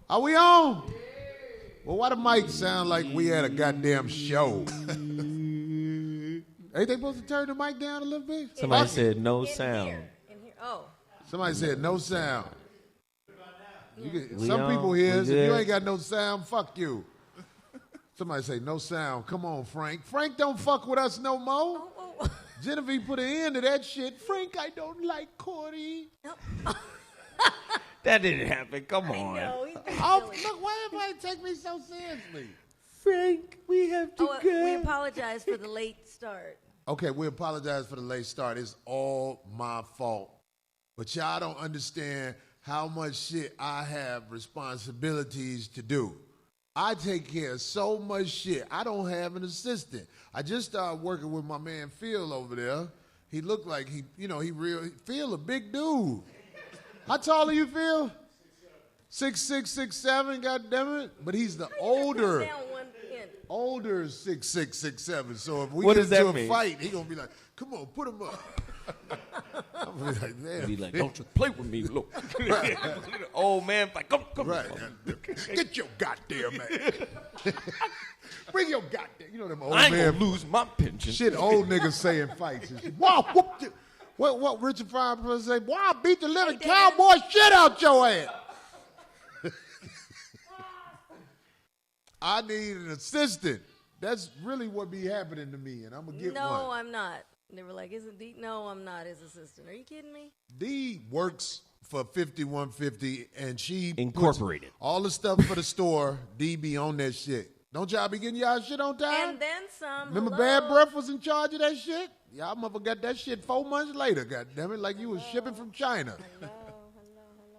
Are we on? Well, why the mic sound like we had a goddamn show? Ain't they supposed to turn the mic down a little bit? Somebody said no sound. In here. Oh. Somebody said no sound. Some people here, if you ain't got no sound, fuck you. Somebody say no sound. Come on, Frank. Frank don't fuck with us no more. Oh. Genevieve put an end to that shit. Frank, I don't like Cordy. No. That didn't happen. Come on. No, he's been Look, why everybody take me so seriously? Frank, we have to go. We apologize for the late start. Okay, we apologize for the late start. It's all my fault. But y'all don't understand how much shit I have responsibilities to do. I take care of so much shit. I don't have an assistant. I just started working with my man Phil over there. He looked like Phil a big dude. How tall are you, Phil? 6'6", 6'7", goddammit. But he's the older 6'6", 6'7". So if we get into a fight, he gonna be like, come on, put him up. I'm gonna be like, man. Be like, don't you play with me, look. Old man, like, come right. Get your goddamn man. Bring your goddamn. You know them old man. I ain't gonna lose my pension. Shit, old niggas saying fights. Wow, whoop. What Richard Pryor say? Boy, I beat the living cowboy shit out your ass. I need an assistant. That's really what be happening to me, and I'm going to get one. No, I'm not. They were like, isn't D? No, I'm not his assistant. Are you kidding me? D works for 5150, and she Incorporated. All the stuff for the store. D be on that shit. Don't y'all be getting y'all shit on time? And then some. Remember Bad Breath was in charge of that shit? Y'all motherfucker got that shit 4 months later, goddammit, like you was shipping from China. Hello.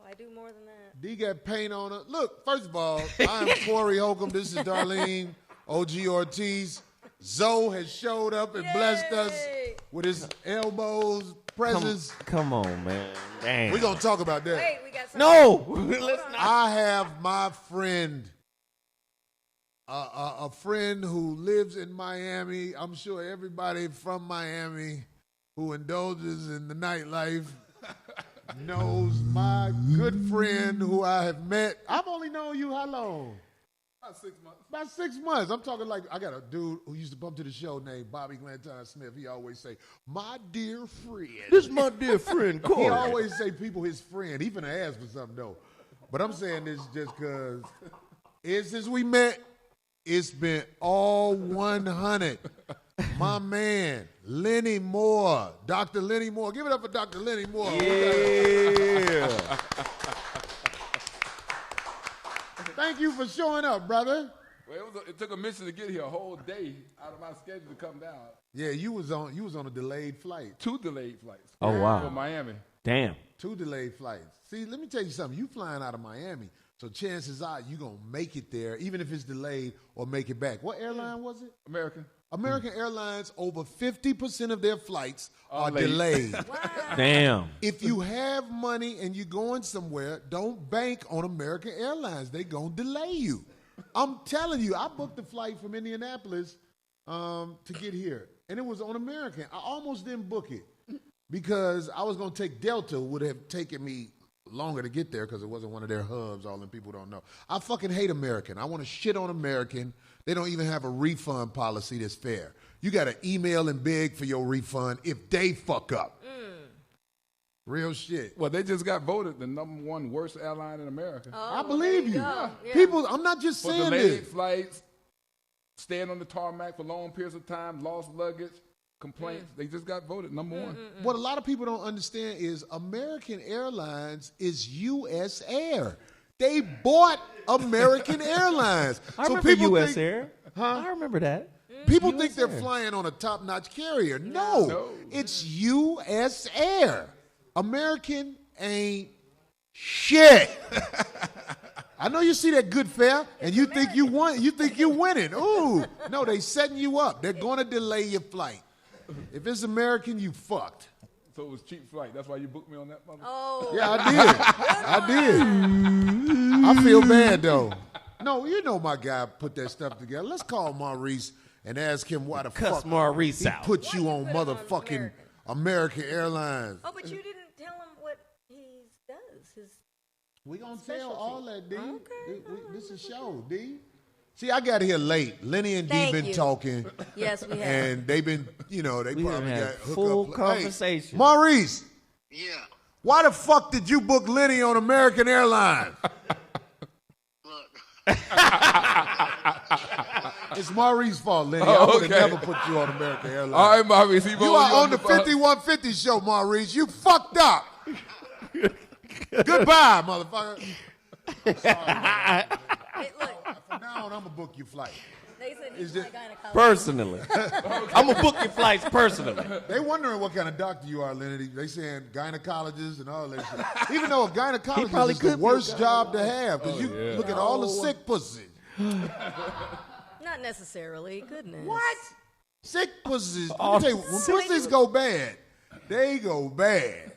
I do more than that. D got paint on her. Look, first of all, I am Corey Holcomb. This is Darlene, OG Ortiz. Zoe has showed up and blessed us with his elbows, presence. Come on, man. Damn. We're going to talk about that. Wait, we got something. No. Let's not. I have my friend, a friend who lives in Miami. I'm sure everybody from Miami who indulges in the nightlife knows my good friend who I have met. I've only known you how long? About 6 months. About 6 months. I'm talking like I got a dude who used to bump to the show named Bobby Glantine Smith. He always say, my dear friend. This is my dear friend, Corey. He always say people his friend. He finna ask for something, though. But I'm saying this just because since we met, it's been all 100. My man, Lenny Moore. Dr. Lenny Moore. Give it up for Dr. Lenny Moore. Yeah. Thank you for showing up, brother. Well, it took a mission to get here, a whole day out of my schedule to come down. Yeah, you was on a delayed flight. 2 delayed flights. Oh, wow. From Miami. Damn. 2 delayed flights. See, let me tell you something. You flying out of Miami, so chances are you going to make it there, even if it's delayed, or make it back. What airline was it? American. American Airlines, over 50% of their flights are late. delayed. Wow. Damn. If you have money and you're going somewhere, don't bank on American Airlines. They're going to delay you. I'm telling you, I booked a flight from Indianapolis to get here, and it was on American. I almost didn't book it because I was going to take Delta. Would have taken me longer to get there because it wasn't one of their hubs. All them people don't know. I fucking hate American. I want to shit on American. They don't even have a refund policy that's fair. You got to email and beg for your refund if they fuck up. Real shit. Well, they just got voted the #1 worst airline in America. Oh, I believe you. Yeah. People, I'm not just For saying delayed this. flights, staying on the tarmac for long periods of time, lost luggage, complaints. They just got voted #1. What a lot of people don't understand is American Airlines is U.S. Air. They bought American Airlines. I remember U.S. Air. Huh? I remember that. People US think they're Air. flying on a top-notch carrier. No, it's U.S. Air. American ain't shit. I know you see that good fare, and you think you won. You think you're winning. Ooh, no, they setting you up. They're going to delay your flight. If it's American, you fucked. So it was cheap flight. That's why you booked me on that mother. Oh. Yeah, I did. I feel bad, though. No, you know my guy put that stuff together. Let's call Maurice and ask him why the Cuss fuck Maurice he out. put you Why on you put him on motherfucking American Airlines. Oh, but you didn't tell him what he does. We gonna tell all that, D. Okay. This is a show, D. See, I got here late. Lenny and D been talking. Yes, we have. And they've been, they probably got full conversation. Hey, Maurice. Yeah. Why the fuck did you book Lenny on American Airlines? Look. It's Maurice's fault, Lenny. I would have never put you on American Airlines. All right, Maurice. You are on the 5150 show, Maurice. You fucked up. Goodbye, motherfucker. Hey, look, From now on, I'm going to book your flight. they said he's my gynecologist. Personally. I'm going to book your flights personally. They wondering what kind of doctor you are, Lenny. They saying gynecologist and all that shit. Even though a gynecologist is the worst job to have because you look at all the sick pussies. Not necessarily. Goodness. What? Sick pussies. Let me tell you, when pussies go bad, they go bad.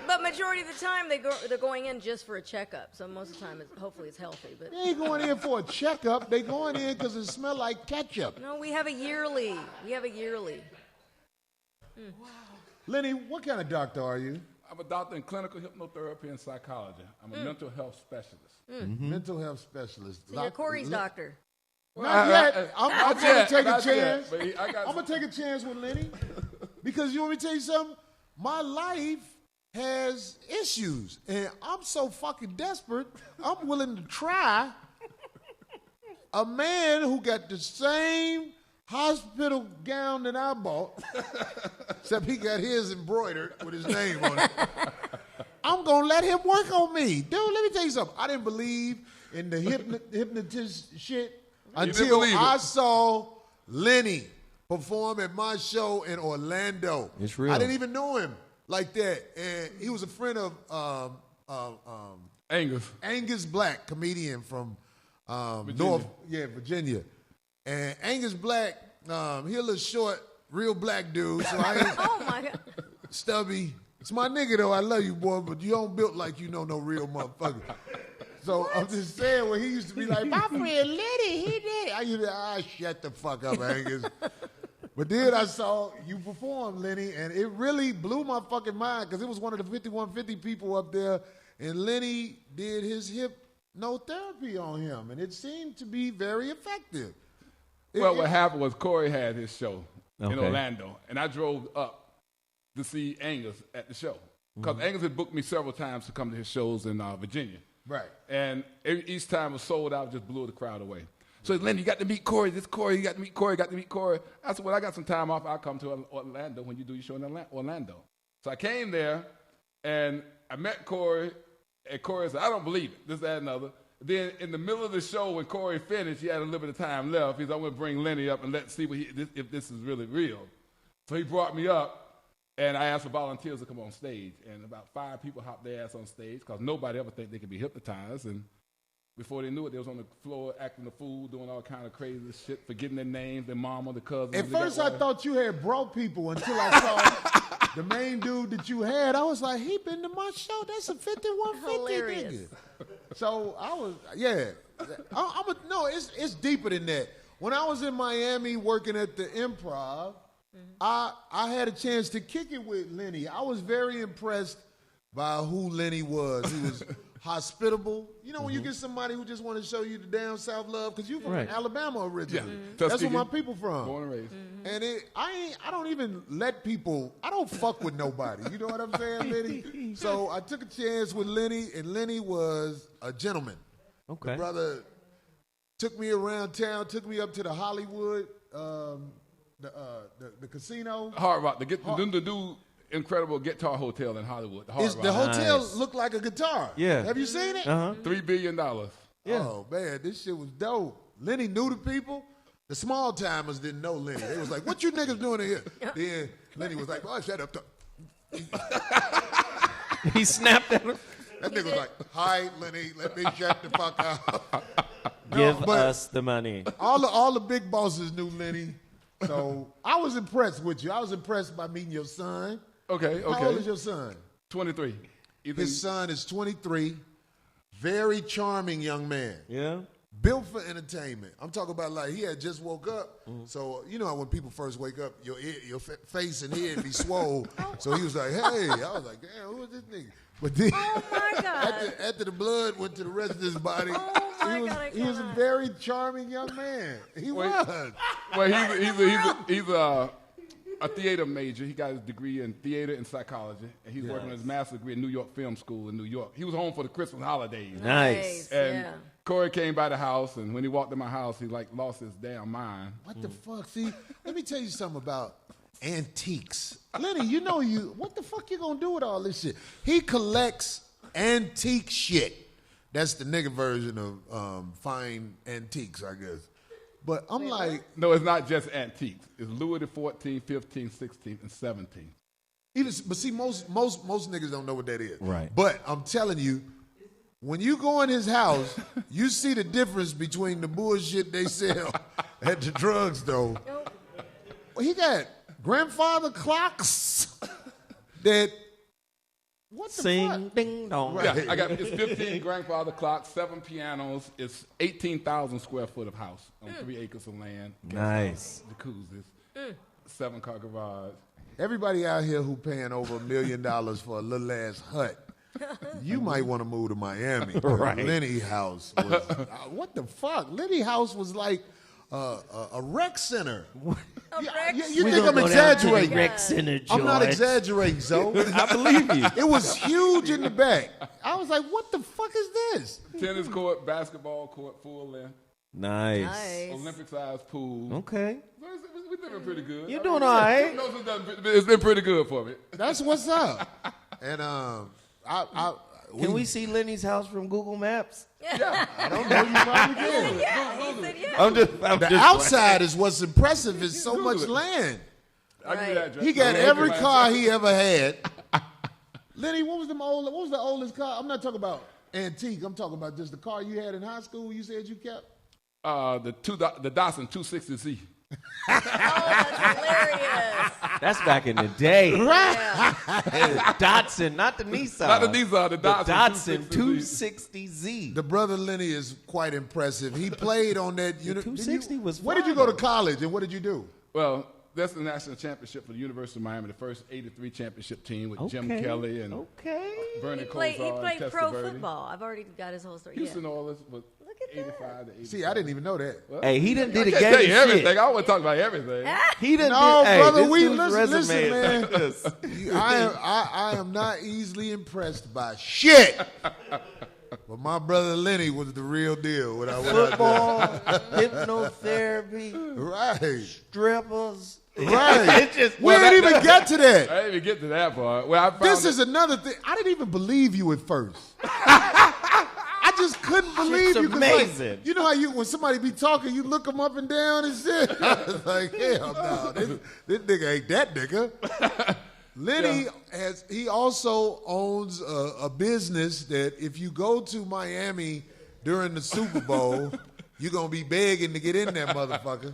But majority of the time, they're going in just for a checkup. So most of the time, hopefully it's healthy. But They ain't going in for a checkup. They going in because it smell like ketchup. no, we have a yearly. Lenny, what kind of doctor are you? I'm a doctor in clinical hypnotherapy and psychology. I'm a mental health specialist. Mental health specialist. So you're Corey's doctor. Not yet. I'm going to take a chance. I'm going to take a chance with Lenny. Because you want me to tell you something? My life has issues. And I'm so fucking desperate, I'm willing to try a man who got the same hospital gown that I bought, except he got his embroidered with his name on it. I'm going to let him work on me. Dude, let me tell you something. I didn't believe in the hypnotist shit until I saw Lenny perform at my show in Orlando. It's real. I didn't even know him like that. And he was a friend of Angus Black, comedian from Virginia. And Angus Black, he a little short, real black dude. So I ain't Oh my God. stubby. It's my nigga though. I love you, boy, but you don't built like you know no real motherfucker. So I'm just saying, when he used to be like, my friend Lenny, he did. I used to, shut the fuck up, Angus. But then I saw you perform, Lenny, and it really blew my fucking mind because it was one of the 5150 people up there, and Lenny did his hypnotherapy on him, and it seemed to be very effective. What happened was Corey had his show in Orlando, and I drove up to see Angus at the show because Angus had booked me several times to come to his shows in Virginia. Right. And each time it was sold out, just blew the crowd away. So Lenny, you got to meet Corey. This Corey, you got to meet Corey. Got to meet Corey. I said, well, I got some time off. I'll come to Orlando when you do your show in Orlando. So I came there, and I met Corey, and Corey said, I don't believe it. This, that, and another. Then in the middle of the show, when Corey finished, he had a little bit of time left. He said, I'm going to bring Lenny up and let's see if this is really real. So he brought me up, and I asked for volunteers to come on stage. And about 5 people hopped their ass on stage because nobody ever think they could be hypnotized. And before they knew it, they was on the floor acting a fool, doing all kind of crazy shit, forgetting their names, their mama, their cousins. At first, I thought you had broke people until I saw the main dude that you had. I was like, he been to my show. That's a 5150 Hilarious. nigga. So I was, no, it's deeper than that. When I was in Miami working at the Improv, I had a chance to kick it with Lenny. I was very impressed by who Lenny was. He was hospitable. You know, when you get somebody who just want to show you the down south love, because you from Alabama originally. Yeah. That's where my people from. Born and raised. And I don't even let people, I don't fuck with nobody. You know what I'm saying, Lenny? So I took a chance with Lenny, and Lenny was a gentleman. Okay. The brother took me around town, took me up to the Hollywood, the casino. Hard Rock, the dude, incredible guitar hotel in Hollywood. The hotel looked like a guitar. Yeah. Have you seen it? $3 billion. Yeah. Oh, man, this shit was dope. Lenny knew the people. The small timers didn't know Lenny. They was like, what you niggas doing in here? Then Lenny was like, oh, shut up. He snapped at him. That nigga was like, hi, Lenny, let me shut the fuck up. Give us the money. All the big bosses knew Lenny. So I was impressed with you. I was impressed by meeting your son. Okay. How old is your son? 23. His son is 23. Very charming young man. Yeah. Built for entertainment. I'm talking about like he had just woke up. So you know how when people first wake up, your face and head be swole. So he was like, hey. I was like, damn, who is this nigga? But then, Oh my God. after the blood went to the rest of his body, Oh my God, I he was a cannot. very charming young man. He was. Well, he's a theater major. He got his degree in theater and psychology, and he's working on his master's degree in New York Film School in New York. He was home for the Christmas holidays. Nice. And Yeah. Corey came by the house, and when he walked in my house, he like lost his damn mind. What the fuck? See, let me tell you something about antiques. Lenny, what the fuck you gonna do with all this shit? He collects antique shit. That's the nigga version of fine antiques, I guess. But I'm like, No, it's not just antiques. It's Louis XIV, 15, 16, and 17. but see, most niggas don't know what that is. Right. But I'm telling you, when you go in his house, you see the difference between the bullshit they sell at the drugstore. Well, he got grandfather clocks that. What the Sing, fuck? ding, dong. Right. Yeah, I got it's 15 grandfather clocks, 7 pianos. It's 18,000 square foot of house on 3 acres of land. Nice. Jacuzzis, 7-car garage. Everybody out here who paying over $1 million for a little ass hut, you might want to move to Miami. Right. Lenny house was, what the fuck? Lenny house was like a rec center. You We think gonna I'm go down to the exaggerating? rec center, I'm not George. exaggerating, so I believe you. it was huge in the back. I was like, what the fuck is this? Tennis court, basketball court, full length, Nice. Nice. Olympic-sized pool. Okay. We're living pretty good. You're doing all right. It's been pretty good for me. That's what's up. And Can we see Lenny's house from Google Maps? I don't know. You probably can. Yeah, he said yeah. I'm The just outside is what's impressive. Is so Google much it. land. I give you that address. He got Okay, every man. car he ever had. Lenny, what was the oldest car? I'm not talking about antique. I'm talking about just the car you had in high school. You said you kept. The Datsun 260Z. Oh, that's hilarious. That's back in the day. Yeah. Datsun, not the Nissan. Not the Nissan, the Datsun Datsun 260Z. 260Z. The brother Lenny is quite impressive. He played on that. 260 was Where did you go to fire. college and what did you do? Well, that's the national championship for the University of Miami, the first 83 championship team with Jim Okay. Kelly and Okay. Bernie He Kosar played and pro Testaverde. football. I've already got his whole story. Houston Yeah. Oilers was Look at 85 to 80. See, I didn't even know that. Hey, he done did I a can't game tell of you everything. shit. I want to talk about everything. He done No, did, hey, brother, this we dude's listen, resume man. is like this. I am not easily impressed by shit. But my brother Lenny was the real deal. When I went out Football, hypnotherapy, right. strippers. Right. It just- We didn't even get to that. I didn't even get to that part. Well, I found This it- is another thing. I didn't even believe you at first. I just couldn't believe Shit's you. 'Cause, like, amazing. you know how when somebody be talking, you look them up and down and shit. I was like, hell no, this nigga ain't that nigga. Lenny he also owns a business that if you go to Miami during the Super Bowl, you're gonna be begging to get in there, motherfucker.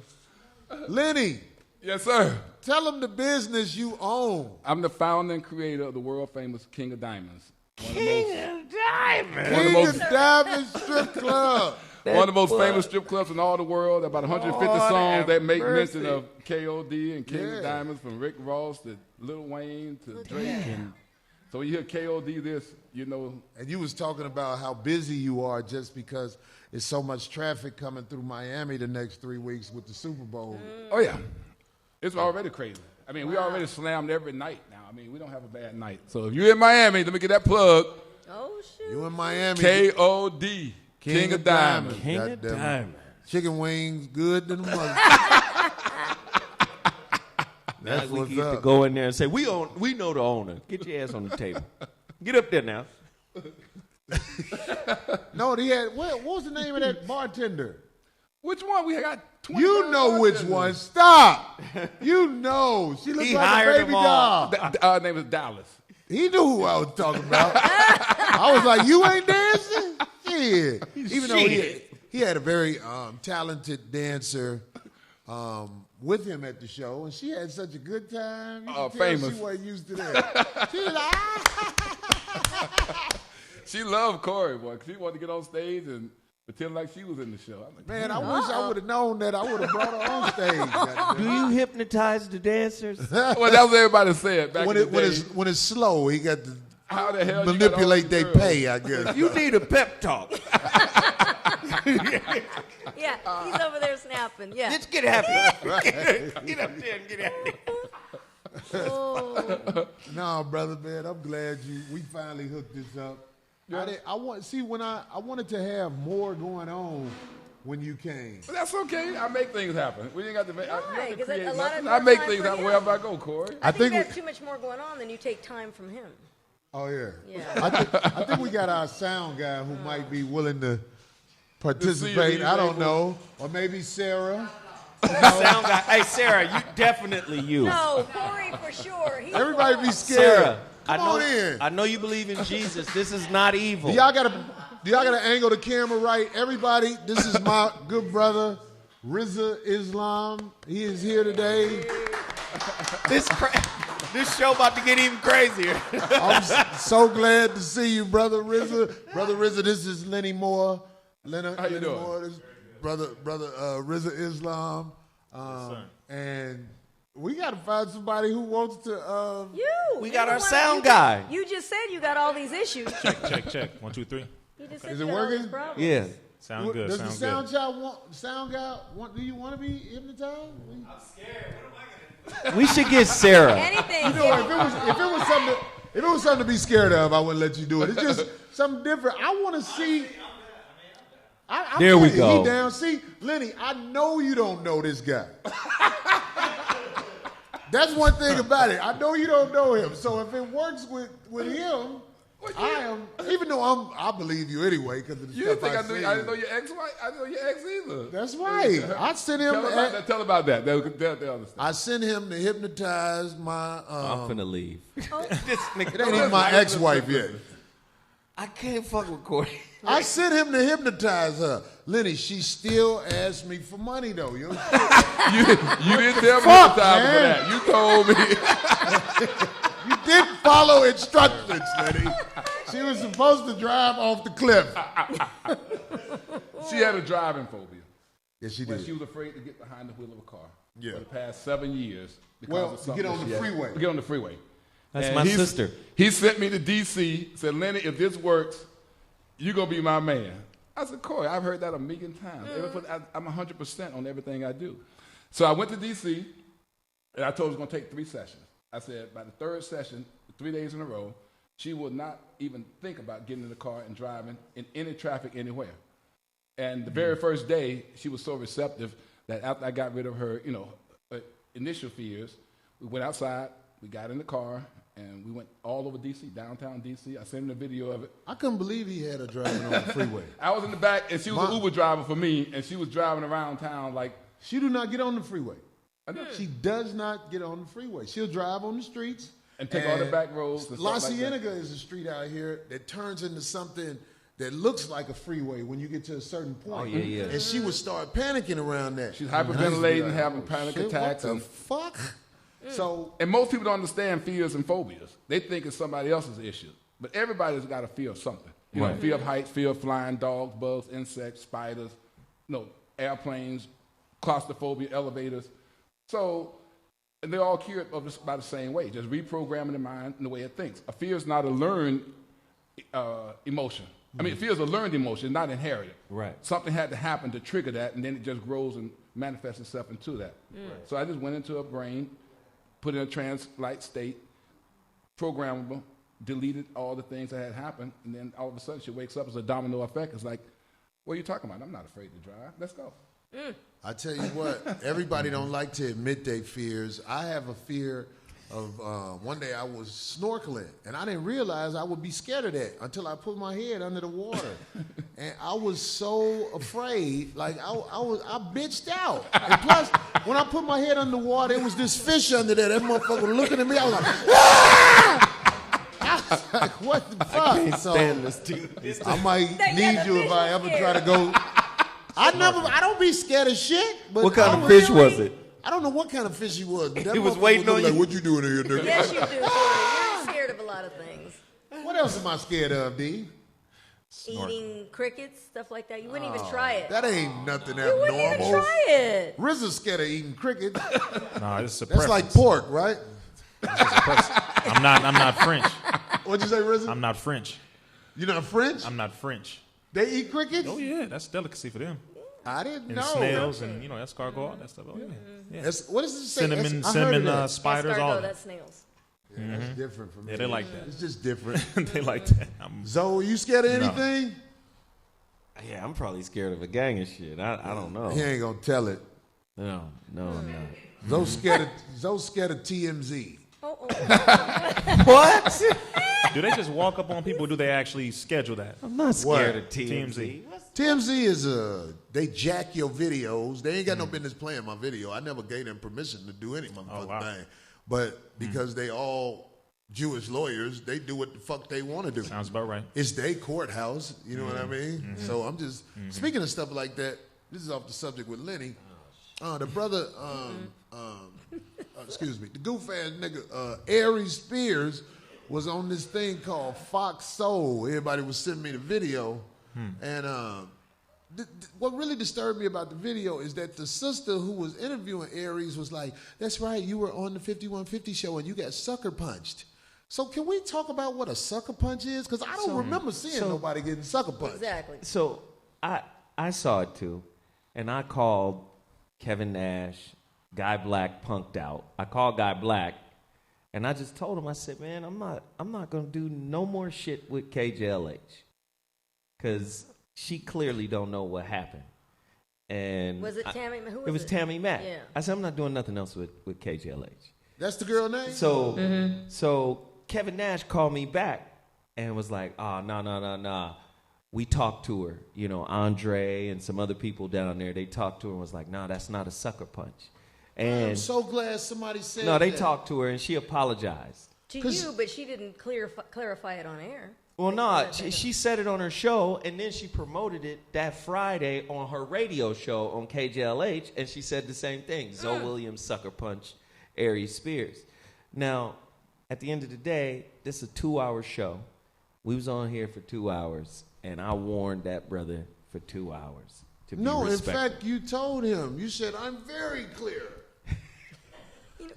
Lenny, Yes, sir. tell them the business you own. I'm the founder and creator of the world famous King of Diamonds. King of Diamonds. One of the King most- of Diamond Strip Club. One of the most famous strip clubs in all the world. About 150 Lord songs have that make mercy. mention of KOD and King Yeah. of Diamonds, from Rick Ross to Lil Wayne to Drake. And so when you hear KOD this, you know. And you was talking about how busy you are just because there's so much traffic coming through Miami the next 3 weeks with the Super Bowl. Oh, yeah. It's already crazy. I mean, we already slammed every night now. I mean, we don't have a bad night. So if you're in Miami, let me get that plug. Oh, shoot. You in Miami. KOD, King of Diamonds. King of Goddamn it. Diamonds. Chicken wings, good than the mother. Now That's we what's get to up. go in there and say, we know the owner. Get your ass on the table. Get up there now. No, he had, what was the name of that bartender? Which one? We got 20. You know which one. Stop. You know. She looked He like a hired baby them all. doll. Name is Dallas. He knew who I was talking about. I was like, you ain't dancing? Shit. Even though he had a very talented dancer with him at the show, and she had such a good time. You could tell Famous. She wasn't used to that. She was like, She loved Corey, boy, 'cause she wanted to get on stage and pretend like she was in the show. I'm like, man, I wish I would have known that. I would have brought her on stage. Do you hypnotize the dancers? well, that was what everybody said back when in the day. it's slow, he got the How the hell manipulate their you got all these pay, I guess. You need a pep talk. Yeah, he's over there snapping. Yeah. Let's get happy. Get up there and get happy. Oh. No, brother, man, I'm glad we finally hooked this up. Yeah. I wanted to have more going on when you came. But that's okay. I make things happen. We ain't got to make. Right, 'cause create a lot of nothing. I more make time things for happen him. wherever I go, Corey. I think think if you have too much more going on, then you take time from him. Oh yeah. Yeah. I think we got our sound guy who might be willing to To participate. see I don't if know, or maybe Sarah. Sound guy. Hey, Sarah, you definitely you. No, Corey for sure. He's Everybody the be one. scared. Sarah, Come on in. I know you believe in Jesus. This is not evil. Do y'all gotta angle the camera right? Everybody, this is my good brother, Rizza Islam. He is here today. This show about to get even crazier. I'm so glad to see you, brother Rizza. Brother Rizza, this is Lenny Moore. How you Lenny doing? Moore, this brother Rizza Islam. And we got to find somebody who wants to. We got You're our the one- sound you guy. just- You just said you got all these issues. Check. 1, 2, 3. You just said Is you it got all working? these problems. Yeah. Sound good. Does Sound the sound guy want? Do you want to be hypnotized? We should get Sarah. Anything. You know, if it was something to be scared of, I wouldn't let you do it. It's just something different. I want to see. There we He go. down. See, Lenny, I know you don't know this guy. That's one thing about it. I know you don't know him. So if it works with him, I am. Even though I believe you anyway because of the You stuff didn't think I I didn't know your ex-wife? I didn't know your ex either. That's right. I sent him. Tell about that. They'll understand. I sent him to hypnotize my. I'm finna leave. This nigga. It ain't even my ex-wife yet. I can't fuck with Corey. I sent him to hypnotize her. Lenny, she still asked me for money though. You You didn't tell me Fuck, the time for man. that. You told me. You didn't follow instructions, Lenny. She was supposed to drive off the cliff. She had a driving phobia. Yes, she But did. she was afraid to get behind the wheel of a car. Yeah. For the past 7 years. Because Well, of something get on that the she had. freeway. Get on the freeway. That's And my he's- sister. He sent me to D.C., said, Lenny, if this works, you're going to be my man. I said, Corey, I've heard that a million times. I'm 100% on everything I do. So I went to D.C., and I told her it was going to take 3 sessions. I said, by the 3rd session, 3 days in a row, she would not even think about getting in the car and driving in any traffic anywhere. And the very first day, she was so receptive that after I got rid of her, initial fears, we went outside, we got in the car, and we went all over D.C., downtown D.C. I sent him a video of it. I couldn't believe he had her driving on the freeway. I was in the back, and she was an Uber driver for me, and she was driving around town like, She do not get on the freeway. I know. She does not get on the freeway. She'll drive on the streets. And take all the back roads and La stuff like that. Cienega is a street out here that turns into something that looks like a freeway when you get to a certain point. Oh, yeah. And she would start panicking around that. She's hyperventilating, having panic Shit, attacks. What the And, fuck? So and most people don't understand fears and phobias. They think it's somebody else's issue. But everybody's got a fear of something. You know, fear of heights, fear of flying, dogs, bugs, insects, spiders, airplanes, claustrophobia, elevators. So, and they're all cured by the same way, just reprogramming the mind and the way it thinks. A fear is not a learned emotion. I mean, fear is a learned emotion, not inherited. Right. Something had to happen to trigger that, and then it just grows and manifests itself into that. So I just went into her brain, put in a trance-like state, programmable, deleted all the things that had happened, and then all of a sudden she wakes up as a domino effect. It's like, what are you talking about? I'm not afraid to drive. Let's go. I tell you what, everybody don't like to admit their fears. I have a fear of one day I was snorkeling, and I didn't realize I would be scared of that until I put my head under the water. And I was so afraid, like I bitched out. And plus, when I put my head under the water, there was this fish under there. That motherfucker looking at me. I was like, ah! I was like, what the fuck? Can't stand this dude. I might need you if I ever try to go. I don't be scared of shit. But What kind I of fish really- was it? I don't know what kind of fish he was. But that He was motherfucker waiting looked on like, you. What you doing here, nigga? Yes, you do, Corey. You're scared of a lot of things. What else am I scared of, D? Eating crickets, stuff like that. You wouldn't even try it. That ain't nothing You wouldn't even abnormal. try it. RZA's scared of eating crickets. No, this is a That's preference. like pork, right? I'm not French. What'd you say, Rizzo? I'm not French. You're not French? I'm not French. They eat crickets? Oh, yeah. That's a delicacy for them. I didn't And know. snails and, escargot, all that stuff. Oh, yeah. Yeah. What does it say? Cinnamon, I heard of that. spiders, all Escargot, that. that's snails. Yeah, that's different from me. Yeah, they like that. It's just different. They like that. Zoe, you scared of No. anything? Yeah, I'm probably scared of a gang of shit. I don't know. He ain't gonna tell it. No, I'm not. Zoe's scared of TMZ. What? Do they just walk up on people, or do they actually schedule that? I'm not scared What? of TMZ. TMZ is they jack your videos. They ain't got no business playing my video. I never gave them permission to do any motherfucking thing. But because they all Jewish lawyers, they do what the fuck they want to do. Sounds about right. It's their courthouse, you know what I mean? So I'm just speaking of stuff like that. This is off the subject with Lenny. The brother, excuse me, the goof ass nigga, Aries Spears was on this thing called Fox Soul. Everybody was sending me the video, and what really disturbed me about the video is that the sister who was interviewing Aries was like, "That's right, you were on the 5150 show and you got sucker punched." So can we talk about what a sucker punch is? Because I don't remember seeing nobody getting sucker punched. Exactly. So I saw it too, and I called Kevin Nash, Guy Black punked out. I called Guy Black, and I just told him, I said, man, I'm not gonna do no more shit with KJLH, because she clearly don't know what happened. And Was it Tammy? Who was it was Tammy Mack. Yeah. I said, I'm not doing nothing else with KJLH. That's the girl name? So Kevin Nash called me back and was like, no. We talked to her, Andre and some other people down there. They talked to her and was like, no, that's not a sucker punch. And I'm so glad somebody said no, they that. talked to her and she apologized. To you, but she didn't clarify it on air. Well, no, she said it on her show, and then she promoted it that Friday on her radio show on KJLH, and she said the same thing. Zoe Williams sucker punch Aries Spears. Now, at the end of the day, this is a 2-hour show. We was on here for 2 hours, and I warned that brother for 2 hours to be No, in respectful. fact, you told him. You said, I'm very clear.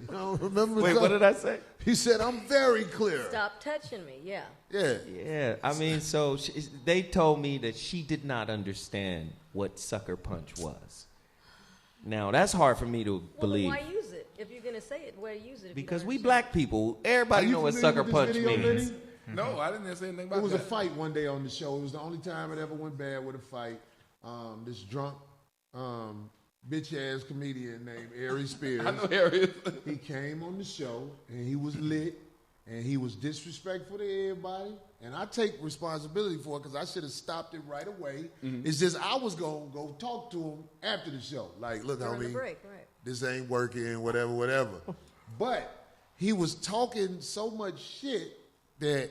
Remember? Wait, what did I say? He said, I'm very clear. Stop touching me. Yeah. Yeah. Yeah, I mean, so they told me that she did not understand what sucker punch was. Now, that's hard for me to Well, believe. then why use it? If you're going to say it, why use it? If Because you we don't black people, everybody Are you know what familiar sucker with this punch video, means. Lenny? No, I didn't say anything about It was that. a fight one day on the show. It was the only time it ever went bad with a fight. This drunk, bitch-ass comedian named Aries Spears. I know Harriet. He came on the show, and he was lit, and he was disrespectful to everybody. And I take responsibility for it because I should have stopped it right away. It's just I was going to go talk to him after the show. Like, look, During the homie, break, right. this ain't working, whatever. But he was talking so much shit that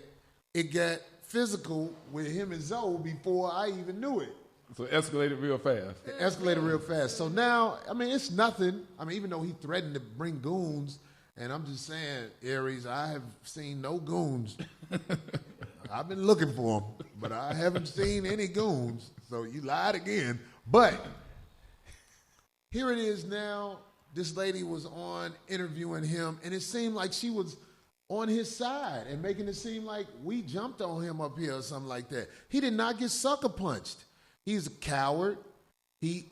it got physical with him and Zoe before I even knew it. So it escalated real fast. It escalated real fast. So now, I mean, it's nothing. I mean, even though he threatened to bring goons, and I'm just saying, Aries, I have seen no goons. I've been looking for them, but I haven't seen any goons. So you lied again. But here it is now. This lady was on interviewing him, and it seemed like she was on his side and making it seem like we jumped on him up here or something like that. He did not get sucker punched. He's a coward. He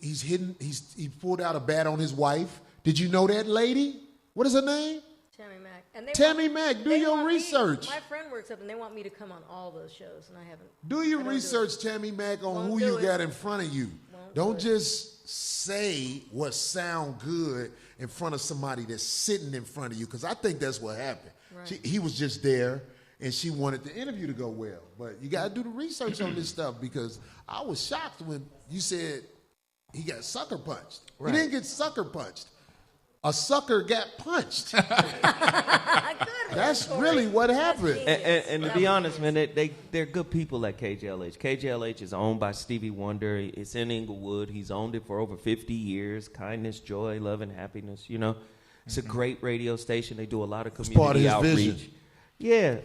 pulled out a bat on his wife. Did you know that lady? What is her name? Tammy Mack. And they Tammy want- Mack, do they your want me- research. My friend works up, and they want me to come on all those shows, and I haven't. Do your I don't research, Tammy Mack, on Won't who do you it. got in front of you. Won't Don't do it. just say what sound good in front of somebody that's sitting in front of you, because I think that's what happened. Right. He was just there, and she wanted the interview to go well. But you got to do the research on this stuff, because I was shocked when you said he got sucker punched. Right. He didn't get sucker punched. A sucker got punched. That's really what happened. And to be honest, man, they're good people at KJLH. KJLH is owned by Stevie Wonder. It's in Inglewood. He's owned it for over 50 years. Kindness, joy, love, and happiness. It's a great radio station. They do a lot of community part of his outreach. vision. Yeah.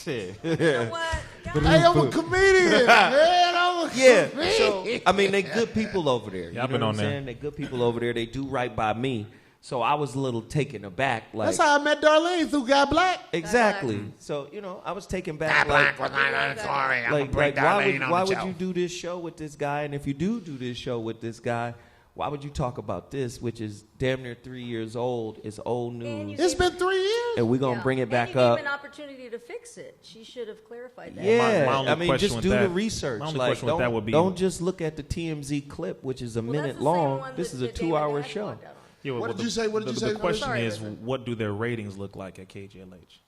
Shit. You know what? Hey, I'm a comedian, man. I'm a Yeah, comedian. so I mean, they good people over there. You I've know been what on I'm there. saying? They good people over there. They do right by me. So I was a little taken aback. Like, That's how I met Darlene through Got Black. exactly. So, I was taken back. Like, why would you do this show with this guy? And if you do this show with this guy, why would you talk about this, which is damn near 3 years old? It's old news. It's been 3 years. And we're going to bring it back and you up. gave an opportunity to fix it. She should have clarified that. Yeah, My only question just with do that- the research. my only Like, question with that would be- don't just look at the TMZ clip, which is a Well, minute that's the same long. one This that is a David 2-hour Dash show. walked out on. Yeah, What well, did you say? What did you say? The question Sorry, is, Vincent. what do their ratings look like at KJLH?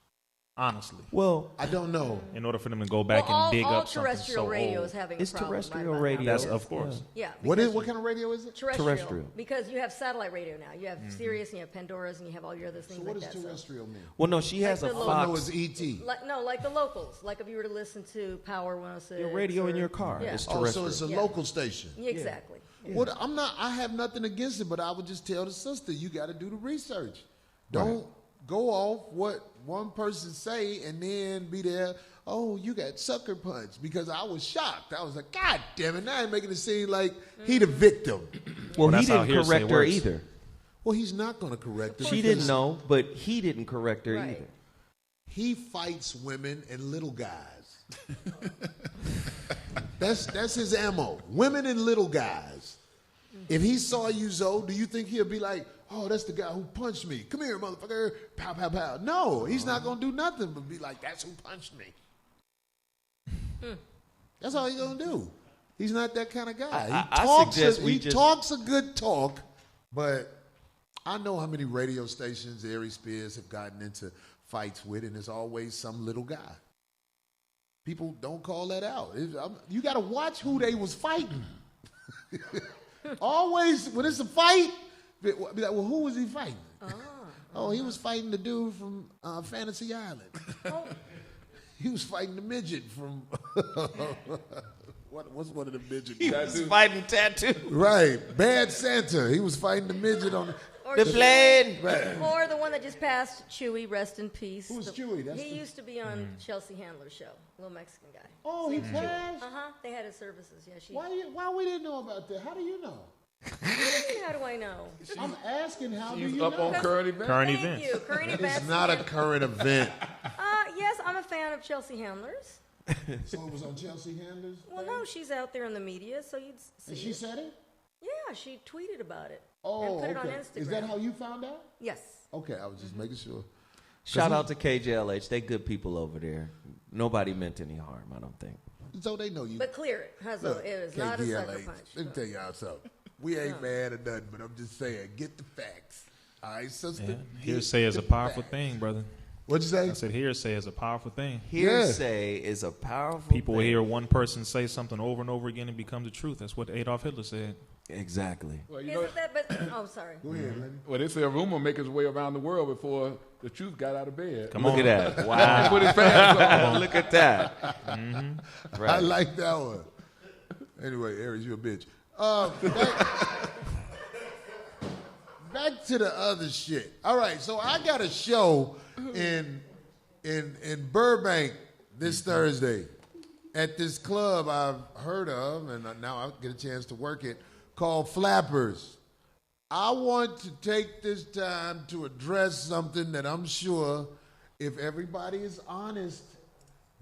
Honestly, Well, I don't know. in order for them to go back and dig all up something terrestrial so radio old. is having it's a problem terrestrial right about radio. now. That's of course. Yeah. What because kind of radio is it? Terrestrial. Because you have satellite radio now. You have Sirius and you have Pandora's and you have all your other things So what like does that. terrestrial mean? Well, no, she has a Like the All I know Fox. is ET. Like the locals. Like if you were to listen to Power 106. Your radio in or- your car. Yeah. It's Oh, so terrestrial. it's a Yeah. local station. Yeah, exactly. Well, I have nothing against it, but I would just tell the sister, you got to do the research. Don't go off what one person say and then be there. Oh, you got sucker punched, because I was shocked. I was like, God damn it! Now I'm making it seem like he the victim. Well, he that's how didn't hearsay correct her works. either. Well, he's not going to correct her. She because didn't know, but he didn't correct her Right. either. He fights women and little guys. That's his ammo. Women and little guys. If he saw you, Zoe, do you think he'll be like, oh, that's the guy who punched me. Come here, motherfucker. Pow, pow, pow. No, he's not going to do nothing but be like, that's who punched me. That's all he's going to do. He's not that kind of guy. I suggest we he just- talks a good talk, but I know how many radio stations Aries Spears have gotten into fights with, and there's always some little guy. People don't call that out. You got to watch who they was fighting. Always, when it's a fight, be like, well, who was he fighting? Oh, he was fighting the dude from Fantasy Island. He was fighting the midget from what's one of the midget? He was fighting tattoo. Right, Bad Santa. He was fighting the midget on Or The Chewy. plane. Right. Or the one that just passed, Chewy, rest in peace. Who's Chewy? That's He the- used to be on Chelsea Handler's show, little Mexican guy. Oh, he passed. They had his services. Yeah, she. Why we didn't know about that? How do you know? How do I know? I'm asking how do She's you up know? on current events. Current Thank events. you. Current events. It's not a current event. Yes, I'm a fan of Chelsea Handler's. So it was on Chelsea Handler's? Well, no, she's out there in the media, so you'd see And she it. said it? Yeah, she tweeted about it. Oh, and put it on okay. Instagram. Is that how you found out? Yes. Okay, I was just making sure. Shout out to KJLH. They good people over there. Nobody meant any harm, I don't think. So they know you. But clear it. So Look, it was not a sucker KDLH, punch. let me tell y'all something. We ain't mad or nothing, but I'm just saying, get the facts. All right, sister? Yeah. Get Hearsay is the a powerful facts. thing, brother. What'd you say? I said hearsay is a powerful thing. Hearsay is a powerful People will thing. hear one person say something over and over again and become the truth. That's what Adolf Hitler said. Exactly. Well, you know, Isn't that? But sorry. Go ahead, Lenny. well, they say a rumor make its way around the world before the truth got out of bed. Come Look on. at that. Wow. Put his pants on. Look at that. I Right. like that one. Anyway, Aries, you a bitch. Back to the other shit. All right, so I got a show in Burbank this Thursday at this club I've heard of, and now I get a chance to work it, called Flappers. I want to take this time to address something that I'm sure, if everybody is honest,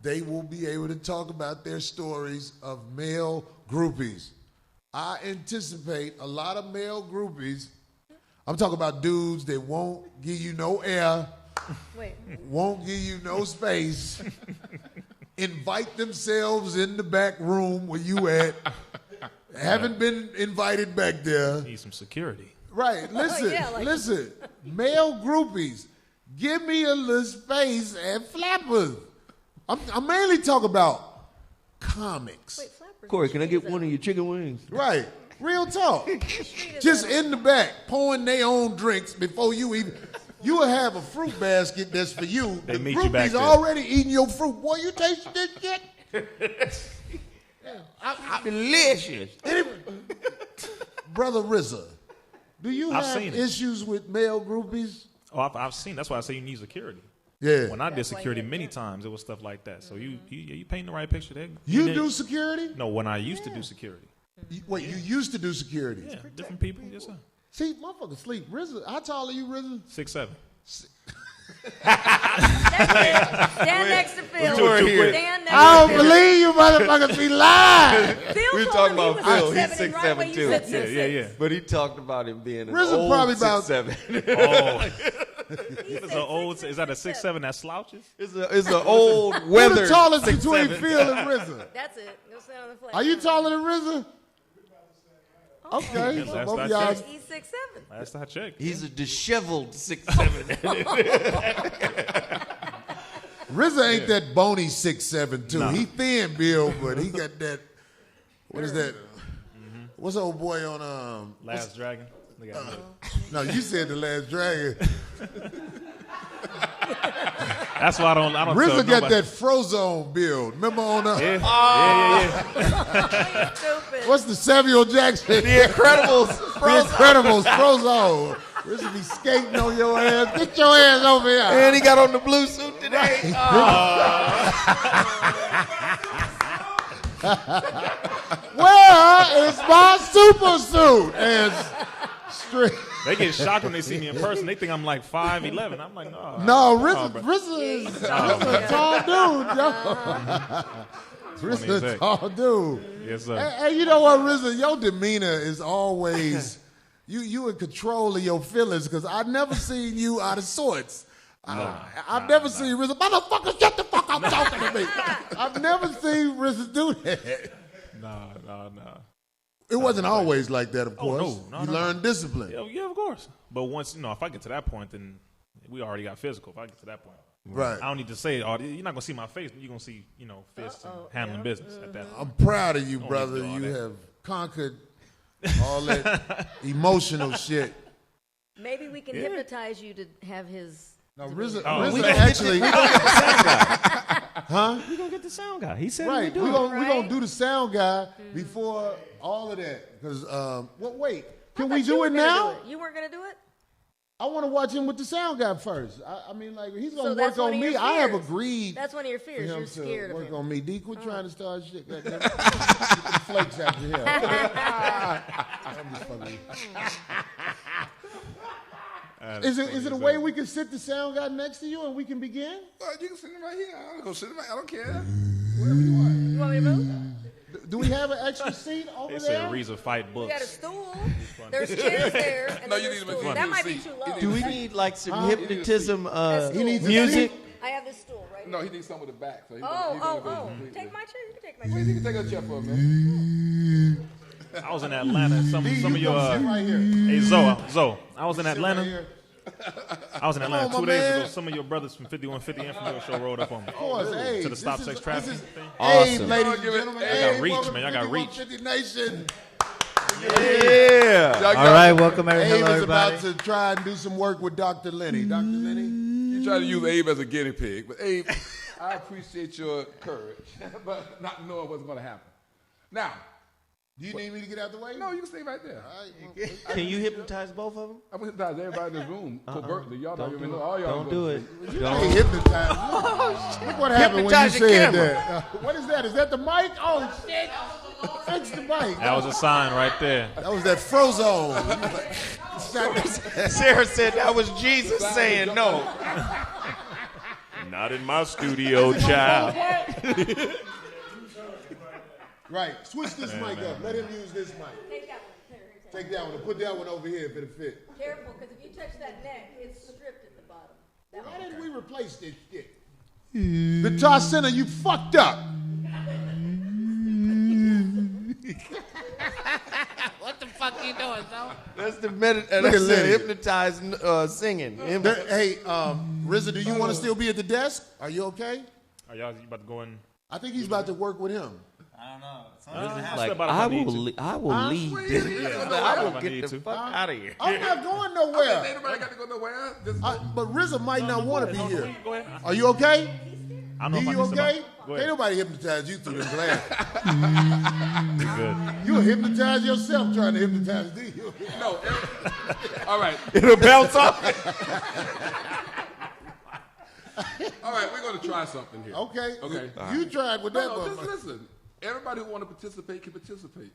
they will be able to talk about their stories of male groupies. I anticipate a lot of male groupies. I'm talking about dudes that won't give you no air, Wait. won't give you no space, invite themselves in the back room where you at, haven't been invited back there. Need some security. Right, listen, Yeah, like- listen. Male groupies, give me a little space at Flappers. I'm mainly talking about comics. Wait, Flappers. Corey, can I get Chewy's one of your chicken wings? Right, real talk. is Just that? in the back, pouring their own drinks before you even. You will have a fruit basket that's for you. They the meet you back groupies there. already eating your fruit. Boy, you taste this shit? Delicious. Brother RZA, do you I've have seen it. issues with male groupies? Oh, I've seen. That's why I say you need security. Yeah. When I did That's why security you- many times, it was stuff like that. So you paint the right picture there. You do security? No, when I used to do security. Wait, you used to do security? Yeah, different people. Yes, sir. See, motherfucker sleep. RZA, how tall are you, RZA? 6'7". Stand next to Phil. were here. Stand next I to don't Phil. believe you motherfuckers be lying. Phil We told talking him he about was Phil. 6'7", He's and right away 6'7" you too. said Yeah. 6'6". But he talked about him being an RZA old probably about- 6'7". Oh, He it's said an old. 6'6", Is that a 6'7" that slouches? It's an old Who the weathered tallest between 6'7". Phil and RZA? That's it. Go stand on the flag. Are you taller than RZA? Okay, Yes, so that's both not of y'all. checked. He's 6'7". Last I checked. He's a disheveled 6'7". RZA ain't that bony 6'7" too. Nah. He thin build, but he got that. What is that? What's the old boy on Last Dragon. They got No, you said The Last Dragon. That's why I don't tell RZA got nobody. that Frozone build. Remember on Yeah. Stupid. what's the Samuel Jackson? The Incredibles. The Incredibles, Frozone. RZA be skating on your ass. Get your ass over here. And he got on the blue suit today. Where is my super suit? And straight. They get shocked when they see me in person. They think I'm like 5'11". I'm like, no. No, bro. RZA is a tall dude, yo. RZA a tall dude. Yes, sir. Hey, you know what, RZA? Your demeanor is always you in control of your feelings because I've never seen you out of sorts. I've never seen RZA. Motherfucker, shut the fuck up talking to me. I've never seen RZA do that. No. It wasn't always like that, of course. no, you no. learn discipline. Yeah, of course. But once, if I get to that point, then we already got physical. If I get to that point. Right. I don't need to say, you're not going to see my face. You're going to see, fists and handling business at that point. I'm proud of you, Don't brother. need to do all You that. have conquered all that emotional shit. Maybe we can hypnotize you to have his. Now, RZA, Oh, RZA we actually, We gonna get the sound guy. He said right? we We're do. gonna do the sound guy before all of that. Because, wait, can we do it now? You weren't gonna do it. I want to watch him with the sound guy first. I mean, like he's gonna So work that's one on of me. your I have fears. agreed That's one of your for fears. him You're scared to of work him. on me. D, quit trying to start shit. Get the flakes out your hair. I'm just fucking with you. Is it a way we can sit the sound guy next to you and we can begin? You can sit him right here. I'll go sit him right. I don't care. Whatever you want. You want me to move? Do we have an extra seat over They there? said Reza fight We got a books. stool. There's chairs there. And No, then you there's need to stools. make That fun. might be See, too low. Do we need like some hypnotism He needs a music? seat. I have this stool right No, here. he needs something with the back. So Oh. Take my chair. You can take my chair. You can take a chair for him, man. I was in Atlanta. Some You of come your. sit right here. Hey, Zoe. I was in Sit right Atlanta. here. I was in Atlanta Come on, 2 my days man. ago. Some of your brothers from 5150 and from your show rolled up on me. Of course, hey, To the Stop this Sex is- Trafficking this is- thing. Hey, Awesome. ladies Y'all and give it- gentlemen. y'all Hey, got reach, welcome man. to Y'all got reach. 5150 Nation. Yeah. Y'all All right, welcome Abe everybody. is Hello, about everybody. to try and do some work with Dr. Lenny. Dr. Lenny? You try to use Abe as a guinea pig, but Abe, I appreciate your courage, but not knowing what's going to happen. Now, Do you need me to get out the way? no, you can stay right there. Can you hypnotize both of them? I'm going to hypnotize everybody in this room covertly. Y'all don't even know. All y'all Don't do it. Hey, Don't. hypnotized. Look what happened when you Hypnotize the said camera. that. What is that? Is that the mic? Oh, shit. Fix the mic. That was a sign right there. That was that Frozone. Sarah said that was Jesus saying no. Not in my studio, child. Right. Switch this mic up. Let him use this mic. Take that one. Take that one and put that one over here if it'll fit. Careful, because if you touch that neck, it's stripped at the bottom. That Why one. didn't we replace this shit? Guitar Center, you fucked up. That's the at that's the Lenny. hypnotized singing. Hey, RZA, do you want to still be at the desk? Are you okay? Are y'all about to go in? I think he's about to work with him. I don't know. Like, about I if I need will, to. I will lead this. I will get the fuck out of here. I'm not going Ain't nowhere. nobody got to go nowhere. Just But RZA might not want to be here. Go ahead. Are you okay? I don't know Are if I you need some- okay? Go Ain't ahead. nobody hypnotize you through them glasses. Good. You'll hypnotize yourself trying to hypnotize D. no. All right. It'll bounce off. All right. We're going to try something here. Okay. Okay. You tried with that No, one. just listen. Everybody who want to participate can participate.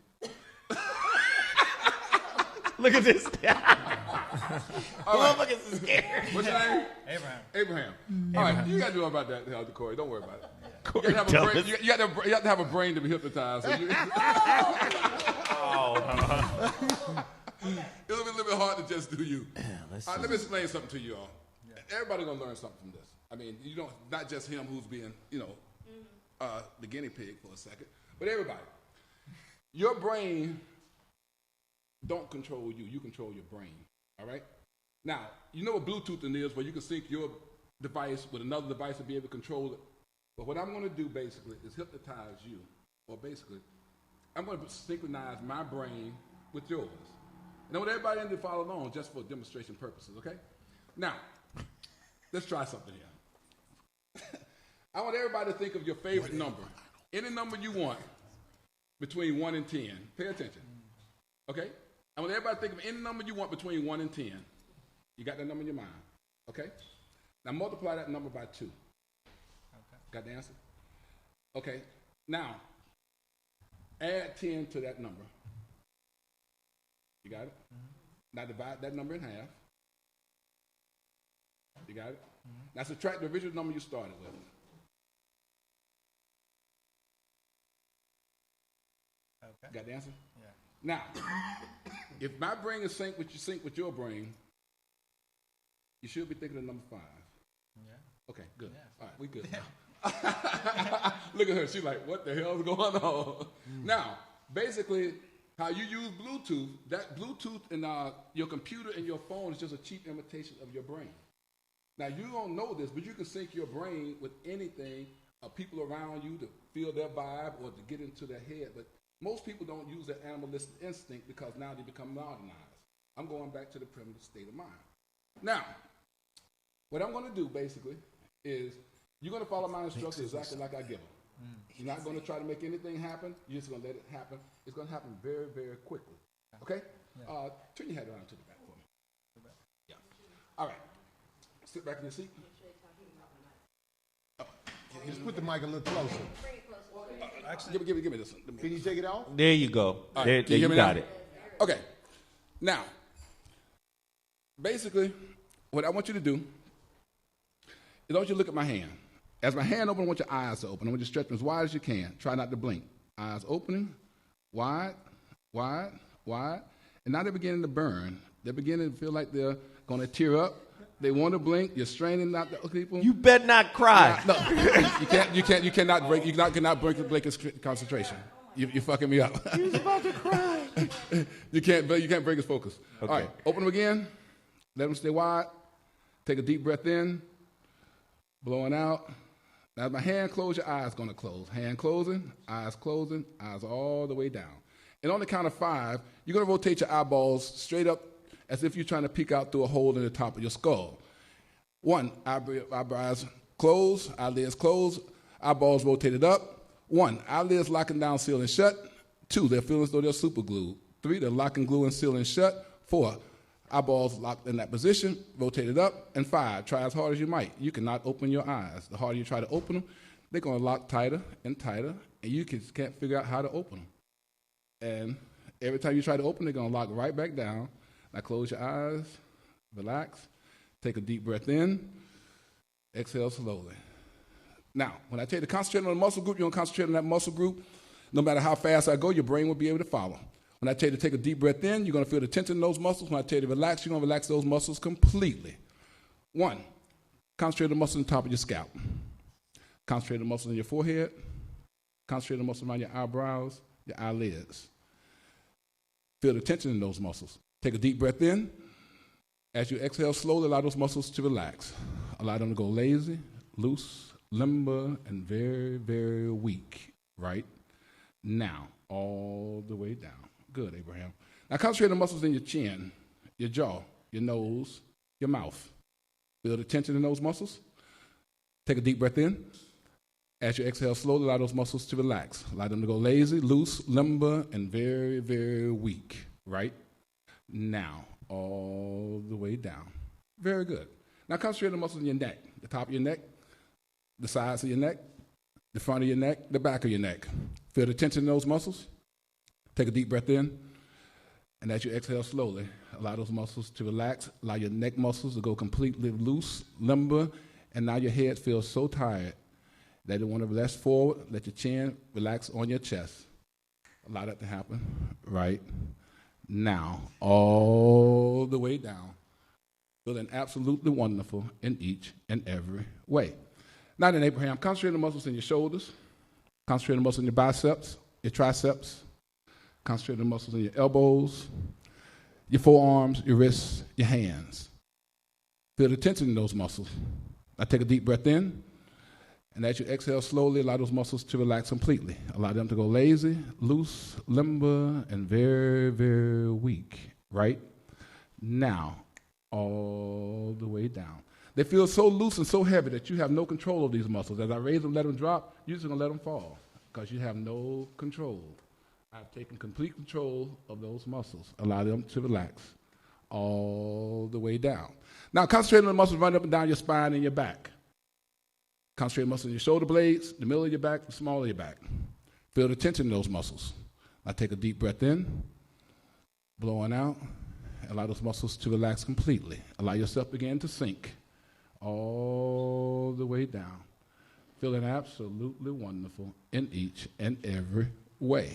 Look at this. Motherfuckers is scared. What's your name? Abraham. All right, you got to do about that, Corey. Don't worry about it. You have to have a brain to be hypnotized. So it's a little bit hard to just do you. Let me explain something to you all. Everybody's gonna learn something from this. I mean, you don't, not just him who's being, the guinea pig for a second, but everybody. Your brain don't control you. You control your brain. All right. Now, you know what Bluetoothing is, where you can sync your device with another device to be able to control it. But what I'm going to do basically is hypnotize you, or basically, I'm going to synchronize my brain with yours. And I want everybody in to follow along just for demonstration purposes, okay? Now, let's try something here. I want everybody to think of your favorite number. Any number you want between 1 and 10. Pay attention, okay? I want everybody to think of any number you want between 1 and 10. You got that number in your mind, okay? Now multiply that number by 2. Got the answer? Okay. Now, add 10 to that number. You got it? Now divide that number in half. You got it? Now subtract the original number you started with. Okay. Got the answer? Yeah. Now, if my brain is sync with your brain, you should be thinking of number 5. Yeah. Okay, good. Yeah. All right, we good. Look at her. She's like, what the hell is going on? Now, basically, how you use Bluetooth, that Bluetooth in your computer and your phone is just a cheap imitation of your brain. Now, you don't know this, but you can sync your brain with anything, people around you to feel their vibe or to get into their head. But most people don't use their animalistic instinct because now they become modernized. I'm going back to the primitive state of mind. Now, what I'm going to do, basically, is you're going to follow my instructions exactly like I give them. You're not going to try to make anything happen. You're just going to let it happen. It's going to happen very, very quickly. Okay? Yeah. Turn your head around to the back for me. Yeah. All right. Sit back in your seat. Just put the mic a little closer. Give me this one. Can you take it off? There you go. Right. There you got it. Okay. Now, basically, what I want you to do is I want you to look at my hand. As my hand opens, I want your eyes to open. I want you to stretch them as wide as you can. Try not to blink. Eyes opening, wide, wide, wide. And now they're beginning to burn. They're beginning to feel like they're going to tear up. They want to blink. You're straining out the people. You better not cry. No, you cannot break. You cannot break his concentration. You're fucking me up. He's about to cry. You can't break his focus. Okay. All right, open them again. Let them stay wide. Take a deep breath in. Blowing out. Now, as my hand closes, your eyes going to close. Hand closing, eyes all the way down. And on the count of 5, you're going to rotate your eyeballs straight up as if you're trying to peek out through a hole in the top of your skull. 1, eyebrows closed, eyelids closed, eyeballs rotated up. 1, eyelids locking down, sealing shut. 2, they're feeling as though they're super glued. 3, they're locking, gluing, sealing shut. 4, eyeballs locked in that position, rotated up. And 5, try as hard as you might. You cannot open your eyes. The harder you try to open them, they're going to lock tighter and tighter, and you can't figure out how to open them. And every time you try to open, they're going to lock right back down. Now close your eyes, relax, take a deep breath in, exhale slowly. Now, when I tell you to concentrate on the muscle group, you're going to concentrate on that muscle group. No matter how fast I go, your brain will be able to follow. When I tell you to take a deep breath in, you're going to feel the tension in those muscles. When I tell you to relax, you're going to relax those muscles completely. 1, concentrate on the muscles on the top of your scalp. Concentrate on the muscles in your forehead. Concentrate on the muscles around your eyebrows, your eyelids. Feel the tension in those muscles. Take a deep breath in. As you exhale slowly, allow those muscles to relax. Allow them to go lazy, loose, limber, and very, very weak. Right now, all the way down. Good, Abraham. Now concentrate on the muscles in your chin, your jaw, your nose, your mouth. Feel the tension in those muscles. Take a deep breath in. As you exhale slowly, allow those muscles to relax. Allow them to go lazy, loose, limber, and very, very weak. Right now, all the way down. Very good. Now concentrate on the muscles in your neck, the top of your neck, the sides of your neck, the front of your neck, the back of your neck. Feel the tension in those muscles. Take a deep breath in. And as you exhale slowly, allow those muscles to relax. Allow your neck muscles to go completely loose, limber, and now your head feels so tired that you want to relax forward. Let your chin relax on your chest. Allow that to happen right now, all the way down. Feeling absolutely wonderful in each and every way. Now then, Abraham, concentrate on the muscles in your shoulders. Concentrate on the muscles in your biceps, your triceps. Concentrate on the muscles in your elbows, your forearms, your wrists, your hands. Feel the tension in those muscles. Now take a deep breath in, and as you exhale slowly, allow those muscles to relax completely. Allow them to go lazy, loose, limber, and very, very weak. Right now, all the way down. They feel so loose and so heavy that you have no control of these muscles. As I raise them, let them drop, you're just going to let them fall because you have no control. I've taken complete control of those muscles. Allow them to relax all the way down. Now, concentrate on the muscles running up and down your spine and your back. Concentrate on the muscles in your shoulder blades, the middle of your back, the small of your back. Feel the tension in those muscles. Now, take a deep breath in, blowing out. Allow those muscles to relax completely. Allow yourself to begin to sink all the way down. Feeling absolutely wonderful in each and every way.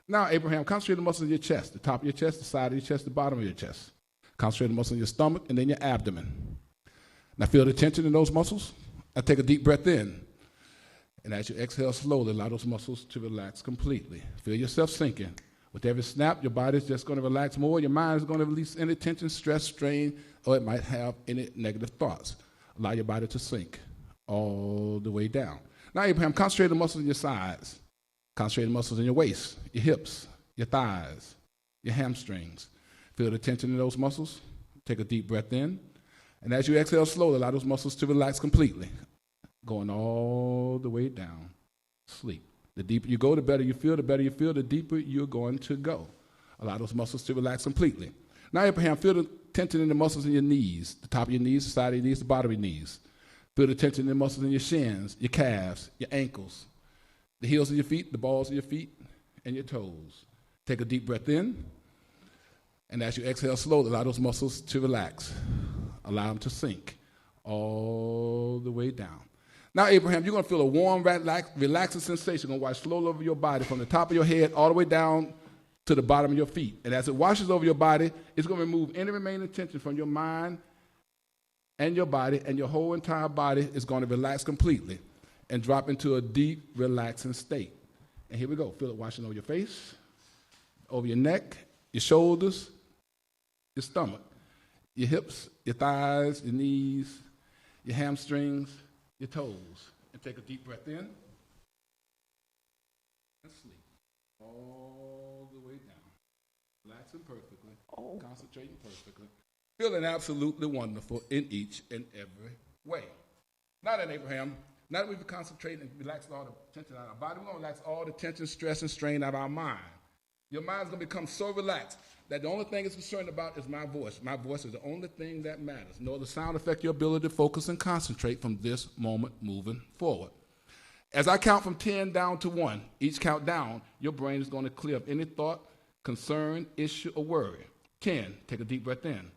Now, Abraham, concentrate on the muscles in your chest, the top of your chest, the side of your chest, the bottom of your chest. Concentrate on the muscles in your stomach and then your abdomen. Now, feel the tension in those muscles. Now, take a deep breath in. And as you exhale slowly, allow those muscles to relax completely. Feel yourself sinking. With every snap, your body's just going to relax more. Your mind is going to release any tension, stress, strain, or it might have any negative thoughts. Allow your body to sink all the way down. Now, Abraham, concentrate on the muscles in your sides. Concentrate on the muscles in your waist, your hips, your thighs, your hamstrings. Feel the tension in those muscles. Take a deep breath in. And as you exhale slowly, allow those muscles to relax completely. Going all the way down. Sleep. The deeper you go, the better you feel. The better you feel, the deeper you're going to go. Allow those muscles to relax completely. Now, Abraham, feel the tension in the muscles in your knees, the top of your knees, the side of your knees, the bottom of your knees. Feel the tension in the muscles in your shins, your calves, your ankles, the heels of your feet, the balls of your feet, and your toes. Take a deep breath in, and as you exhale slowly, allow those muscles to relax. Allow them to sink all the way down. Now, Abraham, you're going to feel a warm, relaxing sensation going to wash slowly over your body from the top of your head all the way down to the bottom of your feet. And as it washes over your body, it's going to remove any remaining tension from your mind and your body, and your whole entire body is going to relax completely and drop into a deep, relaxing state. And here we go. Feel it washing over your face, over your neck, your shoulders, your stomach, your hips, your thighs, your knees, your hamstrings, your toes. And take a deep breath in and sleep all the way down. Relaxing perfectly, concentrating perfectly, feeling absolutely wonderful in each and every way. Now then, Abraham, now that we've concentrated and relaxed all the tension out of our body, we're going to relax all the tension, stress, and strain out of our mind. Your mind's going to become so relaxed that the only thing it's concerned about is my voice. My voice is the only thing that matters. No other sound affect your ability to focus and concentrate from this moment moving forward. As I count from 10 down to 1, each count down, your brain is going to clear up any thought, concern, issue, or worry. 10, take a deep breath in,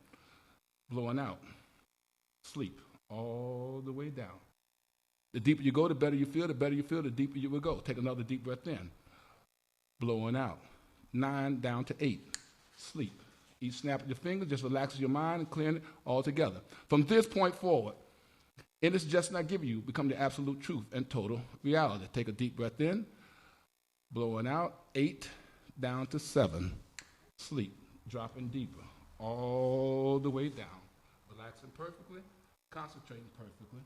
blowing out. Sleep all the way down. The deeper you go, the better you feel. The better you feel, the deeper you will go. Take another deep breath in, blowing out. 9 down to 8. Sleep. Each snap of your fingers just relaxes your mind and clearing it all together. From this point forward, any suggestion I give you become the absolute truth and total reality. Take a deep breath in, blowing out. 8 down to 7. Sleep. Dropping deeper all the way down. Relaxing perfectly, concentrating perfectly,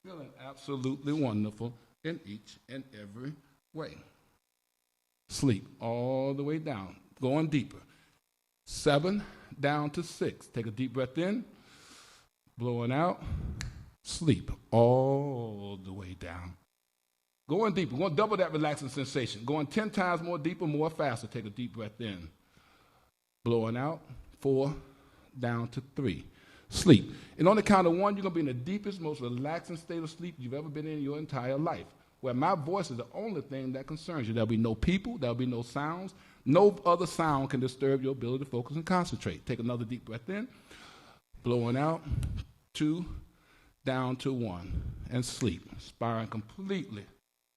feeling absolutely wonderful in each and every way. Sleep all the way down, going deeper. 7 down to 6. Take a deep breath in, blowing out. Sleep all the way down. Going deeper. We're going to double that relaxing sensation. Going 10 times more deeper, more faster. Take a deep breath in, blowing out. 4 down to 3. Sleep. And on the count of 1, you're going to be in the deepest, most relaxing state of sleep you've ever been in your entire life, where my voice is the only thing that concerns you. There'll be no people. There'll be no sounds. No other sound can disturb your ability to focus and concentrate. Take another deep breath in, blowing out, 2, down to 1, and sleep. Spiraling completely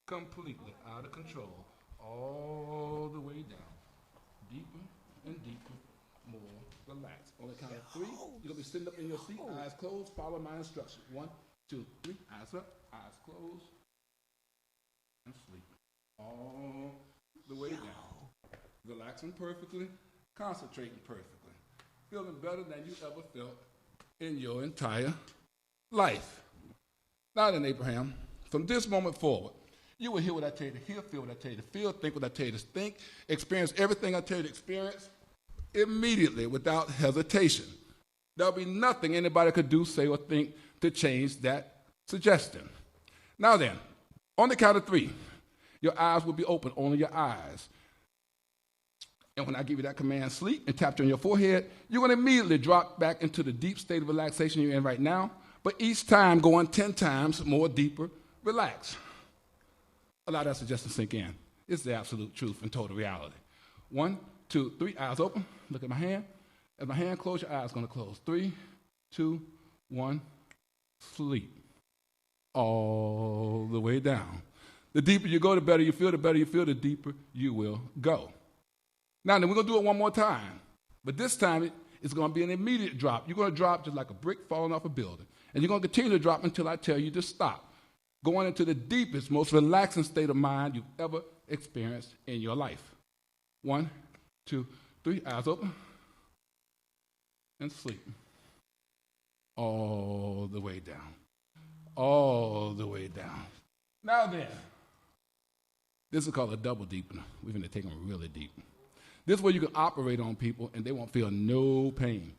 out of control, all the way down. Deeper and deeper, more relaxed. On the count of 3, you're going to be sitting up in your seat, eyes closed, follow my instructions. 1, 2, 3, eyes up, eyes closed, and sleep. All the way down. Relaxing perfectly, concentrating perfectly. Feeling better than you ever felt in your entire life. Now then, Abraham, from this moment forward, you will hear what I tell you to hear, feel what I tell you to feel, think what I tell you to think, experience everything I tell you to experience immediately without hesitation. There'll be nothing anybody could do, say, or think to change that suggestion. Now then, on the count of 3, your eyes will be open, only your eyes. And when I give you that command, sleep, and tap you on your forehead, you're going to immediately drop back into the deep state of relaxation you're in right now, but each time going 10 times more deeper, relax. Allow that suggestion to sink in. It's the absolute truth and total reality. 1, 2, 3, eyes open. Look at my hand. As my hand closes, your eyes going to close. 3, 2, 1, sleep. All the way down. The deeper you go, the better you feel. The better you feel, the deeper you will go. Now, then we're going to do it one more time. But this time, it's going to be an immediate drop. You're going to drop just like a brick falling off a building. And you're going to continue to drop until I tell you to stop. Going into the deepest, most relaxing state of mind you've ever experienced in your life. 1, 2, 3, eyes open. And sleep. All the way down. All the way down. Now then, this is called a double deepener. We're going to take them really deep. This is where you can operate on people and they won't feel no pain.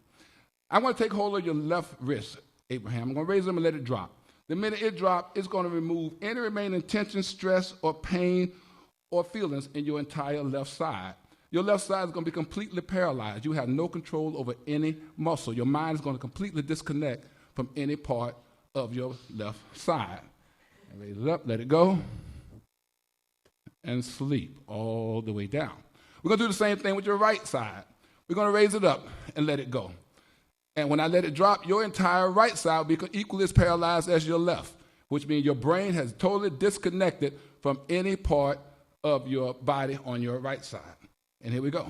I'm going to take hold of your left wrist, Abraham. I'm going to raise them and let it drop. The minute it drops, it's going to remove any remaining tension, stress, or pain or feelings in your entire left side. Your left side is going to be completely paralyzed. You have no control over any muscle. Your mind is going to completely disconnect from any part of your left side. And raise it up, let it go, and sleep all the way down. We're going to do the same thing with your right side. We're going to raise it up and let it go. And when I let it drop, your entire right side will be equally as paralyzed as your left, which means your brain has totally disconnected from any part of your body on your right side. And here we go.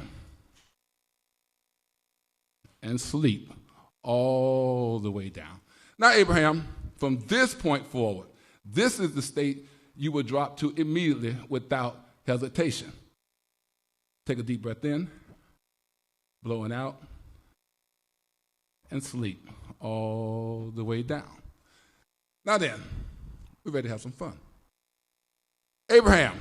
And sleep all the way down. Now, Abraham, from this point forward, this is the state you will drop to immediately without hesitation. Take a deep breath in, blowing out, and sleep all the way down. Now then, we're ready to have some fun. Abraham,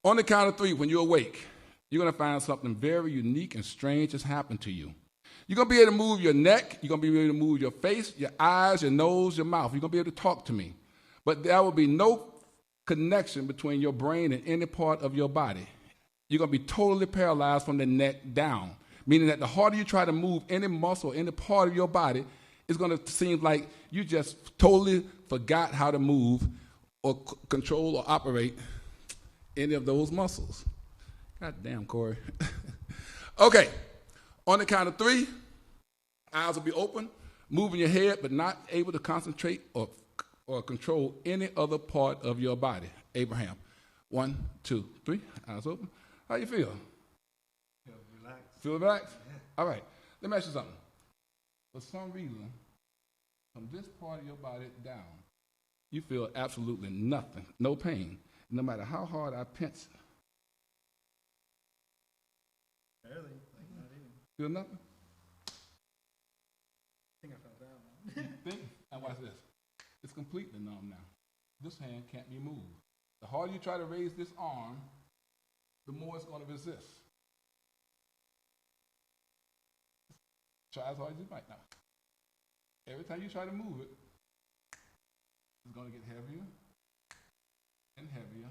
on the count of 3, when you awake, you're going to find something very unique and strange has happened to you. You're going to be able to move your neck. You're going to be able to move your face, your eyes, your nose, your mouth. You're going to be able to talk to me. But there will be no connection between your brain and any part of your body. You're going to be totally paralyzed from the neck down, meaning that the harder you try to move any muscle, any part of your body, it's going to seem like you just totally forgot how to move or control or operate any of those muscles. God damn, Corey. Okay, on the count of 3, eyes will be open, moving your head, but not able to concentrate or control any other part of your body. Abraham, 1, 2, 3, eyes open. How you feel? Feel relaxed. Feel relaxed? Yeah. All right, let me ask you something. For some reason, from this part of your body down, you feel absolutely nothing, no pain, no matter how hard I pinch. Barely, like not even. Feel nothing? I think I fell down. You think? And watch this. It's completely numb now. This hand can't be moved. The harder you try to raise this arm, the more it's going to resist. Try as hard as you might now. Every time you try to move it, it's going to get heavier and heavier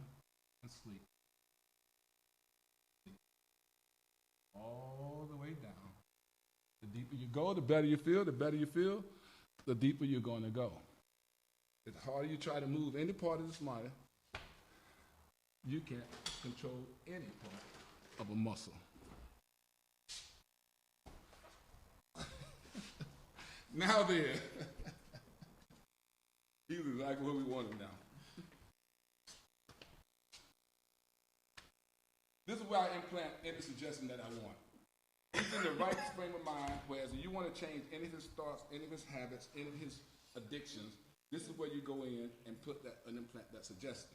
and sleep. All the way down. The deeper you go, the better you feel. The better you feel, the deeper you're going to go. The harder you try to move any part of this body, you can't control any part of a muscle. Now then, he's exactly what we want him now. This is where I implant any suggestion that I want. He's in the right frame of mind, whereas if you want to change any of his thoughts, any of his habits, any of his addictions, this is where you go in and put that and implant that suggestion.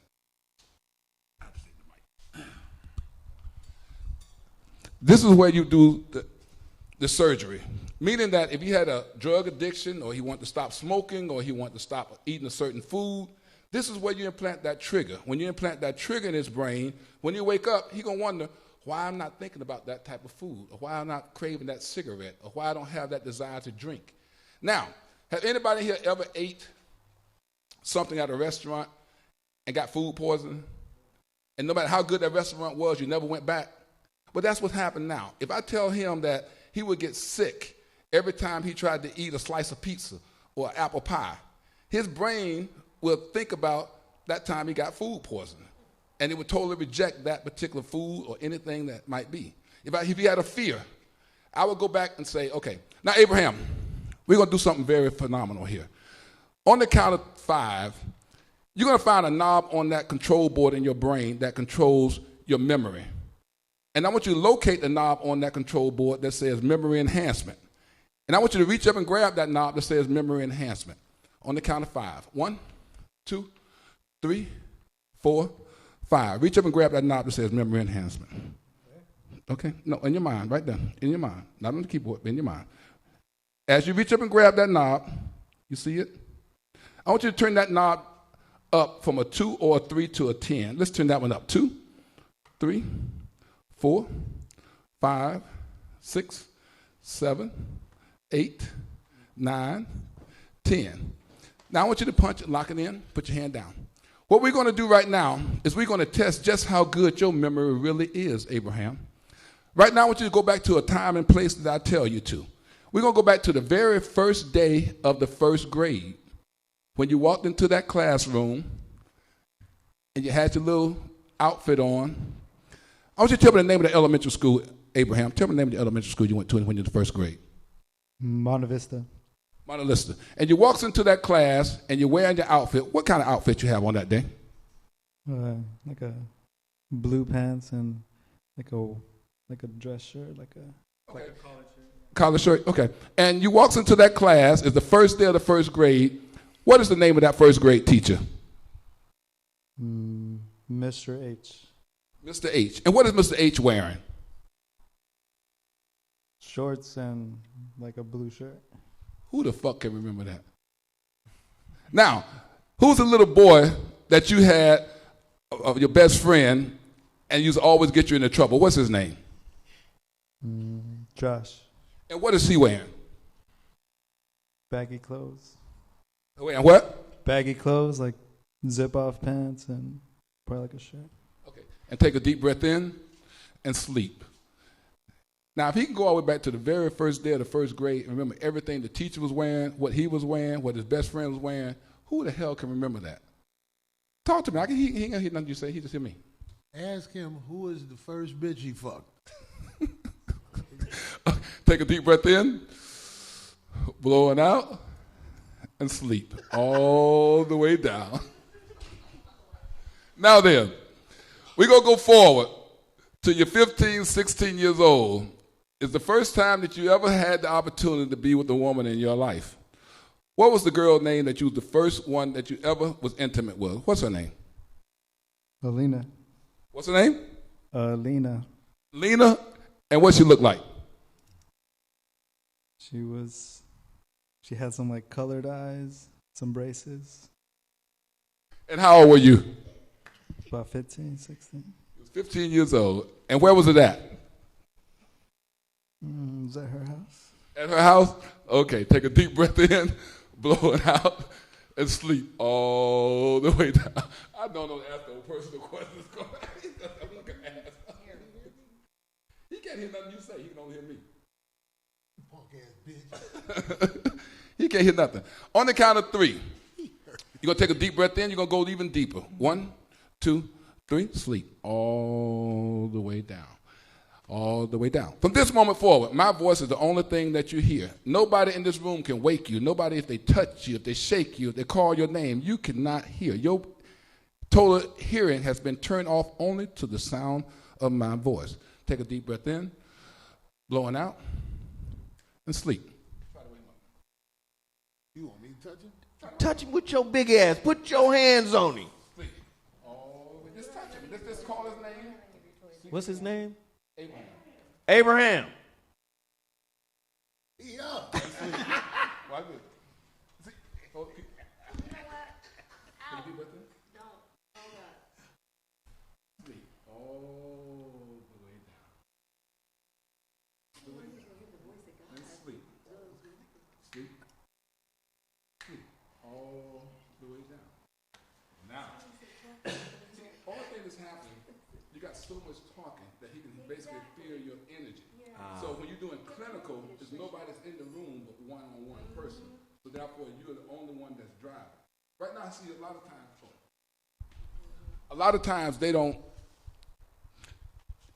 This is where you do the surgery, meaning that if he had a drug addiction or he wanted to stop smoking or he wanted to stop eating a certain food, this is where you implant that trigger. When you implant that trigger in his brain, when you wake up, he's going to wonder why I'm not thinking about that type of food, or why I'm not craving that cigarette, or why I don't have that desire to drink. Now, have anybody here ever ate something at a restaurant and got food poisoning? And no matter how good that restaurant was, you never went back? But that's what happened now. If I tell him that he would get sick every time he tried to eat a slice of pizza or apple pie, his brain will think about that time he got food poisoning. And it would totally reject that particular food or anything that might be. If he had a fear, I would go back and say, okay, now Abraham, we're going to do something very phenomenal here. On the count of 5, you're going to find a knob on that control board in your brain that controls your memory. And I want you to locate the knob on that control board that says memory enhancement. And I want you to reach up and grab that knob that says memory enhancement. On the count of 5. 1, 2, 3, 4, 5. Reach up and grab that knob that says memory enhancement. Okay? No, in your mind, right there. In your mind. Not on the keyboard, but in your mind. As you reach up and grab that knob, you see it? I want you to turn that knob up from a 2 or a 3 to a 10. Let's turn that one up. 2, 3, 4, 5, 6, 7, 8, 9, 10. Now I want you to punch it, lock it in, put your hand down. What we're going to do right now is we're going to test just how good your memory really is, Abraham. Right now I want you to go back to a time and place that I tell you to. We're going to go back to the very first day of the first grade, when you walked into that classroom and you had your little outfit on. I want you to tell me the name of the elementary school, Abraham. Tell me the name of the elementary school you went to when you were in the first grade. Monte Vista. Monte Vista. And you walk into that class and you're wearing your outfit. What kind of outfit you have on that day? Like a blue pants and like a dress shirt, like a collar shirt. Collar shirt, okay. And you walks into that class. It's the first day of the first grade. What is the name of that first grade teacher? Mr. H. Mr. H. And what is Mr. H wearing? Shorts and like a blue shirt. Who the fuck can remember that? Now, who's the little boy that you had of your best friend and used to always get you into trouble? What's his name? Josh. And what is he wearing? Baggy clothes. Wearing what? Baggy clothes, like zip-off pants and probably like a shirt. Okay. And take a deep breath in and sleep. Now, if he can go all the way back to the very first day of the first grade and remember everything the teacher was wearing, what he was wearing, what his best friend was wearing, who the hell can remember that? Talk to me. He ain't gonna hear nothing you say. He just hear me. Ask him who is the first bitch he fucked. Take a deep breath in, blow it out, and sleep all the way down. Now then, we're going to go forward to you're 15, 16 years old. It's the first time that you ever had the opportunity to be with a woman in your life. What was the girl name that you was the first one that you ever was intimate with? What's her name? Alina. What's her name? Lena. Lena. And what she look like? She had some like colored eyes, some braces. And how old were you? About 15, 16. You was 15 years old. And where was it at? Was at her house. At her house? Okay, take a deep breath in, blow it out, and sleep all the way down. I don't know to ask no personal questions. I'm not gonna ask. He can't hear nothing you say. He can only hear me. Punk ass bitch. He can't hear nothing. On the count of 3, you're going to take a deep breath in. You're going to go even deeper. 1, 2, 3. Sleep all the way down. all the way down. From this moment forward, my voice is the only thing that you hear. Nobody in this room can wake you. Nobody, if they touch you, if they shake you, if they call your name, you cannot hear. Your total hearing has been turned off only to the sound of my voice. Take a deep breath in, blowing out, and sleep. You want me to touch him? Touch him with your big ass. Put your hands on him. Sleep. Oh, just touch him. Just call his name. What's his name? Abraham. Abraham. Yeah. Why good? See, hold it. You know what? Take a deep breath in. Don't. Hold up. Sleep all the way down. And sleep. Sleep. Sleep all the way down. Now, see, all thing that's happening, you got so much talking that he can basically feel your energy. So when you're doing clinical, there's nobody that's in the room but one-on-one person. So therefore, you're the only one that's driving. Right now, I see a lot of times they don't,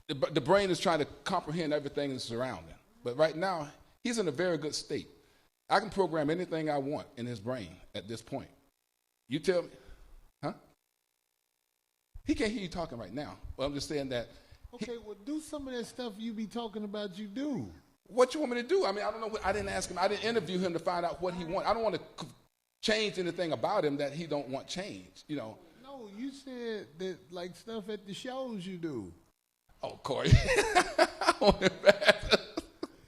the brain is trying to comprehend everything that's surrounding. But right now, he's in a very good state. I can program anything I want in his brain at this point. You tell me, huh? He can't hear you talking right now. But I'm just saying that. Okay, well, do some of that stuff you be talking about you do. What you want me to do? I mean, I don't know. I didn't ask him. I didn't interview him to find out what he wants. I don't want to change anything about him that he don't want changed, you know. No, you said that, like, stuff at the shows you do. Oh, Corey. I want to embarrass.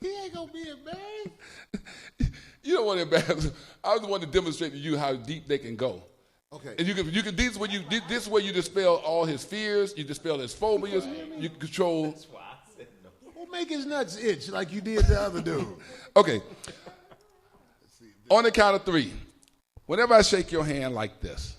He ain't going to be embarrassed. You don't want to embarrass him. I just want to demonstrate to you how deep they can go. Okay. And you can this is where you dispel all his fears, you dispel his phobias, you control. That's why I said no. Well, make his nuts itch like you did the other dude. Okay. On the count of 3, whenever I shake your hand like this,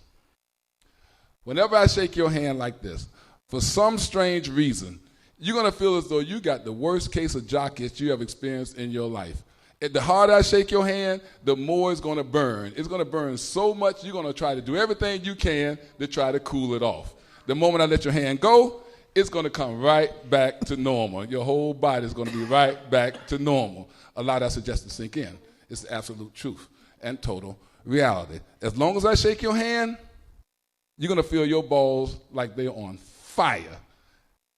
for some strange reason, you're going to feel as though you got the worst case of jock itch you have experienced in your life. The harder I shake your hand, the more it's going to burn. It's going to burn so much, you're going to try to do everything you can to try to cool it off. The moment I let your hand go, it's going to come right back to normal. Your whole body is going to be right back to normal. Allow that suggestion to sink in. It's the absolute truth and total reality. As long as I shake your hand, you're going to feel your balls like they're on fire.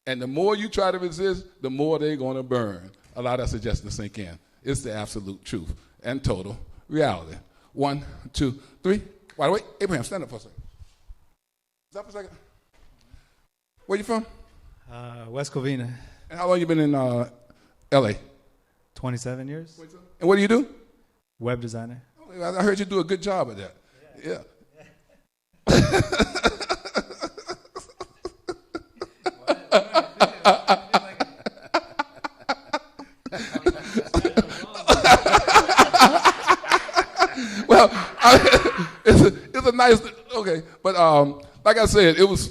And the more you try to resist, the more they're going to burn. Allow that suggestion to sink in. It's the absolute truth and total reality. 1, 2, 3. Wait, wait. Abraham, stand up for a second. Stop for a second. Where you from? West Covina. And how long you been in L.A.? 27 years. And what do you do? Web designer. I heard you do a good job at that. Yeah. Well, it's a nice, okay, but like I said, it was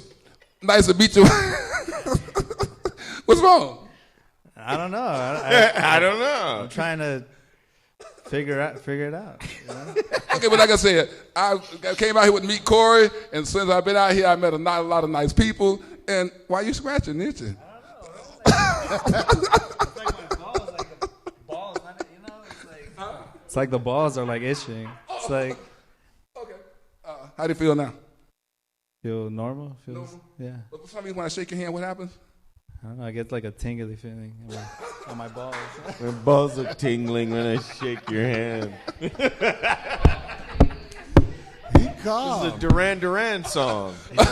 nice to meet you. What's wrong? I don't know. I don't know. I'm trying to figure it out. You know? Okay, but like I said, I came out here with Meet Corey, and since I've been out here, I met a lot of nice people. And why are you scratching, didn't you? I don't know. It's like my balls, like the balls, you know? It's like the balls are like itching. It's like. Okay. How do you feel now? Feel normal? Normal? Yeah. But for some reason, when I shake your hand, what happens? I don't know. I get like a tingly feeling on my balls. My balls are tingling when I shake your hand. He calm. This is a Duran Duran song. All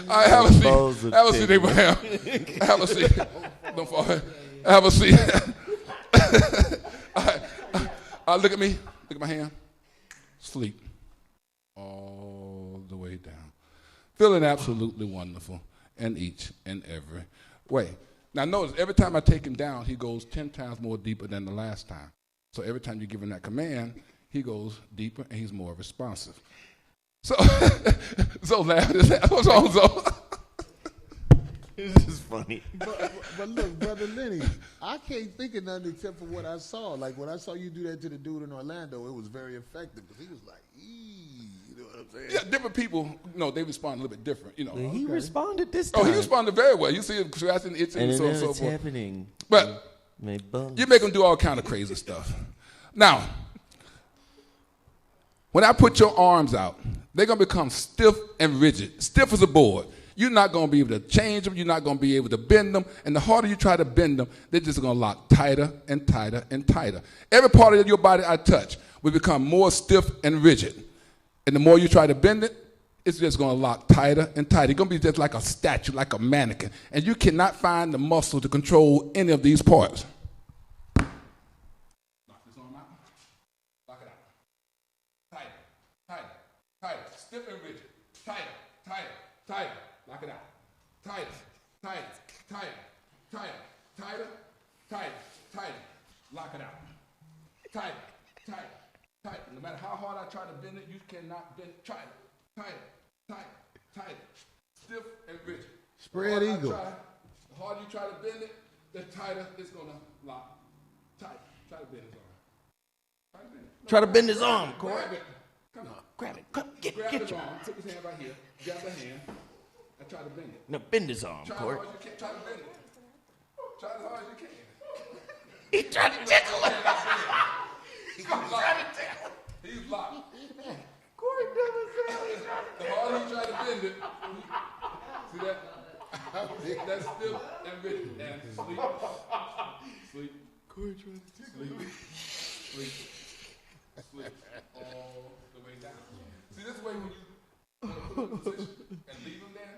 right, have a seat. Have a seat, Abraham. Have a seat. Don't fall. Have a seat. All right. Look at me. Look at my hand. Sleep. All the way down. Feeling absolutely wonderful in each and every way. Now notice, every time I take him down, he goes 10 times more deeper than the last time. So every time you give him that command, he goes deeper and he's more responsive. So, laugh. What's wrong, Zo? This is funny. But look, Brother Lenny, I can't think of nothing except for what I saw. Like when I saw you do that to the dude in Orlando, it was very effective because he was like, "Ee," you know what I'm saying? Yeah, different people, they respond a little bit different, He responded this time. Oh, he responded very well. You see him scratching, itching, and and so it's forth. happening. But you make them do all kind of crazy stuff. Now, when I put your arms out, they're going to become stiff and rigid, stiff as a board. You're not going to be able to change them. You're not going to be able to bend them. And the harder you try to bend them, they're just going to lock tighter and tighter and tighter. Every part of your body I touch will become more stiff and rigid. And the more you try to bend it, it's just going to lock tighter and tighter. It's going to be just like a statue, like a mannequin. And you cannot find the muscle to control any of these parts. Lock this arm out. Lock it out. Tighter, tighter, tighter. Stiff and rigid. Tighter, tighter, tighter. Lock it out. Tighter, tighter, tighter, tighter, tighter, tighter, tighter. Lock it out. Tighter, tighter, tighter. No matter how hard I try to bend it, you cannot bend it. Tighter, tighter, tighter, tighter. Stiff and rigid. Spread eagle. The harder you try to bend it, the tighter it's going to lock. Tight. Try to bend his arm. Try to bend his arm, Corey. Grab it. Come on. Grab it. Come, Grab get his you. arm. Put his hand right here. Grab the hand. And try to bend it. Now bend his arm, Try Corey. as hard as you can. Try to bend it. Try as hard as you can. He tried to tickle it. He's locked. He's locked. Corey never The harder you try to bend it, see that? That's still and rigid. And sleep. Sleep. Corey trying to tickle it. Sleep. Sleep. All the way down. See, this way when you put him in position and leave him there.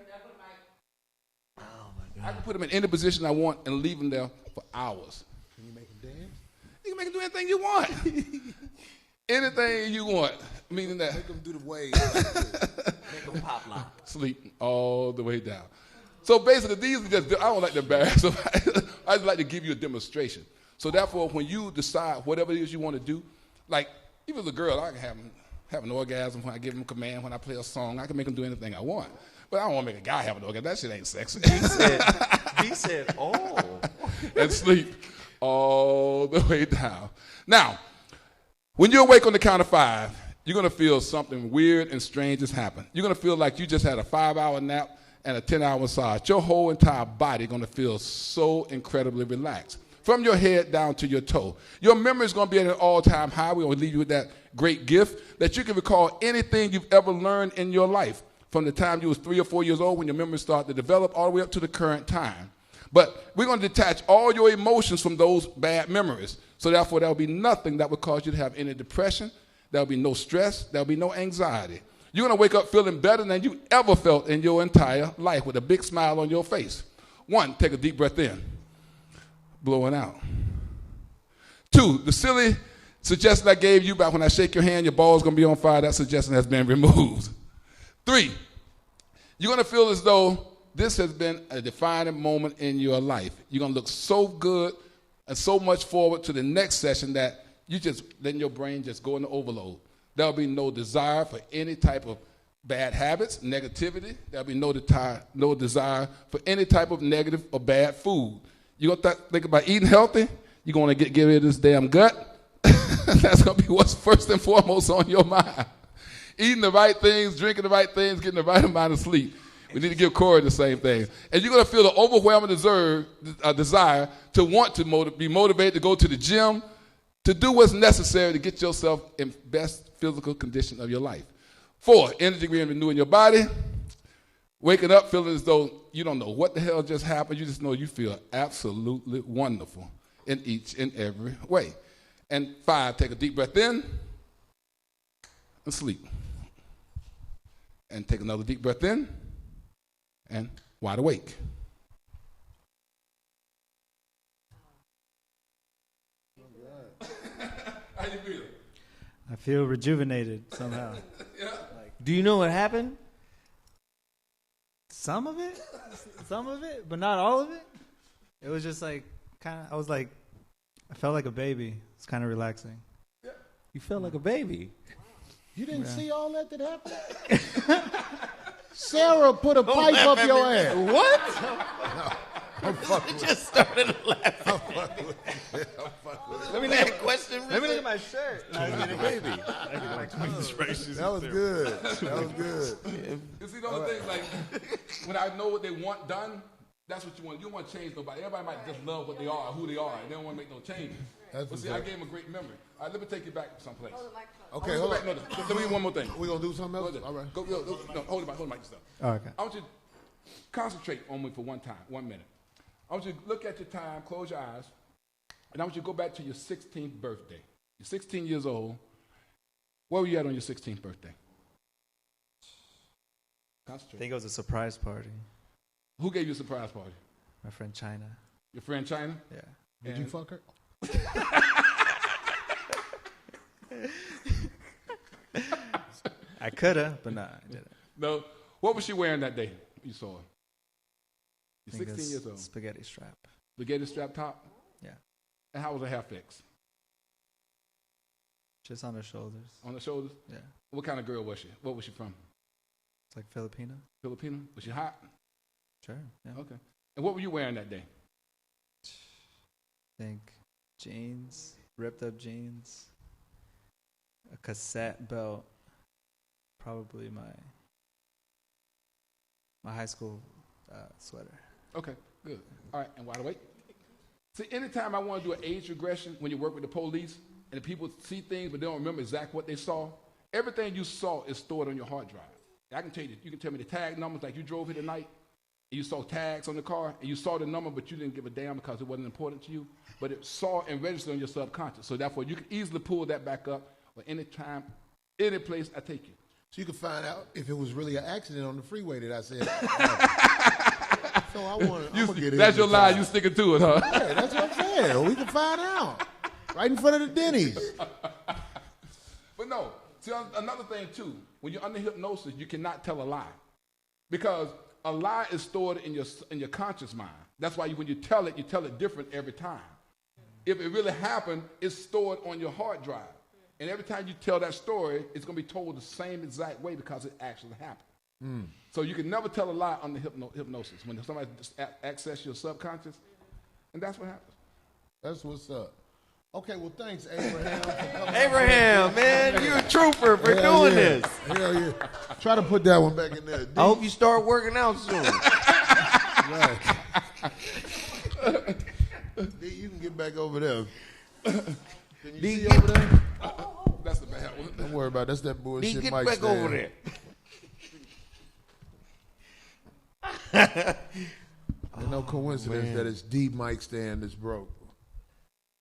Oh my God. I can put him in any position I want and leave him there for hours. Can you make him dance? You can make him do anything you want. Anything you want. Meaning that. Make him do the wave. Make him pop lock. Sleep all the way down. So basically, these are just, I don't like to embarrass them. I just like to give you a demonstration. So therefore, when you decide whatever it is you want to do, like, even as a girl, I can have an orgasm when I give him a command, when I play a song. I can make him do anything I want. But I don't want to make a guy have an orgasm. That shit ain't sexy. He said, oh. And sleep all the way down. Now, when you awake on the count of 5, you're going to feel something weird and strange has happened. You're going to feel like you just had a 5-hour nap and a 10-hour massage. Your whole entire body is going to feel so incredibly relaxed. From your head down to your toe. Your memory is going to be at an all-time high. We're going to leave you with that great gift that you can recall anything you've ever learned in your life from the time you was 3 or 4 years old when your memory started to develop all the way up to the current time. But we're going to detach all your emotions from those bad memories. So therefore, there will be nothing that would cause you to have any depression. There will be no stress. There will be no anxiety. You're going to wake up feeling better than you ever felt in your entire life with a big smile on your face. 1, take a deep breath in. Blowing out. 2, the silly suggestion I gave you about when I shake your hand, your ball's going to be on fire, that suggestion has been removed. 3, you're going to feel as though this has been a defining moment in your life. You're going to look so good and so much forward to the next session that you just letting your brain just go into overload. There'll be no desire for any type of bad habits, negativity. There'll be no desire for any type of negative or bad food. You're going to think about eating healthy. You're going to get rid of this damn gut. That's going to be what's first and foremost on your mind. Eating the right things, drinking the right things, getting the right amount of sleep. We need to give Corey the same thing. And you're going to feel the overwhelming desire to want to be motivated to go to the gym, to do what's necessary to get yourself in best physical condition of your life. 4, energy being renewed in your body. Waking up feeling as though you don't know what the hell just happened. You just know you feel absolutely wonderful in each and every way. And 5, take a deep breath in and sleep. And take another deep breath in and wide awake. How you feel? I feel rejuvenated somehow. Yeah. Do you know what happened? Some of it, but not all of it. It was just like I felt like a baby. It's kind of relaxing. You felt like a baby. You didn't see all that happened? Sarah put a pipe up your ass. What? I'm fucking with Just started laughing. I'm fucking with you. I'm fucking with you. Let me look at the question. Let me look at my shirt. Baby. That was good. That was good. You see, the only thing, like, when I know what they want done, that's what you want. You don't want to change nobody. Everybody might just love what they are, who they are, and they don't want to make no changes. But see, I gave him a great memory. All right, let me take you back someplace. Okay, hold on. No, let me do one more thing. We gonna do something else? Go ahead. All right. Go, no, hold the mic stuff. Oh, okay. I want you to concentrate on me for 1 minute. I want you to look at your time, close your eyes, and I want you to go back to your 16th birthday. You're 16 years old. Where were you at on your 16th birthday? I Concentrate. think it was a surprise party. Who gave you a surprise party? My friend China. Your friend China? Yeah. Did you fuck her? I coulda, but nah, I didn't. No. What was she wearing that day you saw her? I You're think 16 it's years old. Spaghetti strap. Spaghetti strap top? Yeah. And how was her hair fixed? Just on her shoulders. On the shoulders? Yeah. What kind of girl was she? What was she from? It's like Filipino. Filipino? Was she hot? Sure. Yeah. Okay. And what were you wearing that day? I think jeans, ripped up jeans, a cassette belt, probably my high school sweater. Okay, good. All right, and wide awake. See, anytime I want to do an age regression, when you work with the police and the people see things but they don't remember exactly what they saw, everything you saw is stored on your hard drive. I can tell you, you can tell me the tag numbers, like you drove here tonight, and you saw tags on the car, and you saw the number, but you didn't give a damn because it wasn't important to you. But it saw and registered on your subconscious. So therefore, you can easily pull that back up or any time, any place I take you. So you can find out if it was really an accident on the freeway that I said. So I want to get it. That's your lie. You sticking to it, huh? Yeah, that's what I'm saying. We can find out right in front of the Denny's. But no. See, another thing too. When you're under hypnosis, you cannot tell a lie, because a lie is stored in your conscious mind. That's why when you tell it different every time. If it really happened, it's stored on your hard drive. And every time you tell that story, it's going to be told the same exact way because it actually happened. So you can never tell a lie under hypnosis. When somebody access your subconscious, and that's what happens. That's what's up. Okay, well, thanks, Abraham. For coming Abraham, man, you're a trooper for Hell doing yeah. this. Hell yeah. Try to put that one back in there. I hope you start working out soon. Right. D, you can get back over there. Can you see over there? That's the bad one. Don't worry about it. That's that D, bullshit get mic back stand. over there. There's no coincidence that it's D mic stand that's broke.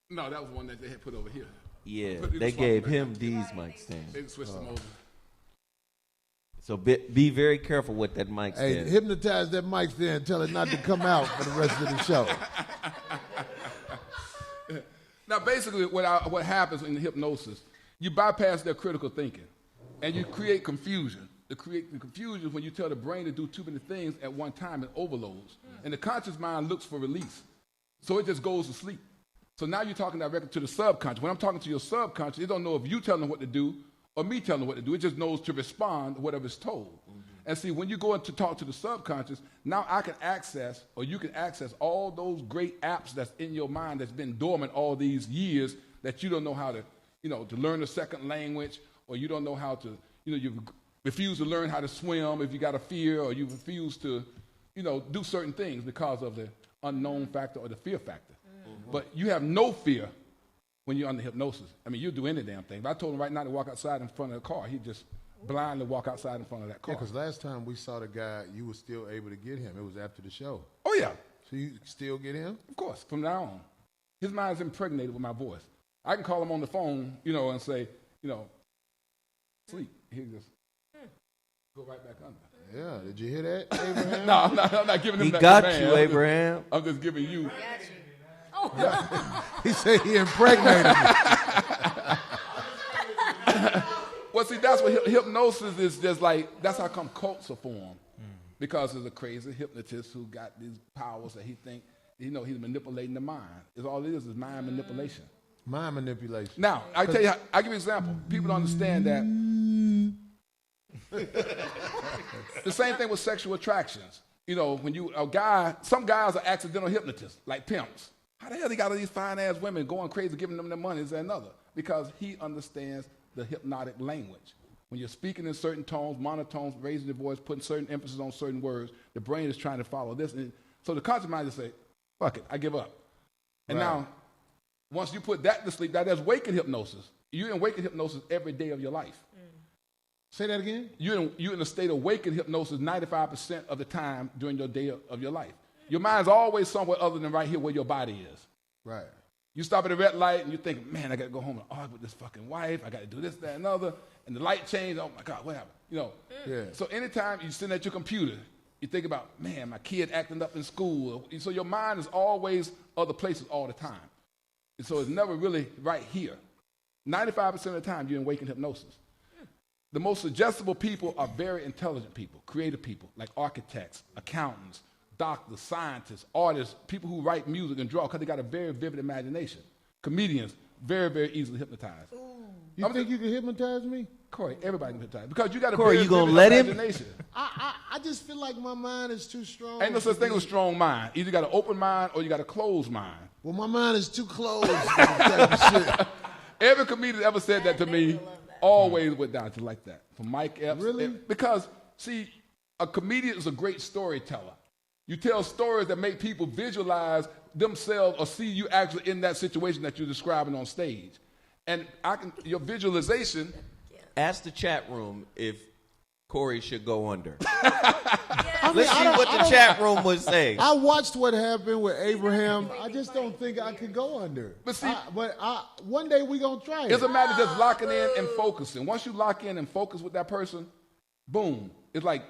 No, that was one that they had put over here. Yeah, But it they was gave swap him back. D's mic stand. They switched them over. So be very careful with that mic Hey, stand. hypnotize that mic stand and tell it not to come out for the rest of the show. Now, basically, what happens in hypnosis, you bypass their critical thinking, and you create confusion. To create the confusion when you tell the brain to do too many things at one time, it overloads. And the conscious mind looks for release. So it just goes to sleep. So now you're talking directly to the subconscious. When I'm talking to your subconscious, it don't know if you telling them what to do or me telling them what to do. It just knows to respond to whatever is told. And see, when you go in to talk to the subconscious, now I can access, or you can access all those great apps that's in your mind that's been dormant all these years that you don't know how to, to learn a second language, or you don't know how to, you refuse to learn how to swim if you got a fear, or you refuse to, do certain things because of the unknown factor or the fear factor. But you have no fear when you're under hypnosis. I mean, you'll do any damn thing. If I told him right now to walk outside in front of the car, he'd just blindly walk outside in front of that car. Yeah, because last time we saw the guy, you were still able to get him. It was after the show. Oh, yeah. So you still get him? Of course, from now on. His mind's impregnated with my voice. I can call him on the phone, and say, sleep. He'll just go right back under. Yeah. Did you hear that, Abraham? No, I'm not giving him He that got command. you, Abraham. I'm just giving you. He said he impregnated me. Well, see, that's what hypnosis is just like, that's how come cults are formed. Because there's a crazy hypnotist who got these powers that he think, he's manipulating the mind. All it is mind manipulation. Mind manipulation. Now, I tell you, I'll give you an example. People don't understand that. The same thing with sexual attractions. when some guys are accidental hypnotists, like pimps. How the hell they got all these fine-ass women going crazy, giving them their money? Is that another? Because he understands the hypnotic language. When you're speaking in certain tones, monotones, raising the voice, putting certain emphasis on certain words, the brain is trying to follow this. And so the conscious mind just say, fuck it, I give up. And now, once you put that to sleep, that's waking hypnosis. You're in waking hypnosis every day of your life. Say that again? You're in a state of waking hypnosis 95% of the time during your day of your life. Your mind's always somewhere other than right here where your body is. Right. You stop at a red light and you think, man, I got to go home and argue with this fucking wife. I got to do this, that, and other. And the light changed. Oh, my God, what happened? Yeah. So anytime you're sitting at your computer, you think about, man, my kid acting up in school. So your mind is always other places all the time. And so it's never really right here. 95% of the time, you're in waking hypnosis. The most suggestible people are very intelligent people, creative people, like architects, accountants, doctors, scientists, artists, people who write music and draw because they got a very vivid imagination. Comedians, very, very easily hypnotized. You think you can hypnotize me? Corey, everybody can hypnotize because you got a Corey, very you gonna vivid let him? imagination. I just feel like my mind is too strong. Ain't no such thing as a strong mind. Either you got an open mind or you got a closed mind. Well, my mind is too closed. Type of shit. Every comedian ever said that to me always went down to like that. From Mike Epps. Really? Because, see, a comedian is a great storyteller. You tell stories that make people visualize themselves or see you actually in that situation that you're describing on stage. And your visualization. Ask the chat room if Corey should go under. I mean, Let's see what the chat room was saying. I watched what happened with Abraham. I just don't think I could go under. But see, one day we gonna try it. it's a matter of just locking in and focusing. Once you lock in and focus with that person, boom. It's like,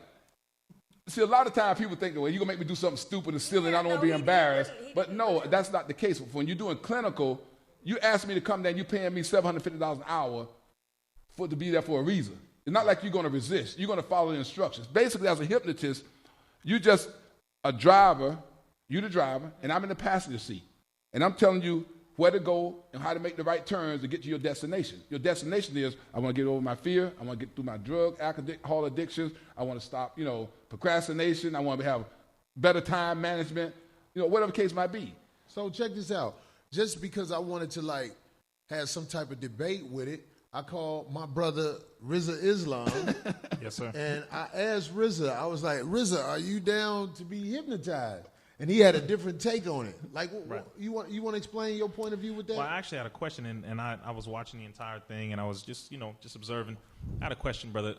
see, a lot of times people think, well, you're going to make me do something stupid and silly and I don't want to be embarrassed. But no, that's not the case. When you're doing clinical, you ask me to come down, you're paying me $750 an hour to be there for a reason. It's not like you're going to resist. You're going to follow the instructions. Basically, as a hypnotist, you just a driver, you're the driver, and I'm in the passenger seat. And I'm telling you where to go and how to make the right turns to get to your destination. Your destination is, I want to get over my fear. I want to get through my drug, alcohol addictions. I want to stop, procrastination. I want to have better time management, whatever the case might be. So check this out. Just because I wanted to have some type of debate with it, I called my brother Rizza Islam. Yes, sir. And I asked Rizza, I was like, Rizza, are you down to be hypnotized? And he had a different take on it. Right. You want to explain your point of view with that? Well, I actually had a question, and I was watching the entire thing, and I was just observing. I had a question, brother.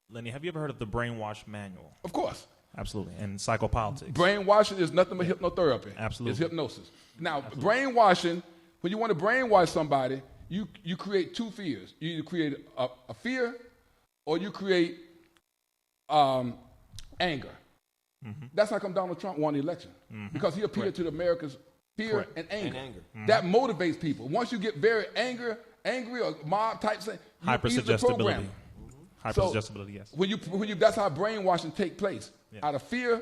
Lenny, have you ever heard of the Brainwash Manual? Of course. Absolutely. And psychopolitics. Brainwashing is nothing but hypnotherapy. Absolutely. It's hypnosis. Now, brainwashing, when you want to brainwash somebody, you create two fears. You either create a fear or you create anger. Mm-hmm. That's how come Donald Trump won the election. Mm-hmm. Because he appealed to the America's fear and anger. Mm-hmm. That motivates people. Once you get very angry or mob type thing, hypersuggestibility. Hypersuggestibility, yes. When you that's how brainwashing take place. Yeah. Out of fear,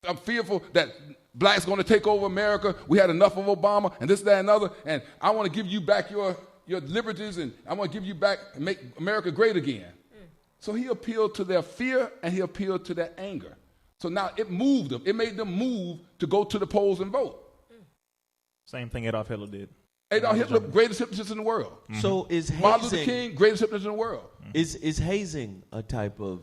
I'm fearful that blacks going to take over America. We had enough of Obama and this, that, and other. And I want to give you back your liberties, and I want to give you back and make America great again. So he appealed to their fear and he appealed to their anger. So now it moved them. It made them move to go to the polls and vote. Same thing Adolf Hitler did. Adolf Hitler, greatest hypnotist in the world. Mm-hmm. So is hazing, Martin Luther King, greatest hypnotist in the world. Is hazing a type of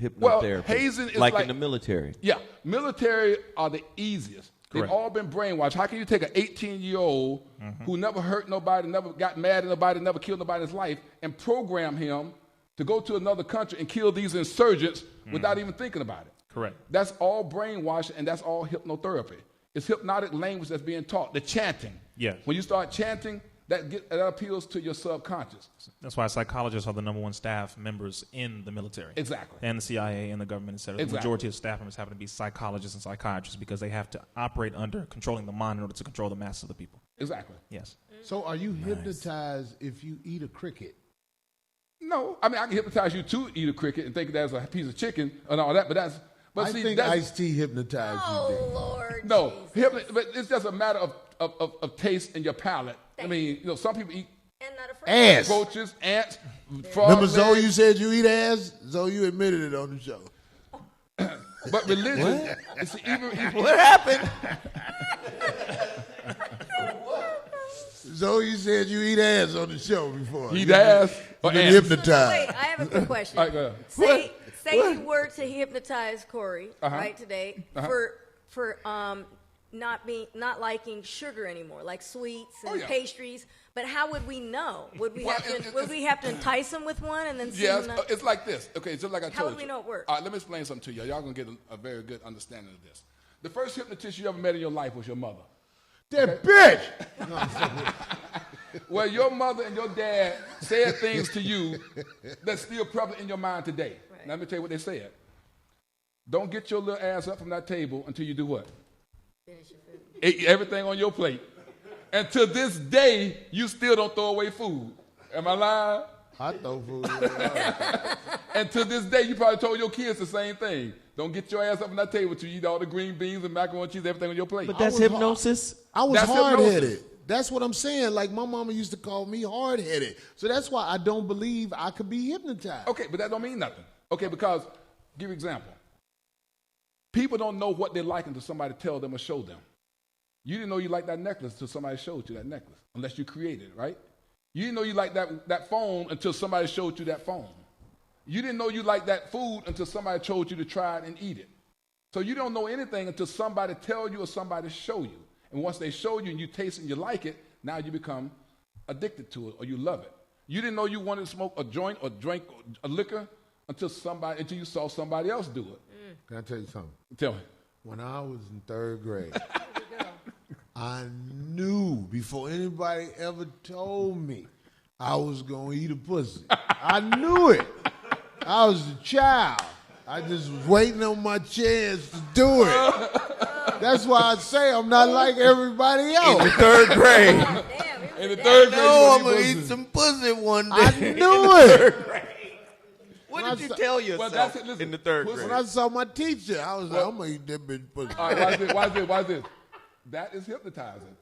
hypnotherapy? Well, hazing is like in the military. Yeah, military are the easiest. Correct. They've all been brainwashed. How can you take an 18-year-old who never hurt nobody, never got mad at nobody, never killed nobody in his life, and program him to go to another country and kill these insurgents without even thinking about it? Correct. That's all brainwashing, and that's all hypnotherapy. It's hypnotic language that's being taught. The chanting. Yeah. When you start chanting, that appeals to your subconscious. That's why psychologists are the #1 staff members in the military. Exactly. And the CIA and the government, et cetera. Exactly. The majority of staff members happen to be psychologists and psychiatrists because they have to operate under controlling the mind in order to control the masses of the people. Exactly. Yes. So are you hypnotized if you eat a cricket? No. I mean, I can hypnotize you to eat a cricket and think that's a piece of chicken and all that, but that's... I think Ice-T hypnotized you. Oh, Lord. No, but it's just a matter of taste and your palate. I mean, some people eat And not afraid. Ass. roaches, ants, frogs. Remember Zoe, you said you eat ass? Zoe, you admitted it on the show. But religion, see, even What happened? So you said you eat ass on the show before. eat ass or Been ants. hypnotized. Wait, I have a quick question. All right, go ahead. Say you were to hypnotize Corey right today for not liking sugar anymore, like sweets and pastries. But how would we know? Would we have to entice him with one and then see him? It's like this. Okay, just like I told you. How would we know it worked? All right, let me explain something to you. Y'all gonna get a very good understanding of this. The first hypnotist you ever met in your life was your mother. That bitch. Well, your mother and your dad said things to you that's still prevalent in your mind today. Right. Now, let me tell you what they said. Don't get your little ass up from that table until you do what? Finish your food. Eat everything on your plate. And to this day, you still don't throw away food. Am I lying? I throw food away. And to this day, you probably told your kids the same thing. Don't get your ass up from that table till you eat all the green beans and macaroni and cheese, everything on your plate. But that's hypnosis. I was That's hard-headed. hypnosis. That's what I'm saying. Like, my mama used to call me hard-headed. So that's why I don't believe I could be hypnotized. Okay, but that don't mean nothing. Okay, because, give you an example. People don't know what they like until somebody tell them or show them. You didn't know you liked that necklace until somebody showed you that necklace, unless you created it, right? You didn't know you liked that phone until somebody showed you that phone. You didn't know you liked that food until somebody told you to try it and eat it. So you don't know anything until somebody tell you or somebody show you. And once they show you and you taste it and you like it, now you become addicted to it or you love it. You didn't know you wanted to smoke a joint or drink a liquor until you saw somebody else do it. Can I tell you something? Tell me. When I was in third grade, I knew before anybody ever told me I was going to eat a pussy. I knew it. I was a child. I just was waiting on my chance to do it. That's why I say I'm not like everybody else. In the third grade. Damn, In the third grade, No, you I'm gonna gonna eat eat pussy. some pussy one day. I knew it. What did you tell yourself that's it, listen, in the third pussy- grade? When I saw my teacher, I was like, I'm going to eat that bitch pussy. All right, watch this. That is hypnotizing.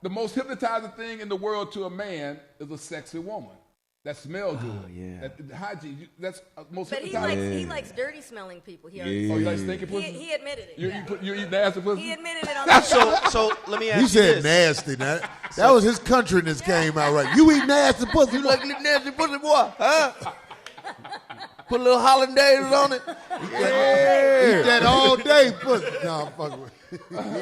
The most hypnotizing thing in the world to a man is a sexy woman that smells good. yeah. That hygiene. That's most But hypnotizing. he likes dirty smelling people. He already Oh, you like stinky he, pussy? he admitted it. You eat nasty pussy? He admitted it on the show. So let me ask He you said this. nasty. That was his countryness came out right. You eat nasty pussy. You like nasty pussy, boy? Huh? Put a little hollandaise on it. Eat that all day pussy. No, I'm fucking with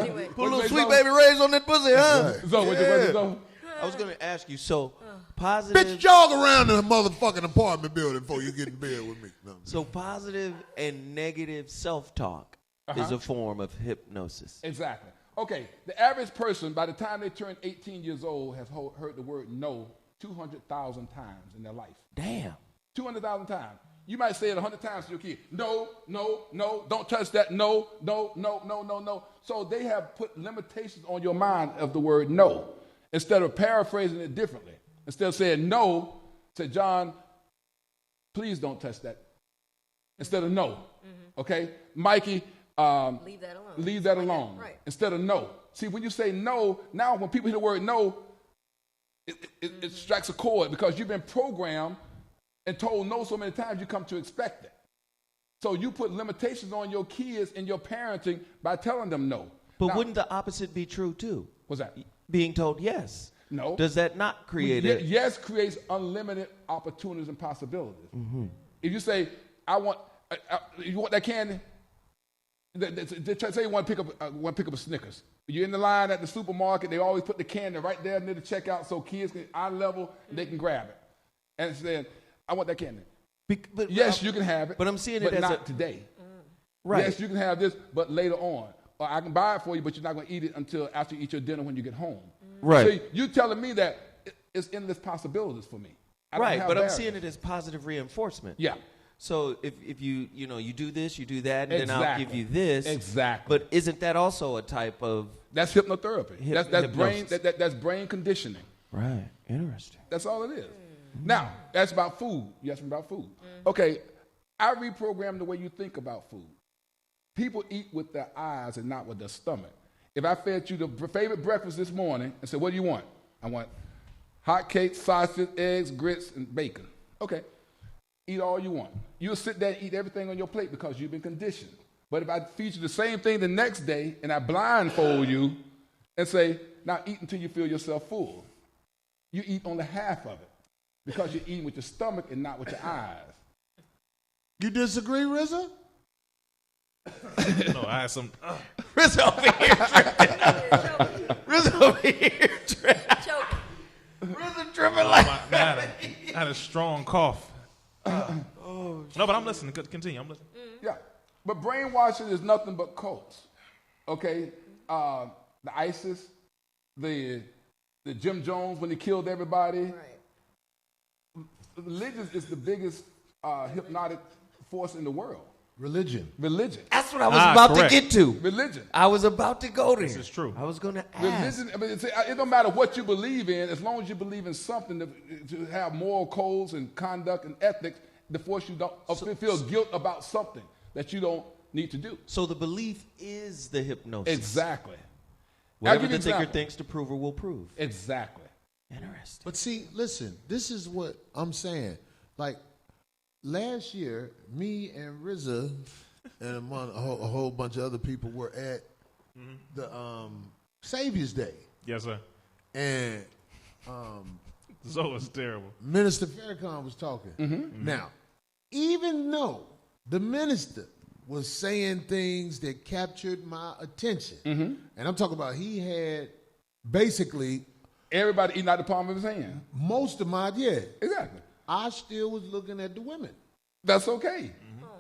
Anyway, Put a little sweet baby rays on that pussy, huh? So, what your question, so? I was gonna ask you. So positive. Bitch, jog around in a motherfucking apartment building before you get in bed with me. No. So positive and negative self-talk is a form of hypnosis. Exactly. Okay, the average person, by the time they turn 18 years old, has heard the word no 200,000 times in their life. Damn. 200,000 times. You might say it 100 times to your kid. No, no, no, don't touch that. No, no, no, no, no, no. So they have put limitations on your mind of the word no. Instead of paraphrasing it differently. Instead of saying no, say, John, please don't touch that. Instead of no. Okay? Mikey, leave that alone. leave that alone. Right. Instead of no. See, when you say no, now when people hear the word no, it strikes a chord because you've been programmed and told no so many times you come to expect it. So you put limitations on your kids and your parenting by telling them no. But Now, wouldn't the opposite be true too? what's that? Being told yes. No. Does that not create it? Yes creates unlimited opportunities and possibilities. If you say, you want that candy? Say you want to pick up a Snickers. You're in the line at the supermarket. They always put the candy right there near the checkout so kids can eye level they can grab it. And saying, I want that candy. But Yes, you can have it. But I'm seeing it but as not a today. right. Yes, you can have this, but later on. Or I can buy it for you, but you're not going to eat it until after you eat your dinner when you get home. Right. So you telling me that it's endless possibilities for me. I don't Right, have but I'm barriers. seeing it as positive reinforcement. Yeah. So if you do this, you do that, and then I'll Exactly. give you this. Exactly. But isn't that also a type of That's hypnotherapy. That's brain. Hypnosis. That's brain conditioning. right? Interesting. That's all it is. Now, that's about food. You asked me about food. Okay, I reprogram the way you think about food. People eat with their eyes and not with their stomach. If I fed you the favorite breakfast this morning and said, what do you want? I want hot cakes, sausage, eggs, grits, and bacon. Okay, eat all you want. You'll sit there and eat everything on your plate because you've been conditioned. But if I feed you the same thing the next day and I blindfold you and say, now eat until you feel yourself full, you eat only half of it because you're eating with your stomach and not with your eyes. You disagree, RZA? No, I had some. RZA over here tripping. RZA over here tripping. RZA tripping like I had a strong cough. No, but I'm listening. Continue. I'm listening. Yeah, but brainwashing is nothing but cults. Okay, the ISIS, the Jim Jones when he killed everybody. Right. Religion is the biggest hypnotic force in the world. Religion. That's what I was about correct. to get to. Religion. I was about to go there. This is true. I was going to ask. Religion. I mean, it don't matter what you believe in, as long as you believe in something to have moral codes and conduct and ethics to force you to feel guilt about something that you don't need to do. So the belief is the hypnosis. Exactly. Whatever the thinker thinks the prover will prove. Exactly. Interesting. But see, listen, this is what I'm saying. Like, last year, me and RZA and among a whole bunch of other people were at the Savior's Day. Yes, sir. And So it's terrible. Minister Farrakhan was talking. Now, even though the minister was saying things that captured my attention, and I'm talking about he had basically Everybody eating out the palm of his hand. most of my, Exactly. I still was looking at the women. That's okay.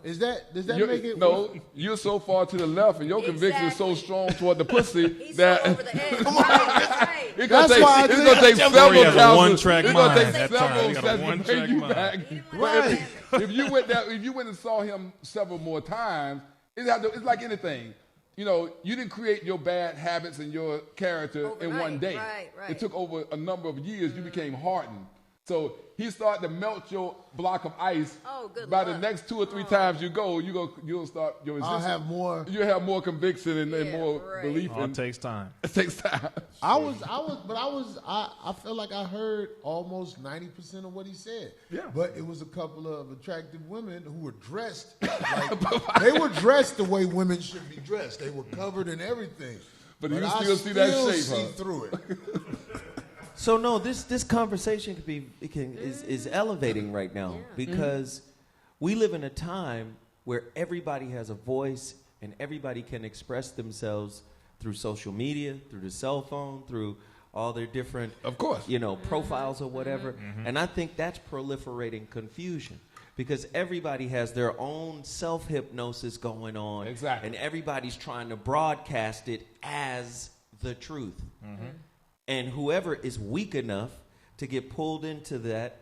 Does that You're- make it? no, you're so far to the left, and your conviction is so Exactly. strong toward the pussy He's that so over the edge. Right. it's That's gonna why I take, it's think- gonna take several Corey has a counselors. one-track It's gonna take mind. That several time, he got a sessions to one-track bring you mind. back. He didn't But want if you went and saw him several more times, it's like anything. You know, you didn't create your bad habits and your character in Overnight. one day. Right. It took over a number of years. You became hardened. So he started to melt your block of ice. Oh, good By luck. the next 2 or 3 times you'll start your I'll resistance. have more. You have more conviction and Yeah, more right. belief. All In, it takes time. it takes time. I felt like I heard almost 90% of what he said. Yeah. But it was a couple of attractive women who were dressed like, they were dressed the way women should be dressed. They were covered in everything. But you I still see that shape, see huh? through it. So no, this conversation is elevating right now because we live in a time where everybody has a voice and everybody can express themselves through social media, through the cell phone, through all their different, Of course. profiles or whatever. And I think that's proliferating confusion because everybody has their own self-hypnosis going on. Exactly. And everybody's trying to broadcast it as the truth. And whoever is weak enough to get pulled into that,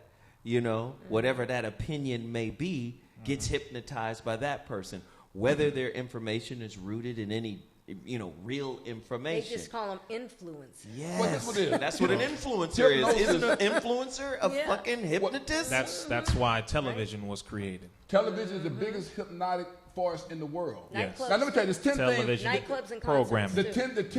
whatever that opinion may be, gets hypnotized by that person, whether their information is rooted in any, real They information. just call them influencers. Yes, Well, that's what it is. that's what an influencer is. Hypnosis. Isn't an influencer a Yeah. fucking hypnotist? That's why television was created. Television is the biggest hypnotic force in the world. Yes. Nightclubs, Now let me tell you, there's 10 things. Television. nightclubs and Programming. The concerts,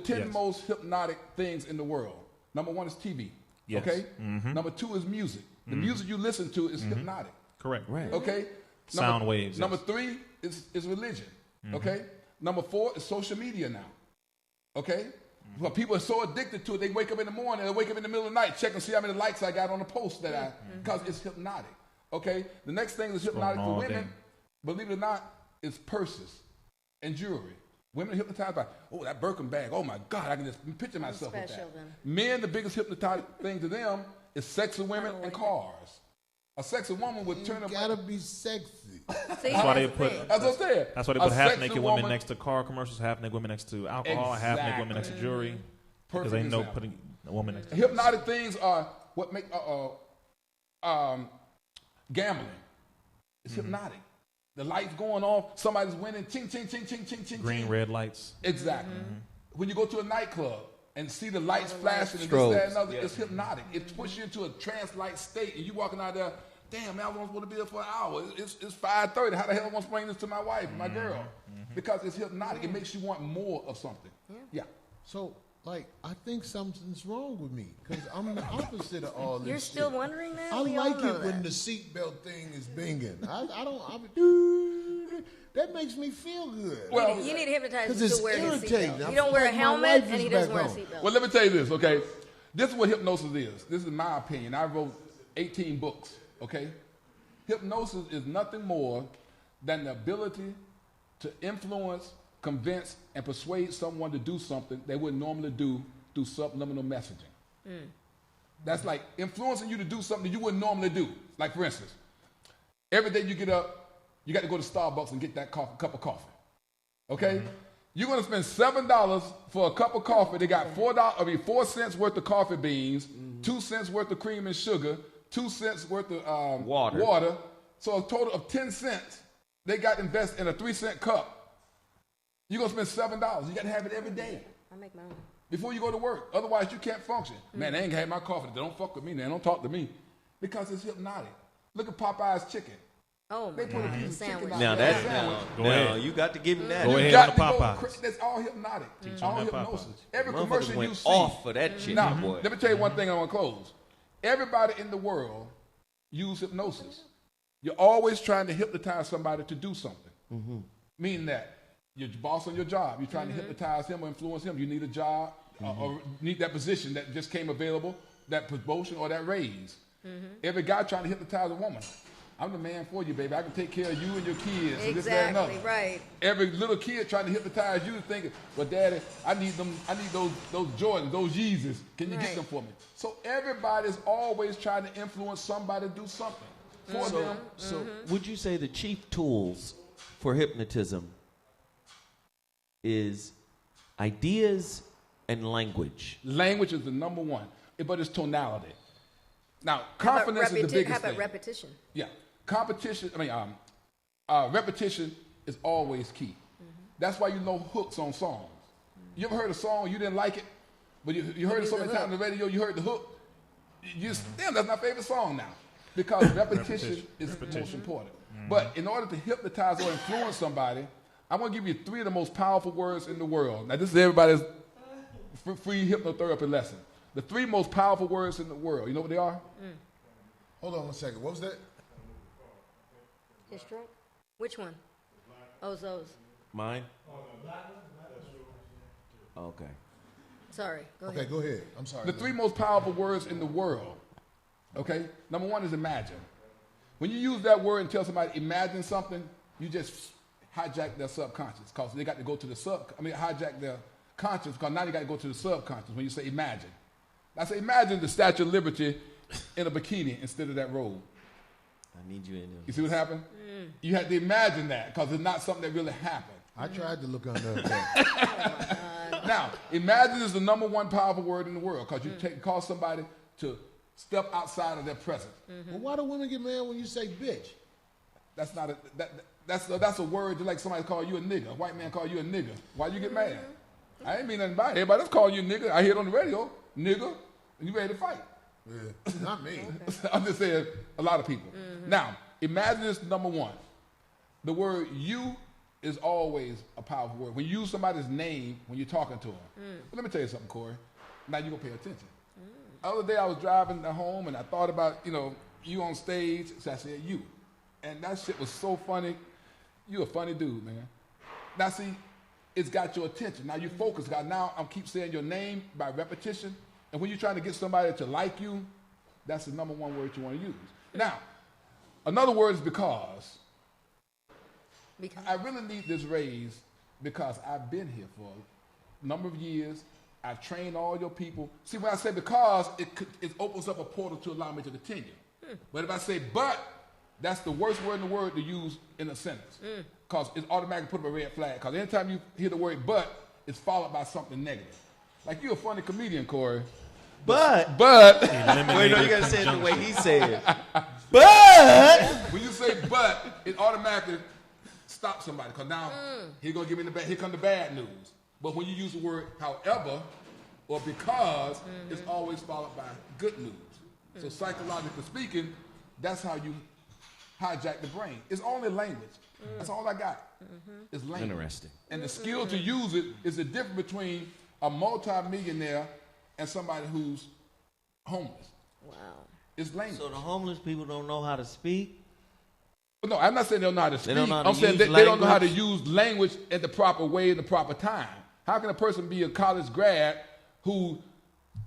10 Yes. most hypnotic things in the world. Number 1 is TV. Yes. Okay. Number 2 is music. The music you listen to is hypnotic. Correct. Right. Okay. Sound waves, yes. Number 3 is religion. Okay. Number 4 is social media now. Okay. Well, people are so addicted to it, they wake up in the morning, they wake up in the middle of the night, check and see how many likes I got on a post because it's hypnotic. Okay. The next thing that's hypnotic for all women, day. believe it or not, is purses and jewelry. Women are hypnotized by, oh, that Birkin bag. Oh my God, I can just picture myself with special that. then. Men, the biggest hypnotic thing to them is sex with women and cars. A sexy woman would turn You up. gotta be sexy. See, That's why they the put. thing. That's what I'm saying. That's why they A put half sexy naked women next to car commercials, half naked women next to alcohol, half naked women next to jewelry. Because they Perfect know example. putting a woman next to Hypnotic things are what make gambling. It's hypnotic. The lights going off, somebody's winning, ching, ching, ching, ching, ching, ching. green, ching. red lights. Exactly. When you go to a nightclub and see the lights flashing and this, Strobes. that, and other, it's hypnotic. It puts you into a trance-like state, and you walking out there, damn, man, I was supposed to be there for an hour. It's 5:30. How the hell am I going to bring this to my wife, my girl? Because it's hypnotic. It makes you want more of something. Yeah. So, like, I think something's wrong with me because I'm the opposite of all this. You're shit. still wondering that? I We all like know it when that. the seatbelt thing is binging. I don't. that makes me feel good. Well, you need to hypnotize him 'cause it's to wear his irritating. seatbelt. I You don't feel wear a like my helmet, wife and he is doesn't back wear a home. seatbelt. Well, let me tell you this, okay? This is what hypnosis is. This is my opinion. I wrote 18 books, okay? Hypnosis is nothing more than the ability to influence, convince, and persuade someone to do something they wouldn't normally do through subliminal messaging. That's like influencing you to do something you wouldn't normally do. Like, for instance, every day you get up, you got to go to Starbucks and get that cup of coffee. Okay? You're going to spend $7 for a cup of coffee. They got 4 cents worth of coffee beans, 2 cents worth of cream and sugar, 2 cents worth of water. So a total of 10 cents they got to invest in a 3-cent cup. You're going to spend $7. You got to have it every day. I make my own. Before you go to work. Otherwise, you can't function. Man, they ain't had my coffee. They don't fuck with me. They don't talk to me. Because it's hypnotic. Look at Popeye's chicken. Oh, They my put a God. piece of Sandwich. chicken Now out that's there. now you got to give him that. Go You ahead got on to the go Popeyes. That's all hypnotic. All on that hypnosis. Popeyes. Every Motherfuckers commercial you went see. off for that chicken, Now, boy. let me tell you one thing I want to close. Everybody in the world use hypnosis. You're always trying to hypnotize somebody to do something. Meaning that your boss on your job, you're trying to hypnotize him or influence him. You need a job or need that position that just came available, that promotion or that raise. Every guy trying to hypnotize a woman. I'm the man for you, baby. I can take care of you and your kids. And this, that, and Exactly, other. right. Every little kid trying to hypnotize you thinking, well, Daddy, I need those Jordans, those Yeezys. Can you get Right. them for me? So everybody's always trying to influence somebody to do something for them. So would you say the chief tools for hypnotism is ideas and language? Language is the number one, but it's tonality. Now, How about confidence is the biggest How about thing. repetition? Yeah, repetition is always key. That's why you know hooks on songs. You ever heard a song, you didn't like it, but you heard it so many times on the radio, you heard the hook. Damn, that's my favorite song now. Because repetition is the most important. But in order to hypnotize or influence somebody, I'm going to give you 3 of the most powerful words in the world. Now, this is everybody's free hypnotherapy lesson. The 3 most powerful words in the world. You know what they are? Hold on 1 second. What was that? His stroke? Which one? Oh, those. Mine? Okay. Sorry. Go Okay, ahead. go ahead. I'm sorry. The 3 most powerful words in the world. Okay? Number 1 is imagine. When you use that word and tell somebody imagine something, you just hijack their subconscious because they got to go to the hijack their conscious because now they got to go to the subconscious when you say imagine. I say imagine the Statue of Liberty in a bikini instead of that robe. I need you in there. You see what happened? You had to imagine that because it's not something that really happened. I tried to look under that. Now, imagine is the number 1 powerful word in the world because you cause somebody to step outside of their presence. Well, why do women get mad when you say bitch? That's not that's a word just like somebody call you a nigger. A white man call you a nigger. Why you get mad? I ain't mean nothing by it. Everybody else calling you a nigger. I hear it on the radio, nigger, and you ready to fight. Yeah, not me. I'm just saying a lot of people. Now, imagine this number 1. The word you is always a powerful word. When you use somebody's name when you're talking to them. Let me tell you something, Corey. Now you're going to pay attention. The other day I was driving home and I thought about, you on stage. So I said you. And that shit was so funny. You a funny dude, man. Now see, it's got your attention. Now you focus. Now I'm keep saying your name by repetition. And when you're trying to get somebody to like you, that's the number 1 word you want to use. Now, another word is because. I really need this raise because I've been here for a number of years. I've trained all your people. See, when I say because, it opens up a portal to allow me to continue. But if I say but, that's the worst word in the world to use in a sentence because it automatically put up a red flag. Because anytime you hear the word but, it's followed by something negative. Like you're a funny comedian, Corey. But Wait, no, you gotta say it the way he said it. But when you say but, it automatically stops somebody because now he's gonna give me here come the bad news. But when you use the word however or because, it's always followed by good news. So psychologically speaking, that's how you hijack the brain. It's only language. That's all I got. It's language. Interesting. And the skill to use it is the difference between a multi-millionaire and somebody who's homeless. Wow. It's language. So the homeless people don't know how to speak? No, I'm not saying they don't know how to speak. I'm saying they don't know how to use language in the proper way, in the proper time. How can a person be a college grad who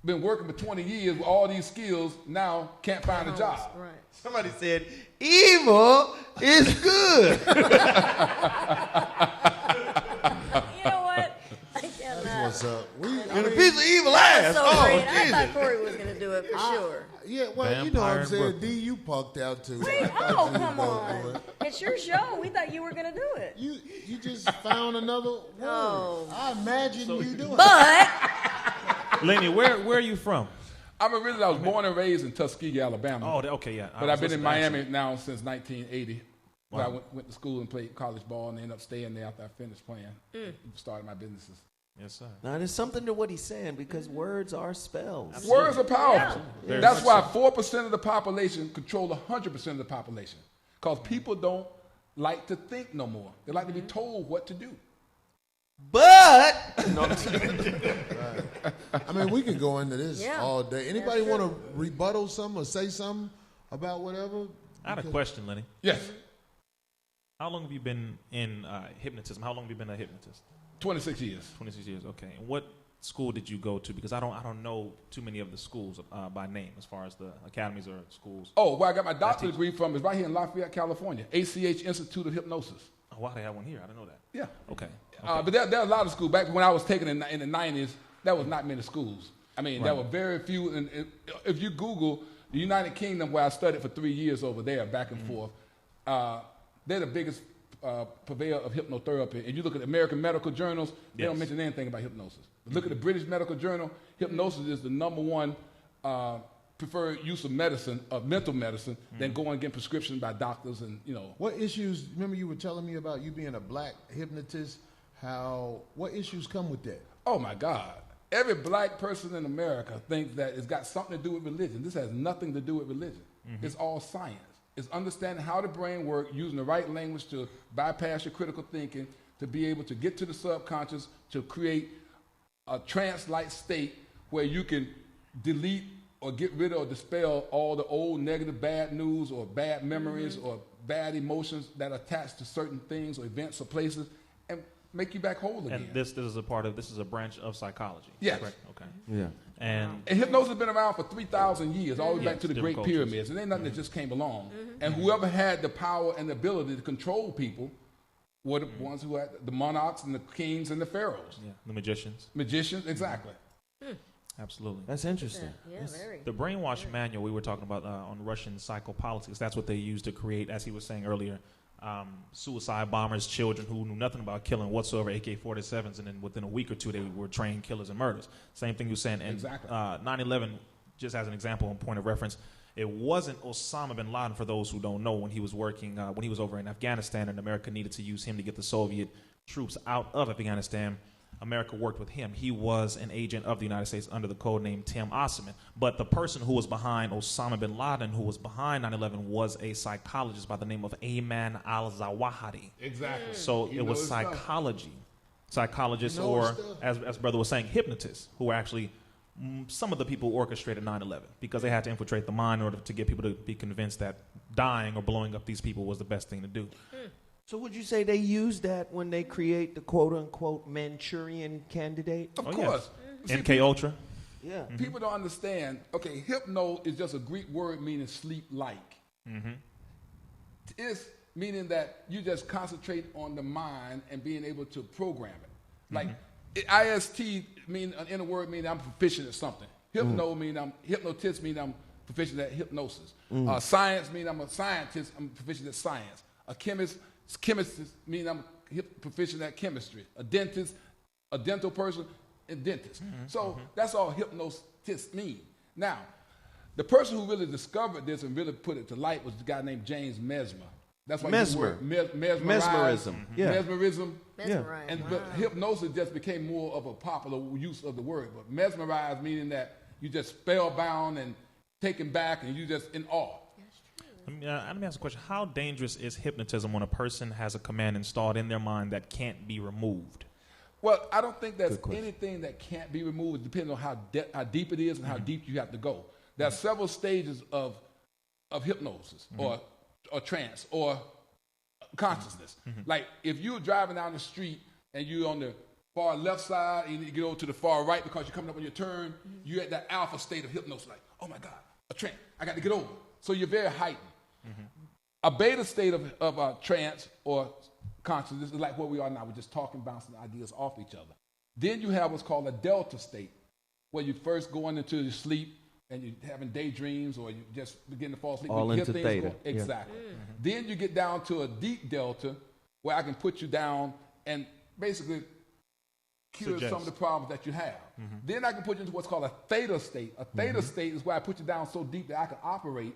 been working for 20 years with all these skills now can't find a job? Right. Somebody said, evil is good. You know what? I cannot. What's up? And a piece of evil ass. So Oh, great. I Jesus. thought Corey was going to do it for sure. Yeah, well, you know what I'm saying. D, you punked out too. Oh, come on. It's your show. We thought you were going to do it. You just found another word. Oh. I imagine you doing it. But Lenny, where are you from? I was born and raised in Tuskegee, Alabama. Oh, okay, yeah. But I've been in Miami now since 1980. Wow. Where I went to school and played college ball and ended up staying there after I finished playing. Started my businesses. Yes, sir. Now, there's something to what he's saying because words are spells. Absolutely. Words are powerful. Yeah. That's why 4% of the population control 100% of the population. Because people don't like to think no more. They like to be told what to do. But I mean, we could go into this Yeah. all day. Anybody want to rebuttal something or say something about whatever? I had a question, Lenny. Yes. How long have you been in hypnotism? How long have you been a hypnotist? 26 years. 26 years, okay. And what school did you go to? Because I don't know too many of the schools by name as far as the academies or schools. Oh, where I got my doctorate degree from is right here in Lafayette, California. ACH Institute of Hypnosis. Oh, wow, they have one here. I didn't know that. Yeah. Okay. But there are a lot of schools. Back when I was taking in the 90s, there was not many schools. I mean, there were very few. And if you Google the United Kingdom, where I studied for 3 years over there, back and forth, they're the biggest purveyor of hypnotherapy. And you look at American medical journals, they don't mention anything about hypnosis. Look at the British Medical Journal, hypnosis is the #1 preferred use of medicine, of mental medicine, than going and getting prescriptions by doctors and, you know. What issues, remember you were telling me about you being a black hypnotist, what issues come with that? Oh, my God. Every black person in America thinks that it's got something to do with religion. This has nothing to do with religion. It's all science. It's understanding how the brain works, using the right language to bypass your critical thinking, to be able to get to the subconscious, to create a trance-like state where you can delete or get rid of or dispel all the old negative bad news or bad memories or bad emotions that are attached to certain things or events or places and make you back whole again. And this is a branch of psychology. Yes. Correct? Okay. yeah. And hypnosis has been around for 3,000 years, all the way back to the different Great cultures. Pyramids. It ain't nothing that just came along. And whoever had the power and the ability to control people were the ones who had the monarchs and the kings and the pharaohs. yeah, the magicians. Magicians, exactly. Absolutely. That's interesting. yeah, very. The brainwash manual we were talking about on Russian psychopolitics, that's what they used to create, as he was saying earlier, suicide bombers, children who knew nothing about killing whatsoever, AK-47s, and then within a week or two they were trained killers and murderers. Same thing you were saying. And Exactly. 9/11, just as an example and point of reference, it wasn't Osama bin Laden, for those who don't know, when he was working, when he was over in Afghanistan and America needed to use him to get the Soviet troops out of Afghanistan. America worked with him. He was an agent of the United States under the code name Tim Osman. But the person who was behind Osama bin Laden, who was behind 9/11, was a psychologist by the name of Ayman al-Zawahiri. Exactly. So He it was knows stuff. psychology. Psychologists, He knows or stuff. as brother was saying, hypnotists, who were actually some of the people who orchestrated 9/11 because they had to infiltrate the mind in order to get people to be convinced that dying or blowing up these people was the best thing to do. So would you say they use that when they create the quote-unquote Manchurian candidate? Of Oh, course. See, MK Ultra. Yeah. people don't understand, okay, hypno is just a Greek word meaning sleep-like. It's meaning that you just concentrate on the mind and being able to program it. Like, IST mean an inner word meaning I'm proficient at something. Hypno mean hypnotist mean I'm proficient at hypnosis. Science mean I'm a scientist, I'm proficient at science. A chemist mean I'm proficient at chemistry. A dentist, a dental person, a dentist. So that's all hypnotists mean. Now, the person who really discovered this and really put it to light was a guy named James Mesmer. That's why Mesmerism. Yeah. Mesmerism. Mesmerized. And but hypnosis just became more of a popular use of the word. But mesmerized meaning that you just spellbound and taken back and you just in awe. Let me ask a question. How dangerous is hypnotism when a person has a command installed in their mind that can't be removed? Well, I don't think there's anything that can't be removed. It depends on how deep it is and how deep you have to go. There are several stages of hypnosis or trance or consciousness. Like if you're driving down the street and you're on the far left side and you get over to the far right because you're coming up on your turn, you're at that alpha state of hypnosis, like, oh my God, a trance, I got to get over. So you're very heightened. A beta state of a trance or consciousness is like where we are now. We're just talking, bouncing ideas off each other. Then you have what's called a delta state, where you first going into your sleep and you're having daydreams or you just begin to fall asleep. All into theta. Exactly. Then you get down to a deep delta where I can put you down and basically cure some of the problems that you have. Then I can put you into what's called a theta state. A theta state is where I put you down so deep that I can operate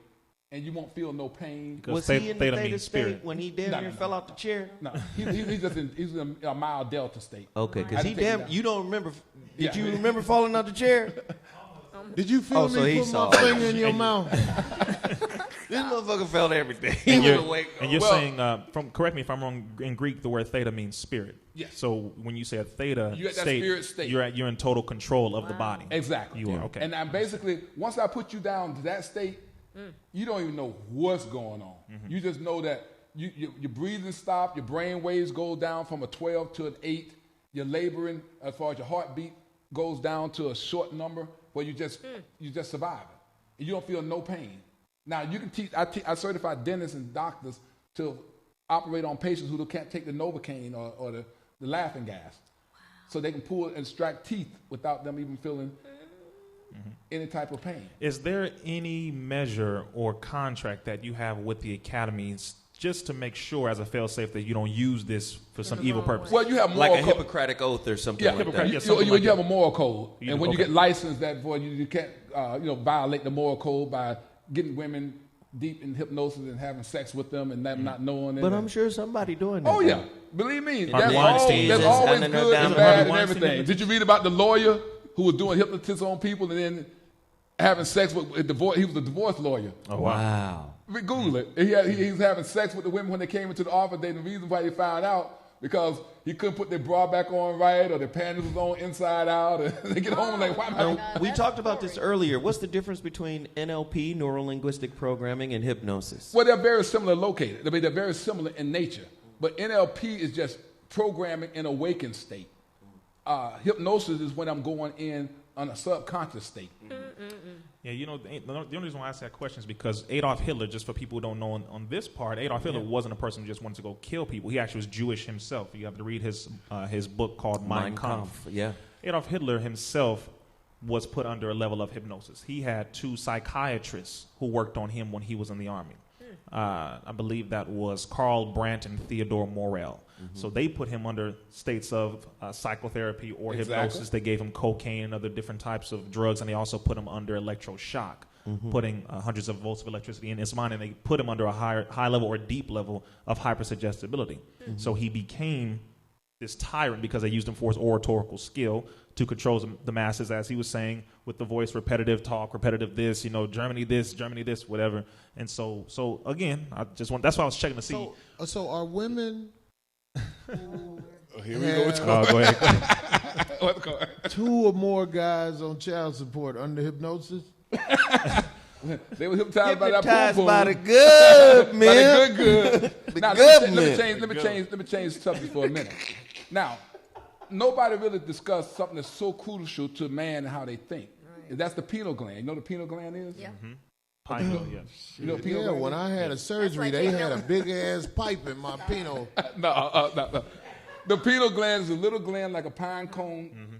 and you won't feel no pain. Was he in the theta state when he damn near fell out the chair? No, he's just in a mild delta state. Okay, because you don't remember. Did you remember falling out the chair? Did you feel me put my finger in your mouth? This motherfucker felt everything. And you're saying, correct me if I'm wrong, in Greek the word theta means spirit. Yes. So when you say a theta you're at that state, spirit state, you're in total control of the body. Exactly. You are, okay. And I'm basically, once I put you down to that state, you don't even know what's going on. You just know that your breathing stops, your brain waves go down from a 12 to an 8, you're laboring as far as your heartbeat goes down to a short number where you just surviving. And you don't feel no pain. Now you can teach. I certify dentists and doctors to operate on patients who can't take the Novocaine or the laughing gas, so they can pull and extract teeth without them even feeling any type of pain. Is there any measure or contract that you have with the academies just to make sure, as a fail-safe, that you don't use this for some evil purpose? Well, you have like a Hippocratic oath or something like that. You have a moral code, and when you get licensed, that boy, you can't violate the moral code by getting women deep in hypnosis and having sex with them and them not knowing it. But I'm sure somebody doing that. Oh, yeah. Believe me. That's Weinstein always and good and down bad and Weinstein everything. Did you read about the lawyer who was doing hypnotism on people and then having sex with a divorce? He was a divorce lawyer. Oh, wow. Google it. He was having sex with the women when they came into the office. The reason why he found out, because he couldn't put their bra back on right, or their panties was on inside out, and they get home like, why am I? We talked about this earlier. What's the difference between NLP, neuro-linguistic programming, and hypnosis? Well, they're very similar located. I mean, they're very similar in nature. But NLP is just programming in awakened state. Hypnosis is when I'm going in on a subconscious state. Yeah, the only reason why I ask that question is because Adolf Hitler, just for people who don't know on this part, Adolf Hitler wasn't a person who just wanted to go kill people. He actually was Jewish himself. You have to read his book called Mein Kampf. Yeah. Adolf Hitler himself was put under a level of hypnosis. He had 2 psychiatrists who worked on him when he was in the army. I believe that was Karl Brandt and Theodore Morell. So they put him under states of psychotherapy or hypnosis. They gave him cocaine and other different types of drugs, and they also put him under electroshock, putting hundreds of volts of electricity in his mind, and they put him under a high level or deep level of hypersuggestibility. So he became this tyrant because they used him for his oratorical skill to control the masses, as he was saying, with the voice, repetitive talk, repetitive this, Germany this, whatever. And so again, that's why I was checking to see. So are women? Here we go. Go ahead. 2 or more guys on child support under hypnosis? They were hypnotized by that Hypnotized by the good man. By the good. Now, let me change the subject for a minute. Now, nobody really discussed something that's so crucial to man and how they think. Right. That's the pineal gland. You know what the pineal gland is? Yeah. Pineal, yes. You know pineal gland? When I had a surgery, they had a big ass pipe in my pineal. No. The pineal gland is a little gland like a pine cone,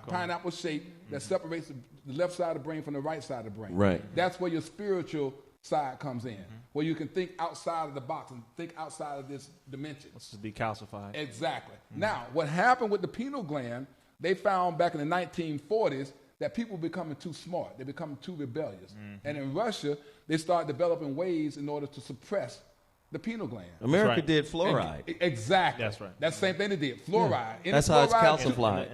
pineapple shape that separates the left side of the brain from the right side of the brain. Right. That's where your spiritual side comes in, where you can think outside of the box and think outside of this dimension. This is decalcified. Exactly. Now, what happened with the pineal gland, they found back in the 1940s that people were becoming too smart. They're becoming too rebellious. And in Russia, they started developing ways in order to suppress the pineal gland. America did fluoride. Exactly. That's right. That's the same thing they did. Fluoride. That's how it's calcified.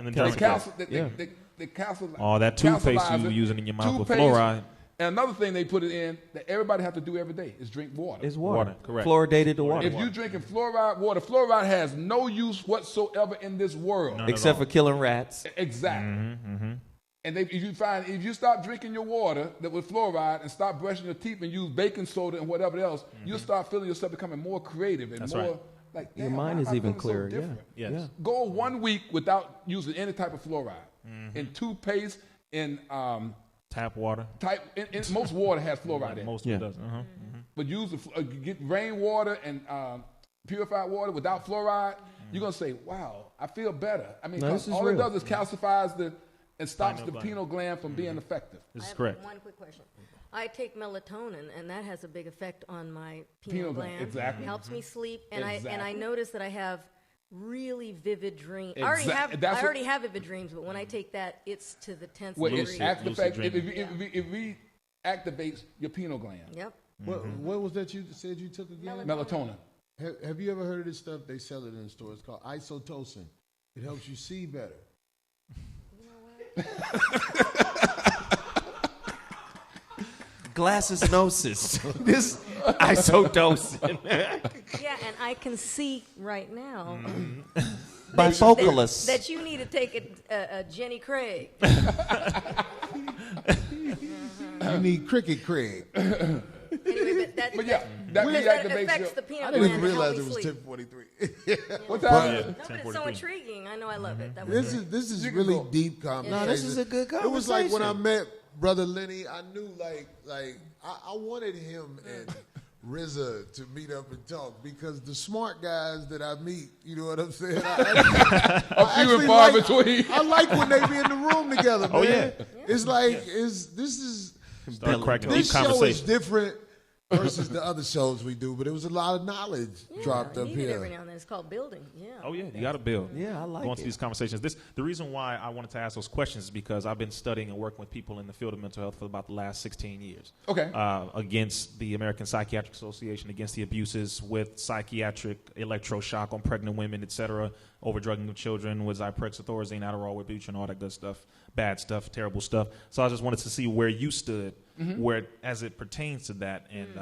All that toothpaste you were using in your mouth with fluoride. And another thing they put it in that everybody have to do every day is drink water. It's water. Correct. Fluoridated water. If you're drinking fluoride water, fluoride has no use whatsoever in this world. Except for killing rats. Exactly. And if you stop drinking your water that with fluoride and stop brushing your teeth and use baking soda and whatever else, you'll start feeling yourself becoming more creative and That's more right. like Your damn, mind is I even feel clearer. So different. Yes. Yeah. Go 1 week without using any type of fluoride in toothpaste, in Tap water. in most water has fluoride in it. Most of it does. But use get rainwater and purified water without fluoride. You're gonna say, "Wow, I feel better." I mean, No, 'cause this is all it real. does is calcifies and stops Pineal the gland. pineal gland from being effective. This I is have correct. one quick question. I take melatonin, and that has a big effect on my Pineal pineal gland, gland. exactly. Helps me sleep, and I Exactly. notice that I have really vivid dreams. I That's already have vivid dreams, but when I take that, it's to the 10th Well, degree. it Lucid reactivates your pineal gland. Yep. What was that you said you took again? Melatonin. Have you ever heard of this stuff? They sell it in the store. It's called isotocin. It helps you see better. Glassesnosis. This isodosing. Yeah, and I can see right now Bifocalus. that you need to take a Jenny Craig. You need Cricket Craig. Anyway, but But yeah, that that reactivates affects your. the pineal I gland. didn't even to help realize me it was sleep. 10:43. What time? No, but it's so 10:43. intriguing. I know I love it. That was This is You can really go. deep conversation. No, this is a good It was like when I conversation. met Brother Lenny, I knew I wanted him and RZA to meet up and talk because the smart guys that I meet, you know what I'm saying? I few and actually far like- between. I like when they be in the room together, man. Oh, yeah. It's like this is Start cracking deep this show is conversation. different versus the other shows we do, but it was a lot of knowledge dropped I up need it every here. now and then. It's called building. Yeah. Oh yeah, you got to build. Yeah, I like Going to it. these conversations. The reason why I wanted to ask those questions is because I've been studying and working with people in the field of mental health for about the last 16 years. Okay. Against the American Psychiatric Association, against the abuses with psychiatric electroshock on pregnant women, etc., overdrugging of children with Zyprexa, Thorazine, Adderall, Wellbutrin, all that good stuff, bad stuff, terrible stuff. So I just wanted to see where you stood, where as it pertains to that, and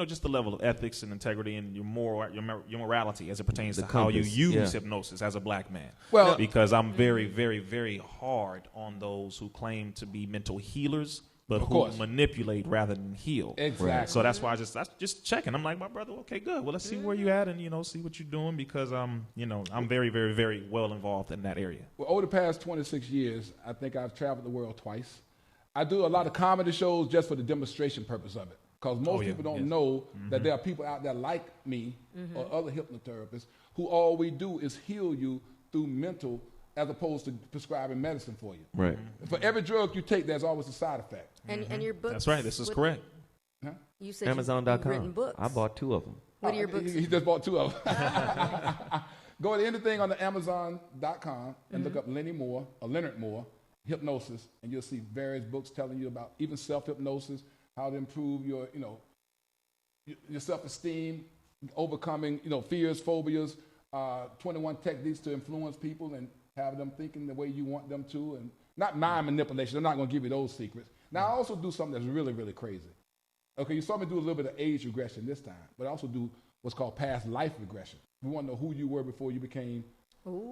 just the level of ethics and integrity and your morality as it pertains The to how you compass, use yeah. hypnosis as a black man. Well- because I'm very, very, very hard on those who claim to be mental healers, but Of who course. manipulate rather than heal. Exactly. So that's why I just checking. I'm like, my brother, okay, good. Well, let's see where you at and see what you're doing because I'm very, very, very well involved in that area. Well, over the past 26 years, I think I've traveled the world twice. I do a lot of comedy shows just for the demonstration purpose of it. Because most people don't know that there are people out there like me or other hypnotherapists who all we do is heal you through mental as opposed to prescribing medicine for you. Right. For every drug you take, there's always a side effect. And your books. That's right. This is correct. You said you've written Amazon.com. books. I bought 2 of them. What are your books? He just bought 2 of them. Go to anything on the Amazon.com and look up Lenny Moore or Leonard Moore, Hypnosis, and you'll see various books telling you about even self-hypnosis, how to improve your self-esteem, overcoming, fears, phobias, 21 techniques to influence people and have them thinking the way you want them to, and not mind manipulation. I'm not going to give you those secrets. Now, I also do something that's really, really crazy. Okay, you saw me do a little bit of age regression this time, but I also do what's called past life regression. We want to know who you were before you became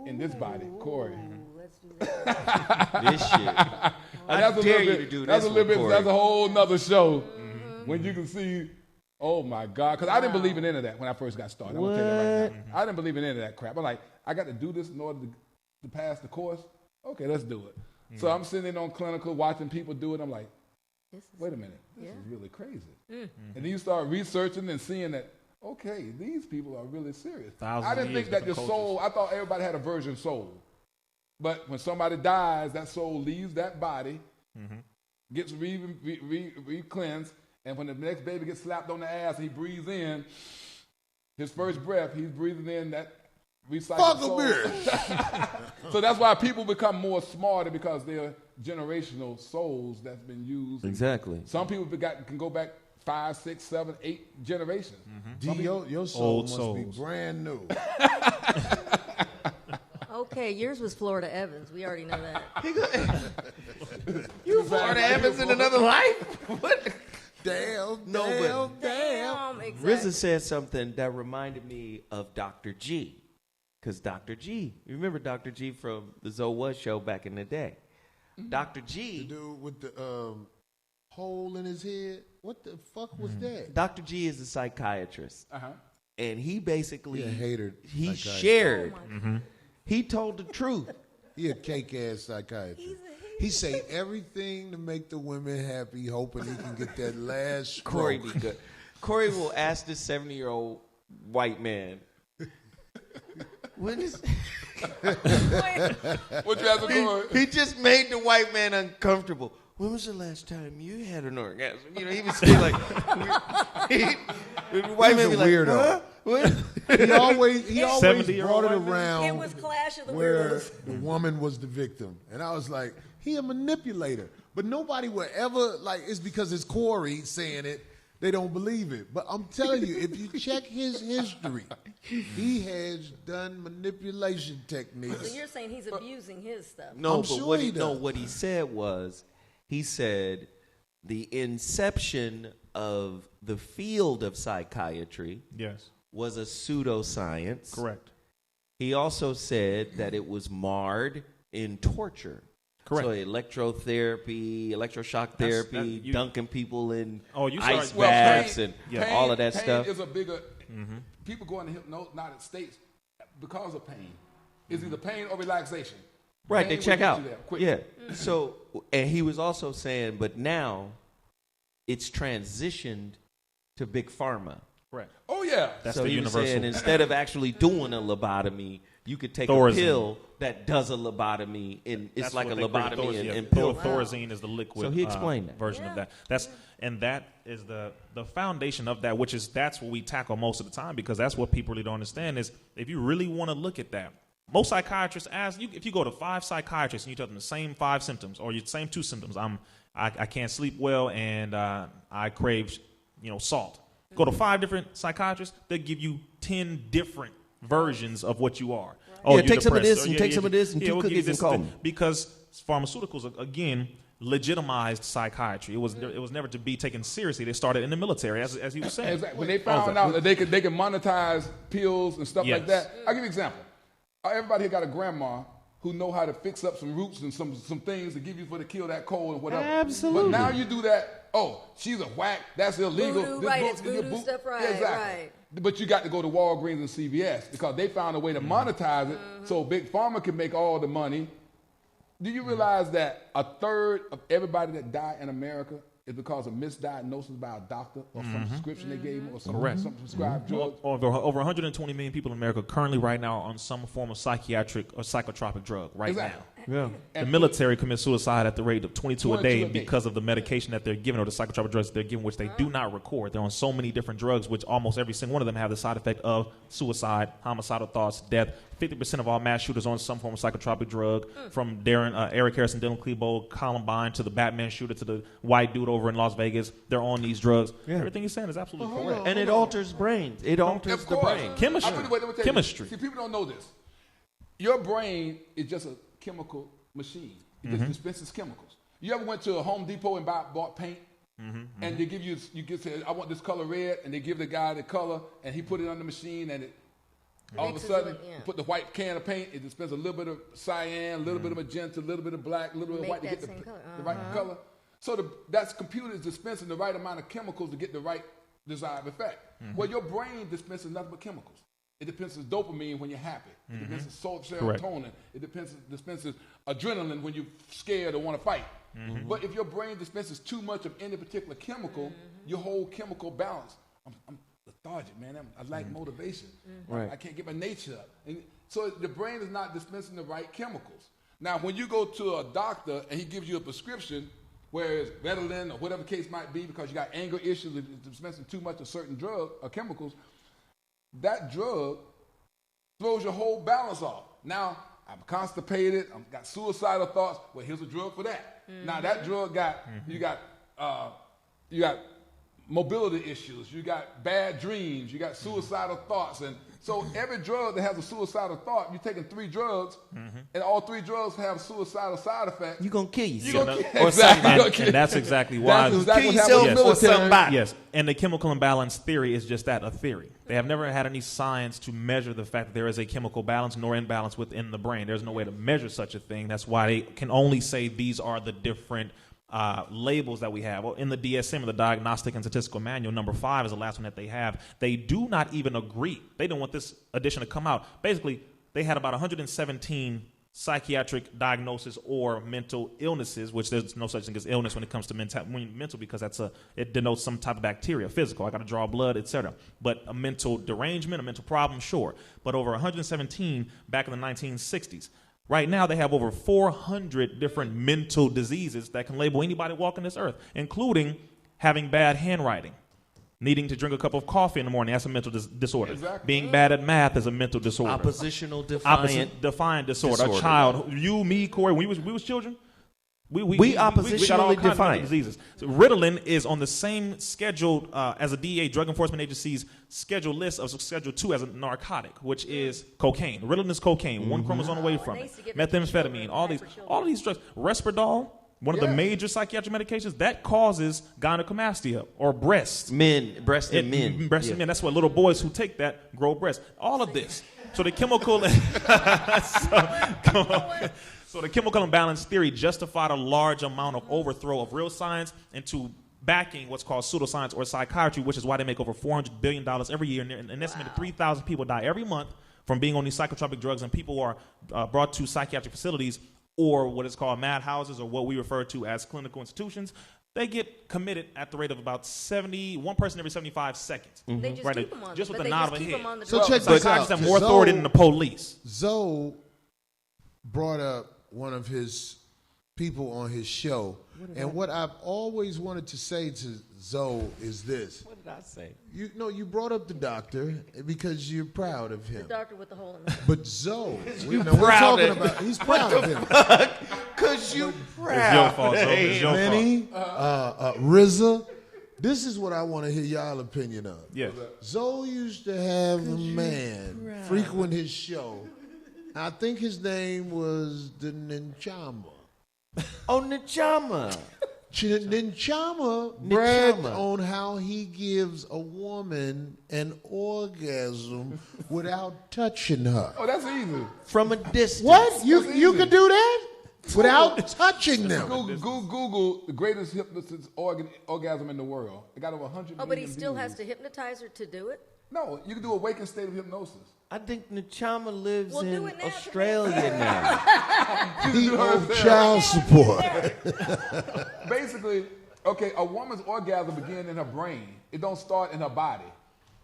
in this body, Corey. Let's do that. This shit. I dare you to do That's this a little one, bit. Corey. That's a whole nother show when you can see. Oh my God! Because I didn't believe in any of that when I first got started. I'm gonna tell you that right now. I didn't believe in any of that crap. I'm like, I got to do this in order to pass the course. Okay, let's do it. So I'm sitting on clinical watching people do it. I'm like, wait a minute, this is really crazy. And then you start researching and seeing that, okay, these people are really serious. Thousands I of didn't think years, that your different soul, I thought everybody had a virgin soul. But when somebody dies, that soul leaves that body, gets re-cleansed, and when the next baby gets slapped on the ass and he breathes in, his first breath, he's breathing in that recycled soul. So that's why people become more smarter because they're generational souls that's been used. Exactly. Some people can go back 5, 6, 7, 8 generations. Your soul Old must souls. be brand new. Okay, yours was Florida Evans. We already know that. You Florida Evans in another life? What? Damn, No, but- Damn, RZA exactly. said something that reminded me of Dr. G. Because Dr. G, you remember Dr. G from the Zoe Was show back in the day? Dr. The G. dude with the hole in his head. What the fuck was that? Dr. G is a psychiatrist. And he basically He a hater he psychiatrist. shared. He told the truth. He a cake-ass psychiatrist. He say everything to make the women happy, hoping he can get that last stroke. Corey be good. Corey will ask this 70-year-old white man, when is What you have to do? he just made the white man uncomfortable. When was the last time you had an orgasm? You know, he was saying like, the white man be a like, weirdo. huh? What? He always brought 70-year-old it white man. around It was Clash of the where Weirdos. the woman was the victim. And I was like, he a manipulator. But nobody will ever, like, it's because it's Corey saying it, they don't believe it. But I'm telling you, if you check his history, he has done manipulation techniques. So you're saying he's abusing his stuff. No, I'm but sure what he he does. what he said was, he said the inception of the field of psychiatry Yes. was a pseudoscience. Correct. He also said that it was marred in torture. Correct. So electrotherapy, electroshock therapy, dunking people in ice Well, baths and pain all of that stuff. Pain is a bigger. People go into United States because of pain. It's either pain or relaxation. Right, Pain they will check get out. you there quickly. Yeah. So, and he was also saying, but now it's transitioned to Big Pharma. Correct. Oh yeah. That's So the he was universal. saying instead of actually doing a lobotomy, you could take Thorazine. a pill that does a lobotomy, and it's That's like a what they created. lobotomy in pill form. Thorazine is the liquid. So he explained that. Version of that. That is the foundation of that, that's what we tackle most of the time, because that's what people really don't understand is if you really want to look at that. Most psychiatrists ask you, if you go to 5 psychiatrists and you tell them the same 5 symptoms or your same 2 symptoms, I can't sleep well and I crave salt. Go to 5 different psychiatrists, they'll give you 10 different versions of what you are. Oh, Yeah, you're take some of depressed. this and take some of this and 2 we'll give you cookies and this call me. because pharmaceuticals again legitimized psychiatry. It was never to be taken seriously. They started in the military, as he was saying. Exactly. When they found out that they can monetize pills and stuff like Yes. that. I'll give you an example. Everybody here got a grandma who know how to fix up some roots and some things to give you for to kill that cold and whatever. Absolutely. But now you do that. Oh, she's a whack. That's illegal. Voodoo, This right, book- it's this voodoo book- stuff, right, Yeah, exactly. right. But you got to go to Walgreens and CVS because they found a way to monetize it so Big Pharma can make all the money. Do you realize that a third of everybody that died in America is because of misdiagnosis by a doctor or some prescription they gave them or some prescribed drugs? Over 120 million people in America currently right now are on some form of psychiatric or psychotropic drug right Exactly. Yeah. now. The military commits suicide at the rate of 22 a 22 day a day. because of the medication that they're given or the psychotropic drugs that they're given, which they do not record. They're on so many different drugs, which almost every single one of them have the side effect of suicide, homicidal thoughts, death. 50% of all mass shooters are on some form of psychotropic drug, from Eric Harrison, Dylan Klebold, Columbine, to the Batman shooter, to the white dude over in Las Vegas. They're on these drugs. Yeah. Everything you're saying is absolutely correct. And it alters brains. It alters Of the course. brain. Chemistry. Let me tell you. Chemistry. See, people don't know this. Your brain is just a chemical machine. It just dispenses chemicals. You ever went to a Home Depot and bought paint? And they give you say, I want this color red, and they give the guy the color, and he put it on the machine, and all of a Mixes sudden, it, yeah. you put the white can of paint, it dispenses a little bit of cyan, a little bit of magenta, a little bit of black, a little bit of Make white to that get same color. the right color. So that's computer is dispensing the right amount of chemicals to get the right desired effect. Well, your brain dispenses nothing but chemicals. It dispenses dopamine when you're happy. It dispenses serotonin. It dispenses adrenaline when you're scared or want to fight. But if your brain dispenses too much of any particular chemical, your whole chemical balance. I'm lethargic, man. I lack motivation. Right. I can't get my nature up. And so the brain is not dispensing the right chemicals. Now, when you go to a doctor and he gives you a prescription, where it's Ritalin or whatever the case might be, because you got anger issues, it's dispensing too much of certain drug or chemicals, that drug throws your whole balance off. Now, I'm constipated, I've got suicidal thoughts. Well, here's a drug for that. Now that drug you got mobility issues. You got bad dreams. You got suicidal thoughts. And so every drug that has a suicidal thought, you're taking 3 drugs, and all 3 drugs have suicidal side effects. You're going to kill yourself. And that's exactly why. That's exactly what happens for somebody. Yes, and the chemical imbalance theory is just that, a theory. They have never had any science to measure the fact that there is a chemical balance nor imbalance within the brain. There's no way to measure such a thing. That's why they can only say these are the different labels that we have. Well, in the DSM, or the Diagnostic and Statistical Manual, number 5 is the last one that they have. They do not even agree. They don't want this edition to come out. Basically, they had about 117 psychiatric diagnosis or mental illnesses, which there's no such thing as illness when it comes to mental, because it denotes some type of bacteria, physical. I got to draw blood, etc. But a mental derangement, a mental problem, sure. But over 117 back in the 1960s. Right now, they have over 400 different mental diseases that can label anybody walking this earth, including having bad handwriting. Needing to drink a cup of coffee in the morning, that's a mental disorder. Exactly. Being bad at math is a mental disorder. Oppositional defiant disorder. A child, you, me, Corey, when we was children, we oppositionally got all kinds defiant of diseases. So Ritalin is on the same schedule as a DEA, Drug Enforcement Agency's schedule list of Schedule 2 as a narcotic, which is cocaine. Ritalin is cocaine, one chromosome away from it. Methamphetamine, all of these drugs. Risperdal, one of the major psychiatric medications, that causes gynecomastia, or breast. Breast in men. That's why little boys who take that grow breasts. All of this. So the chemical... So the chemical imbalance theory justified a large amount of overthrow of real science into backing what's called pseudoscience or psychiatry, which is why they make over $400 billion every year, and an estimated 3,000 people die every month from being on these psychotropic drugs, and people are brought to psychiatric facilities or what is called mad houses, or what we refer to as clinical institutions. They get committed at the rate of about one person every 75 seconds. They just keep them on just with but the they nod just of a keep head. them on the So drugs. check this Psychiatrists out. have more authority than the police. Zoe brought up one of his people on his show, and what I've always wanted to say to Zoe is this. What did I say? You brought up the doctor because you're proud of him. The doctor with the hole in the head. But Zoe, we're talking about, he's proud of him. Because you proud. It's your fault, Zoe. It's your fault. Lenny, RZA, this is what I want to hear y'all opinion of. Yes. Zoe used to have a man frequent his show. I think his name was the Ninchama. Oh, Ninchama. Ninchama bragged on how he gives a woman an orgasm without touching her. Oh, that's easy. From a distance. What? You could do that? Without touching them. Google the greatest hypnotist orgasm in the world. It got over 100 million But he still views. has to hypnotize her to do it? No, you can do a awakened state of hypnosis. I think Ninchama lives Well, do in it now. Australia now. He owes child support. Basically, okay, a woman's orgasm begins in her brain. It don't start in her body.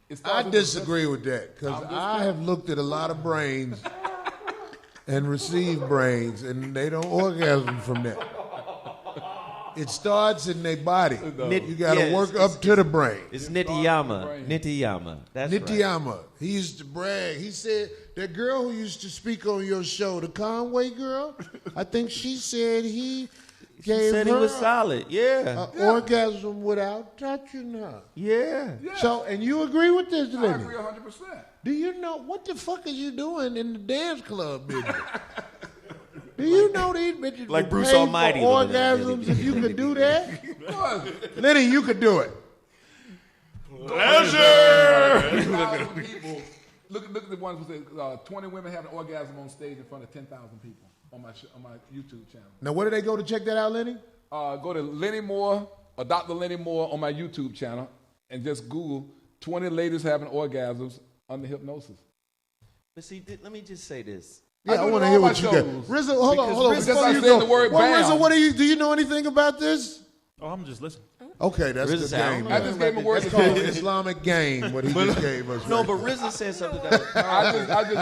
It starts I disagree with that because I have looked at a lot of brains and received brains, and they don't orgasm from that. It starts in their body. You got to work up to the brain. It's Nitiyama. That's Nitiyama. right. He used to brag. He said, that girl who used to speak on your show, the Conway girl, I think she said he gave He her was solid. Yeah. orgasm without touching her. Yeah. So, and you agree with this, I Lenny? agree 100%. Do you know, what the fuck are you doing in the dance club business? Do you know these bitches Like would Bruce pay Almighty for over there. orgasms if you could do that? Lenny, you could do it. People, look at the ones who say 20 women have an orgasm on stage in front of 10,000 people on my YouTube channel. Now, where do they go to check that out, Lenny? Go to Lenny Moore or Dr. Lenny Moore on my YouTube channel and just Google 20 ladies having orgasms under hypnosis. But see, let me just say this. Yeah, I do want it to hear on what my you got. shows. RZA, hold on. Because Before I you said go, the word RZA, bound. do you know anything about this? Oh, I'm just listening. Okay, that's RZA the said, I game. don't I just gave him a word. That's called an Islamic game, what he just gave us. No, right but there. RZA said something that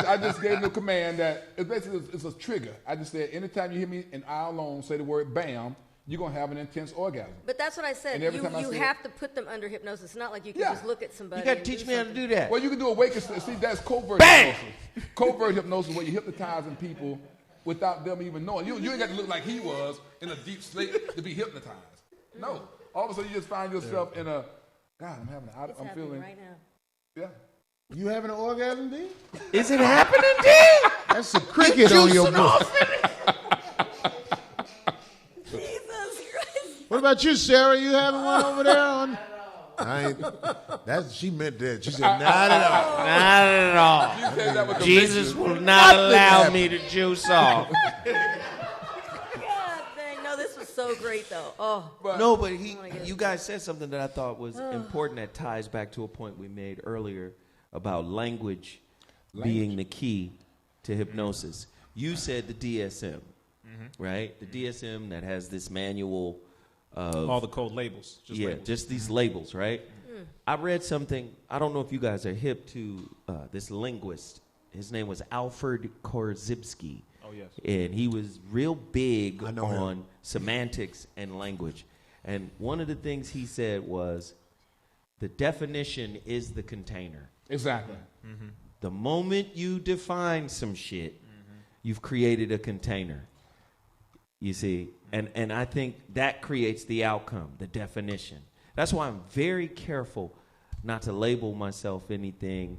I just gave him a command that it's a trigger. I just said anytime you hear me in I alone say the word bam, you're going to have an intense orgasm. But that's what I said. And every time I You say have to put them under hypnosis. It's not like you can Yeah. just look at somebody. you got to and teach me how to something. do that. Well, you can do awakened state. See, that's covert Bang! hypnosis. Covert hypnosis where you're hypnotizing people without them even knowing. You ain't got to look like he was in a deep sleep to be hypnotized. No. All of a sudden you just find yourself in God, I'm having. I'm happening feeling. right now. Yeah. You having an orgasm, D? Is it happening, D? That's a cricket on your book. Jesus Christ. What about you, Sarah? You having one over there? I ain't. She meant that. She said, not at all. Not at all. You said that with Jesus conviction. will not allow me to juice off. God dang. No, this was so great, though. Oh. No, but you guys said something that I thought was important that ties back to a point we made earlier about language being the key to hypnosis. You said the DSM, right? The DSM that has this manual of all the code labels. Just these labels, right? I read something. I don't know if you guys are hip to this linguist. His name was Alfred Korzybski. Oh, yes. And he was real big I know on him. semantics and language. And one of the things he said was, the definition is the container. Exactly. The moment you define some shit, you've created a container. You see? And I think that creates the outcome, the definition. That's why I'm very careful not to label myself anything.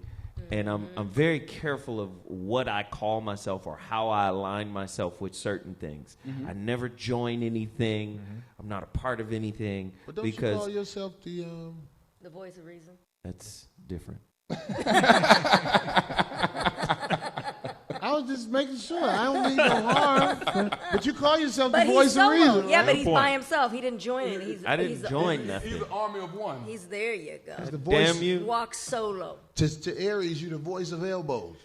And I'm very careful of what I call myself or how I align myself with certain things. I never join anything. I'm not a part of anything. But don't because you call yourself the... The voice of reason. that's different. I was just making sure. I don't mean no harm. But you call yourself the But he's voice of solo. reason. Yeah, right? but he's point. by himself. He didn't join it. I didn't join nothing. He's an army of one. He's there. You go. The voice, Damn you. Walk solo. To Aries, you the voice of elbows.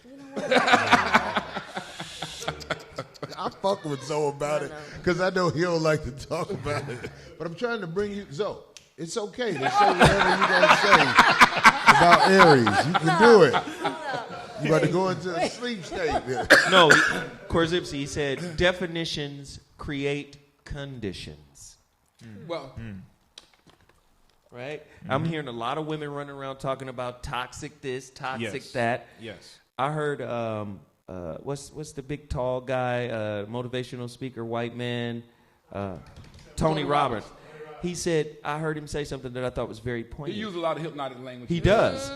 I fuck with Zoe about it because I know he don't like to talk about it. But I'm trying to bring you, Zoe. It's okay to say whatever you gonna say about Aries. You can do it. You about to go into a sleep state. No, Korzybski, he said, definitions create conditions. Well, Right? I'm hearing a lot of women running around talking about toxic this, toxic Yes. that. Yes. I heard, what's the big tall guy, motivational speaker, white man, Tony Robbins. He said, I heard him say something that I thought was very he poignant. uses a lot of hypnotic language. He does.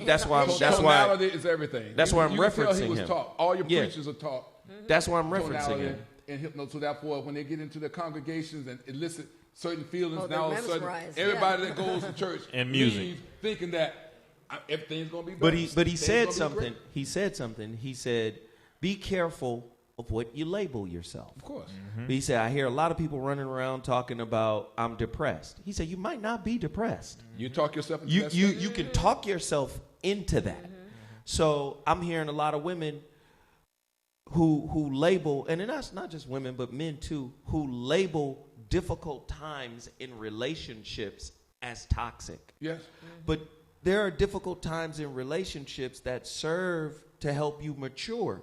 That's why. Tonality is everything. That's why I'm you can tell referencing he was him. taught. All your Yeah. preachers are taught That's why I'm referencing tonality him. and hypnosis. So therefore, when they get into their congregations and elicit certain feelings, Oh, now all they're of a sudden, mesmerized, everybody yeah. that goes to church And music. leaves thinking that everything's gonna be better. But he Things said gonna be something. great. He said something. He said, "Be careful of what you label yourself." Of course. But he said, "I hear a lot of people running around talking about I'm depressed." He said, "You might not be depressed. You talk yourself into You that you state. you can talk yourself into that." So I'm hearing a lot of women who label, and that's not just women, but men too, who label difficult times in relationships as toxic. Yes. But there are difficult times in relationships that serve to help you mature.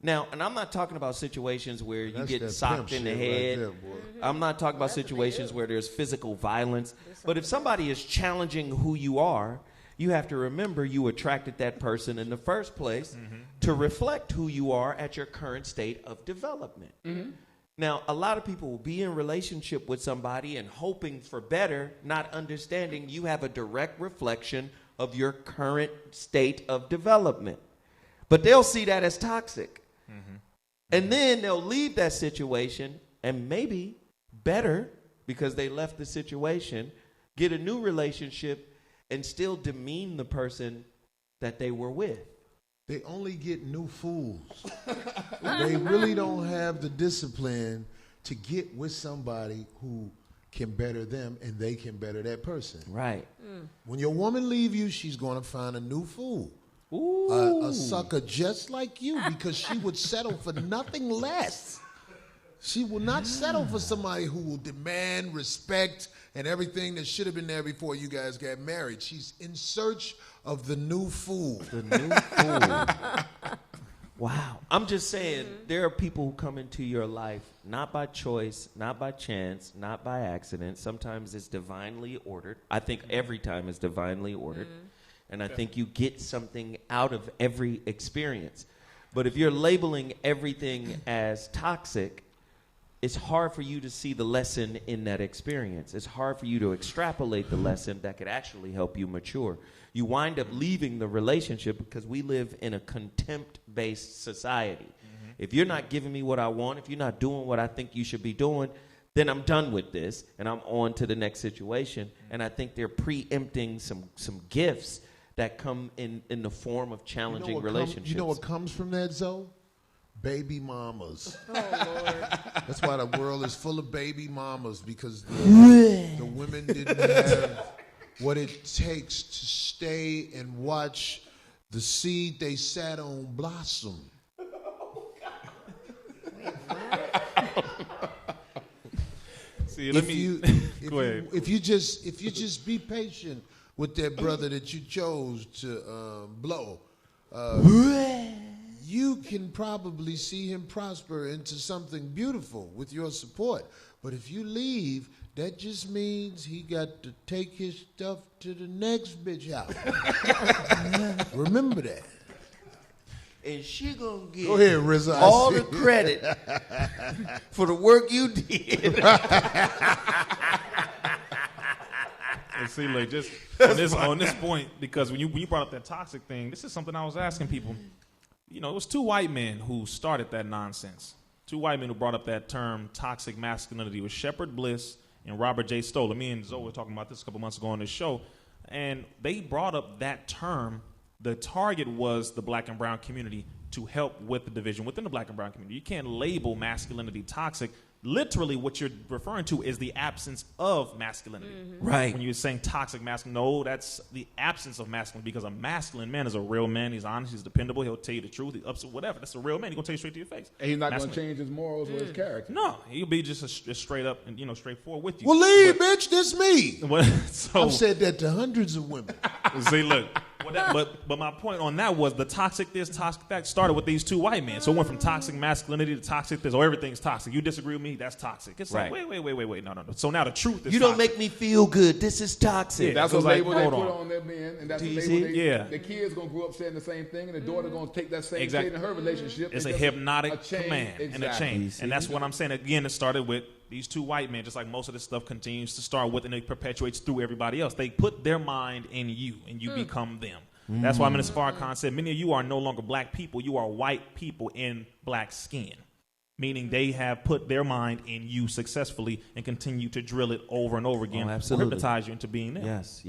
Now, and I'm not talking about situations where you That's get that socked pimp in the shit head. right there, boy. I'm not talking about situations where there's physical violence. But if somebody is challenging who you are, you have to remember you attracted that person in the first place to reflect who you are at your current state of development. Now, a lot of people will be in relationship with somebody and hoping for better, not understanding you have a direct reflection of your current state of development. But they'll see that as toxic. And then they'll leave that situation and maybe better, because they left the situation, get a new relationship and still demean the person that they were with. They only get new fools. They really don't have the discipline to get with somebody who can better them and they can better that person. Right. When your woman leave you, she's going to find a new fool. Ooh. A sucker just like you, because she would settle for nothing less. She will not settle for somebody who will demand respect and everything that should have been there before you guys got married. She's in search of the new fool. The new fool. Wow. I'm just saying, there are people who come into your life not by choice, not by chance, not by accident. Sometimes it's divinely ordered. I think every time it's divinely ordered. And I think you get something out of every experience. But if you're labeling everything as toxic, it's hard for you to see the lesson in that experience. It's hard for you to extrapolate the lesson that could actually help you mature. You wind up leaving the relationship because we live in a contempt-based society. Mm-hmm. If you're not giving me what I want, if you're not doing what I think you should be doing, then I'm done with this, and I'm on to the next situation. Mm-hmm. And I think they're preempting some gifts that come in the form of challenging relationships. You know what comes from that, Zoe? Baby mamas. Oh, Lord. That's why the world is full of baby mamas, because the women didn't have what it takes to stay and watch the seed they sat on blossom. See, if you just be patient with that brother that you chose to blow, you can probably see him prosper into something beautiful with your support. But if you leave, that just means he got to take his stuff to the next bitch house. Remember that. And she gonna get Go ahead, Rizzo. all the credit for the work you did. And see, like, just on this point, because when you brought up that toxic thing, this is something I was asking people. You know, it was two white men who started that nonsense. Two white men who brought up that term toxic masculinity. It was Shepard Bliss and Robert J. Stoller. Me and Zoe were talking about this a couple months ago on this show, and they brought up that term. The target was the black and brown community to help with the division within the black and brown community. You can't label masculinity toxic. Literally, what you're referring to is the absence of masculinity. Mm-hmm. Right. When you're saying toxic masculinity, no, that's the absence of masculinity, because a masculine man is a real man. He's honest. He's dependable. He'll tell you the truth. He's upset, whatever. That's a real man. He's going to tell you straight to your face. And he's not going to change his morals or his character. No. He'll be just straight up and, straightforward with you. Well, leave, bitch. This me. So, I've said that to hundreds of women. See, look. But my point on that was the toxic this, toxic that started with these two white men. So it went from toxic masculinity to toxic this. Everything's toxic. You disagree with me? That's toxic. It's right. Like, wait. No. So now the truth is you don't make me feel good. This is toxic. Yeah, That's what label they put on. on their men, and that's Do the you label see? the kids going to grow up saying the same thing, and the daughter going to take that same Exactly. shit in her relationship. It's a just hypnotic chain. command and a Exactly. chain. And that's what I'm saying. Again, it started with these two white men, just like most of this stuff continues to start with, and it perpetuates through everybody else. They put their mind in you, and you become them. That's why Minister Farrakhan said, many of you are no longer black people. You are white people in black skin, meaning they have put their mind in you successfully and continue to drill it over and over again, hypnotize you into being them. Yes.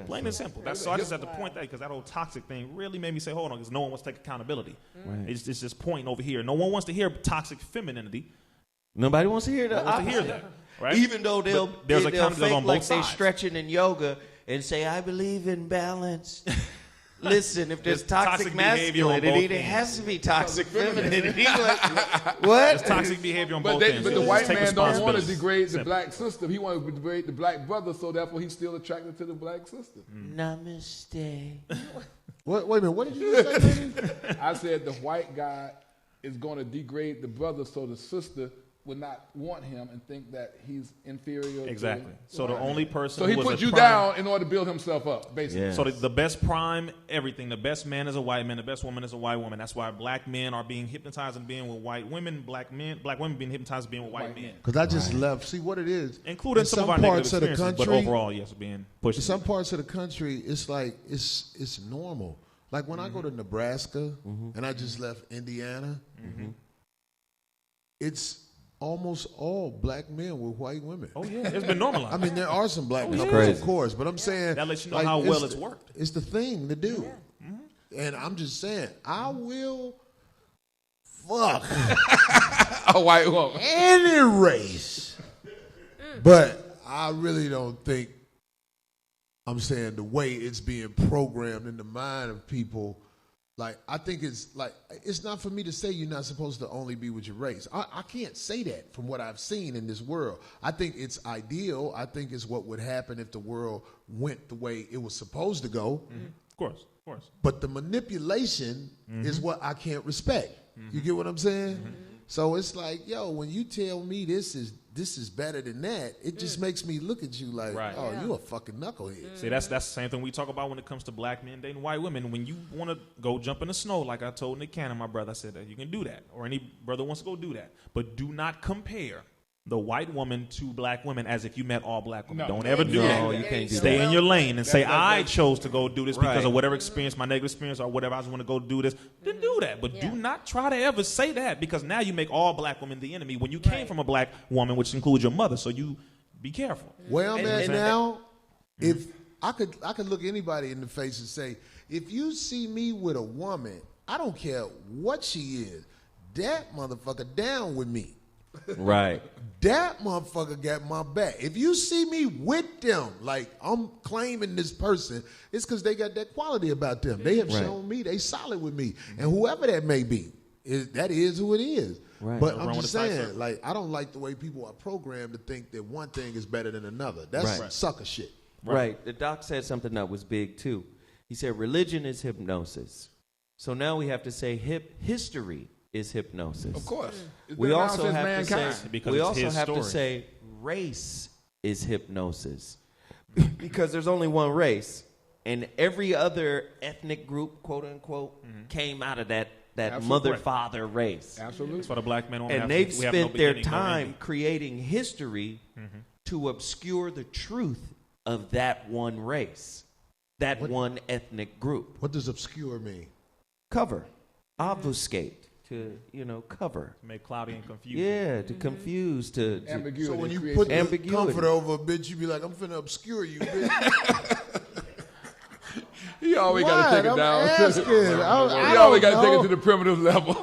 Plain and simple. So I just had to point that, because that whole toxic thing really made me say, hold on, because no one wants to take accountability. Right. It's just pointing over here. No one wants to hear toxic femininity. Nobody wants to hear that. Right? Even though they'll there's fake on both like sides. they stretching in yoga and say, I believe in balance. Listen, if there's toxic masculinity, there has to be toxic femininity. What? There's toxic behavior on both ends. But the white man don't want to responsibility. degrade the black sister. He wants to degrade the black brother, so therefore he's still attracted to the black sister. Namaste. Wait a minute. What did you say, Lenny? I said the white guy is going to degrade the brother, so the sister would not want him and think that he's inferior. Exactly. So the only person So he who was put a you prime, down in order to build himself up, basically. Yeah. So the best prime, everything. The best man is a white man. The best woman is a white woman. That's why black men are being hypnotized and being with white women. Black women being hypnotized and being with white men. Because I just left. See what it is. Including in some of our negative parts of the experiences, country, but overall, yes, being pushed. In some parts of the country, it's like it's normal. Like when I go to Nebraska and I just left Indiana, it's almost all black men with white women. Oh yeah, it's been normalized. I mean, there are some black couples, crazy. of course, but I'm saying That lets you know how well it's worked. It's the thing to do, and I'm just saying, I will fuck A white woman. any race, but I really don't think. I'm saying the way it's being programmed in the mind of people. Like, I think it's not for me to say you're not supposed to only be with your race. I can't say that from what I've seen in this world. I think it's ideal. I think it's what would happen if the world went the way it was supposed to go. Of course. But the manipulation is what I can't respect. You get what I'm saying? So it's like, yo, when you tell me this is better than that, it just makes me look at you like, you a fucking knucklehead. See, that's the same thing we talk about when it comes to black men dating white women. When you want to go jump in the snow, like I told Nick Cannon, my brother, I said that you can do that, or any brother wants to go do that, but do not compare the white woman to black women as if you met all black women. No. Don't ever do that. No, you can't do Stay that. in your lane and say, I chose to go do this because Right. of whatever experience, my negative experience or whatever, I just want to go do this. Then do that. But do not try to ever say that, because now you make all black women the enemy when you came from a black woman, which includes your mother. So you be careful. Where I'm at and- now, if I could look anybody in the face and say, if you see me with a woman, I don't care what she is, that motherfucker down with me. Right. That motherfucker got my back. If you see me with them, like I'm claiming this person, it's because they got that quality about them. They have Right. shown me they solid with me. And whoever that may be, that is who it is. Right. But Nothing I'm wrong just with the side saying, circle. like, I don't like the way people are programmed to think that one thing is better than another. That's Right. sucker shit. Right. The doc said something that was big too. He said religion is hypnosis. So now we have to say history is hypnosis. Of course. It's We been around also since have mankind. to say Because we it's also his have to story. say race is hypnosis. Because there's only one race, and every other ethnic group, quote unquote, came out of that Absolutely. mother father race. Absolutely. That's for the black men. And they've we have no spent their beginning, no time ending. creating history to obscure the truth of that one race, that one ethnic group. What does obscure mean? Cover, obfuscate, to cover. Make cloudy and confusing. Yeah, to confuse, to Ambiguity. So when you creates put the ambiguity. comforter over a bitch, you be like, I'm finna obscure you, bitch. You always got to take it I'm down. asking. You always got to take it to the primitive level.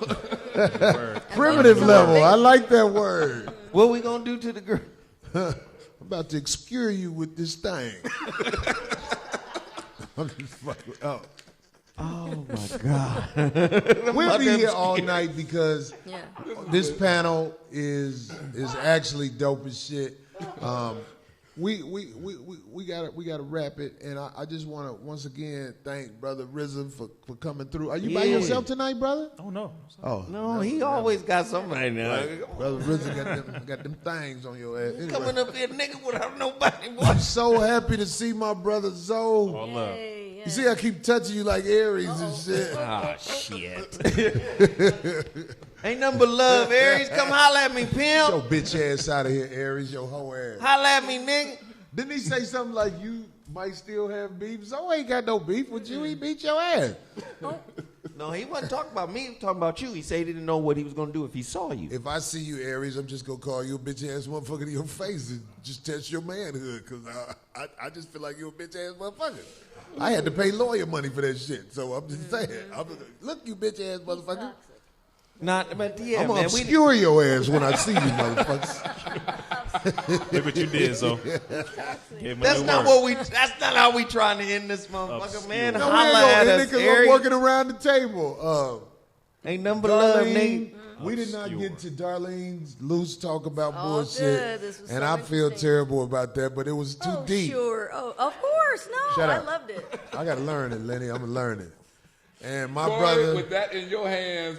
primitive level. I like that word. what we gonna do to the girl? I'm about to obscure you with this thing. I'm just fucking. Oh. Oh my God! We'll be here all night because Yeah. this panel is actually dope as shit. We gotta wrap it, and I just want to once again thank Brother RZA for coming through. Are you by Yeah. yourself tonight, brother? Oh, no. Oh No, he always got somebody now. Brother RZA got them things on your ass. Anyway, Coming up here, nigga, without nobody. I'm so happy to see my brother Zoe. All love. Hey, yeah. You see, I keep touching you like Aries and shit. Oh shit! Ain't nothing but love, Aries. Come holla at me, Get your pimp. bitch ass out of here, Aries, your hoe ass. Holla at me, nigga. Didn't he say something like you might still have beef? Zoe ain't got no beef with you. He beat your ass. No, he wasn't talking about me. He was talking about you. He said he didn't know what he was gonna do if he saw you. If I see you, Aries, I'm just gonna call you a bitch ass motherfucker to your face and just test your manhood, because I just feel like you're a bitch ass motherfucker. I had to pay lawyer money for that shit, so I'm just saying. Look, you bitch ass motherfucker. Not, but yeah, I'm gonna man. obscure your ass when I see you, motherfuckers. Look what you did, so. That's not what we. That's not how we trying to end this motherfucker, man. No, we ain't Holla gonna at end it us, because I'm Aries. working around the table. Ain't nothing but love, Darlene, nigga. we did not get to Darlene's loose talk about Oh, bullshit, good. This was and so I feel interesting. terrible about that, but it was too Oh, deep. sure. Oh, of course. No, Shut I up. loved it. I gotta learn it, Lenny. I'm gonna learn it. And my Corey, brother, with that in your hands,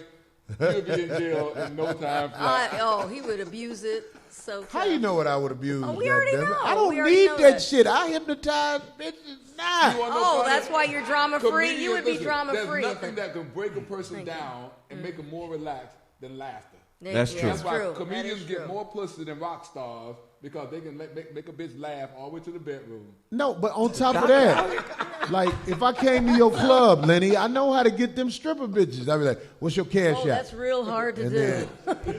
you'll be in jail in no time flat. He would abuse it so how you know what I would abuse? Oh, we already goddammit? know. I don't We already need know that that. shit. I hypnotize bitches. Nah. You wanna know Oh, about that's it? why you're drama free. Comedians, You would be listen, drama free. There's nothing that can break a person Thank you. down and make them more relaxed than laughter. That's true. That's why That comedians is get true. more pussy than rock stars because they can make a bitch laugh all the way to the bedroom. No, but on top of that, like if I came to your club, Lenny, I know how to get them stripper bitches. I'd be like, "What's your cash Oh, app?" that's real hard to And do. then,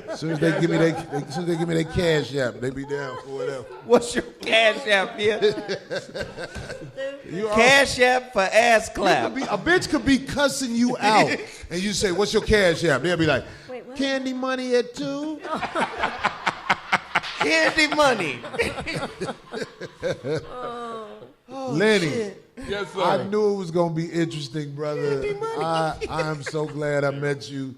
as soon as they give me their cash app, they be down for whatever. What's your cash app, yeah? You all- Cash app for ass clap. A bitch could be cussing you out, and you say, "What's your cash app?" They'll be like, Wait, what? "Candy money at 2." Candy money. Lenny, Yes, sir. I knew it was gonna be interesting, brother. I am so glad I met you.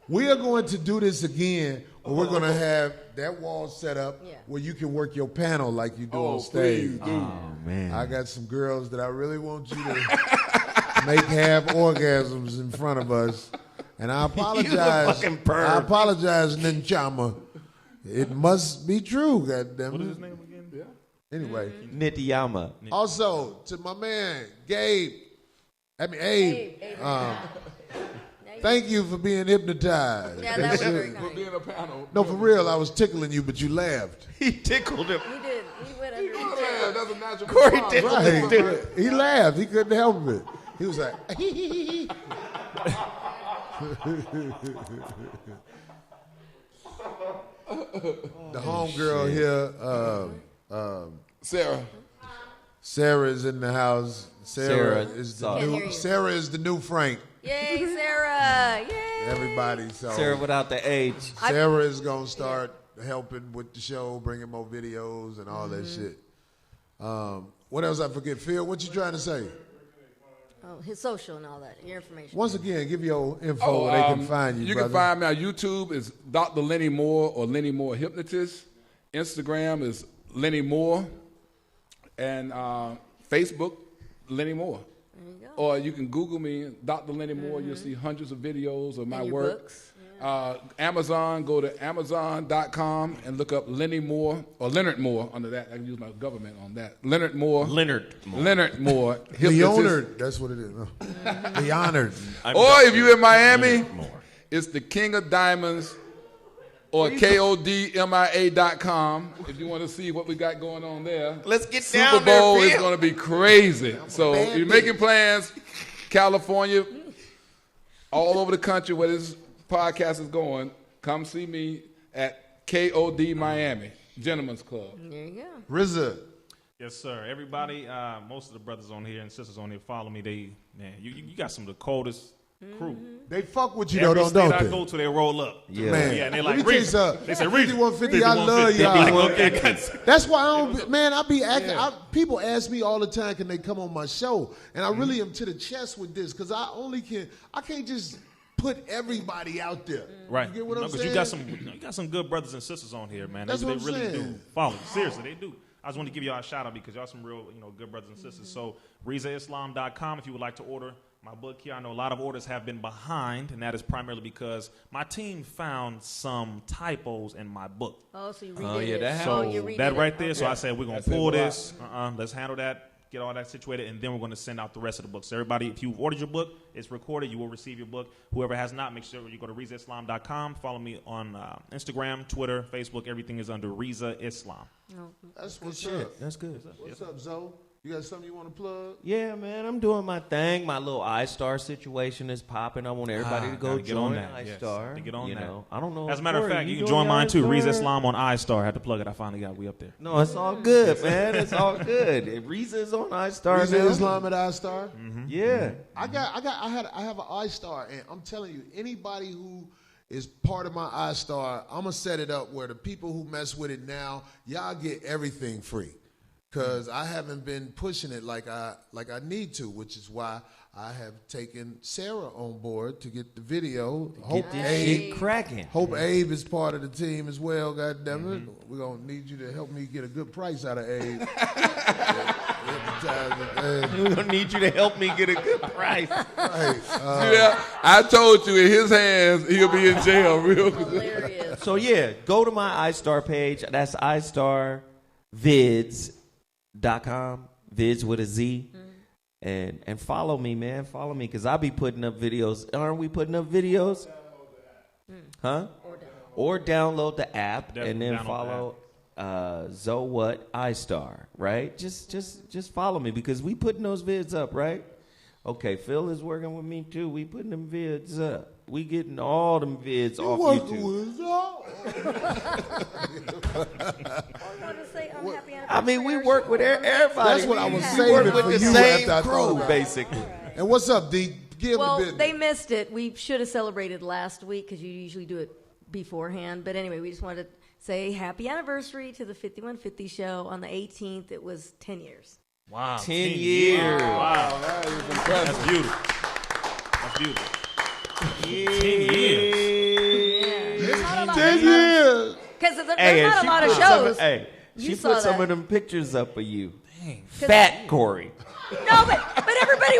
We are going to do this again, where we're gonna have that wall set up Yeah. where you can work your panel like you do Oh, on stage. please do. Man. I got some girls that I really want you to make have orgasms in front of us. And I apologize. fucking perv. I apologize, Ninchama. It must be true, goddammit. What is his name again? Yeah. Anyway. Nitiyama. Also, to my man, Abe. Abe, Abe Thank you for being hypnotized. Yeah, that was very For nice. being a panel. No, for real, I was tickling you, but you laughed. He tickled him. He did. He went under. Yeah, that's a natural Corey response. tickled Right. He laughed. He couldn't help it. He was like, the homegirl here, Sarah. Sarah is in the house. Sarah, is sorry. the Can't new. hear you. Sarah is the new Frank. Yay, Sarah! Yay! Everybody. So Sarah without the age. Sarah is gonna start helping with the show, bringing more videos and all that shit. What else I forget? Phil, what you trying to say? Oh, his social and all that, your information. Once again, give your info where they can find you, You brother. can find me on YouTube is Dr. Lenny Moore or Lenny Moore Hypnotist. Instagram is Lenny Moore. And Facebook, Lenny Moore. There you go. Or you can Google me, Dr. Lenny Moore. You'll see hundreds of videos of my And your work. books. Amazon, go to Amazon.com and look up Lenny Moore or Leonard Moore under that. I can use my government on that. Leonard Moore. Leonard Moore. Leonard Moore. The Hypnotist. honored. That's what it is. The honored. Or if you're in Miami, it's the King of Diamonds or KODMIA.com if you want to see what we got going on there. Let's get Super down there, Bowl is Phil. going to be crazy. So if you're making plans, California, all over the country where this podcast is going, come see me at KOD Miami, Gentlemen's Club. There you go. RZA. Yes, sir. Everybody, most of the brothers on here and sisters on here follow me. You got some of the coldest crew. They fuck with you Every though, state don't I they? go to, they roll up. Yeah. Man, Yeah, and they let like, me tell you Reese. something. They say, Reese. 5150, I love 5150. y'all. They be like, okay. That's why I don't, man, I be acting, people ask me all the time, can they come on my show? And I really am to the chest with this, because I can't just put everybody out there. Right. You get what I'm Because saying? you got some good brothers and sisters on here, man. That's they what I'm really saying. do follow you. Seriously, they do. I just want to give y'all a shout out because y'all some real, good brothers and sisters. So RizaIslam.com if you would like to order my book here. I know a lot of orders have been behind, and that is primarily because my team found some typos in my book. Oh, so you redid Oh, yeah, it. that So you redid that it. right there. Okay. So I said we're gonna That's pull it, this. Let's handle that. Get all that situated, and then we're going to send out the rest of the book. So everybody, if you've ordered your book, it's recorded. You will receive your book. Whoever has not, make sure you go to RizaIslam.com. Follow me on Instagram, Twitter, Facebook. Everything is under Riza Islam. That's what's up. That's good. What's up, Zoe? You got something you want to plug? Yeah, man, I'm doing my thing. My little iStar situation is popping. I want everybody to go gotta get on join that, yes. iStar. To get on you that. know, I don't know. As a matter of Corey, fact, you can doing join mine too. iStar? Riza Islam on iStar. I had to plug it. I finally got we up there. No, it's all good, man. It's all good. Riza is on iStar Riza now. Islam at iStar? Yeah. I have an iStar, and I'm telling you, anybody who is part of my iStar, I'm gonna set it up where the people who mess with it now, y'all get everything free, cause I haven't been pushing it like I need to, which is why I have taken Sarah on board to get the video. Get this shit cracking. Hope Abe is part of the team as well, goddammit. We're going to need you to help me get a good price out of Abe. We're going to need you to help me get a good price. Right. Yeah, I told you in his hands he'll be in jail real quick. Hilarious. So, yeah, go to my iStar page. That's iStarVids.com. Vids with a Z. And follow me, man. Follow me, because I'll be putting up videos. Aren't we putting up videos? Huh? Or download the app and then follow Zoe What iStar, right? Just follow me, because we putting those vids up, right? Okay, Phil is working with me too. We putting them vids up. We getting all them vids off YouTube. I mean, we work with everybody. That's what I was We saving work with for the you same after I thought crew, about it. basically. And what's up, D? Give Well, the business. they missed it. We should have celebrated last week because you usually do it beforehand. But anyway, we just wanted to say happy anniversary to the 5150 show on the 18th. It was 10 years. Wow, 10 years. Wow, That is impressive. that's beautiful. That's beautiful. 10 years. Yeah. 10 years. Because there's Hey, not a she lot of put some shows. Hey, You she saw put some that. of them pictures up of you. Dang. Fat Corey. No, but everybody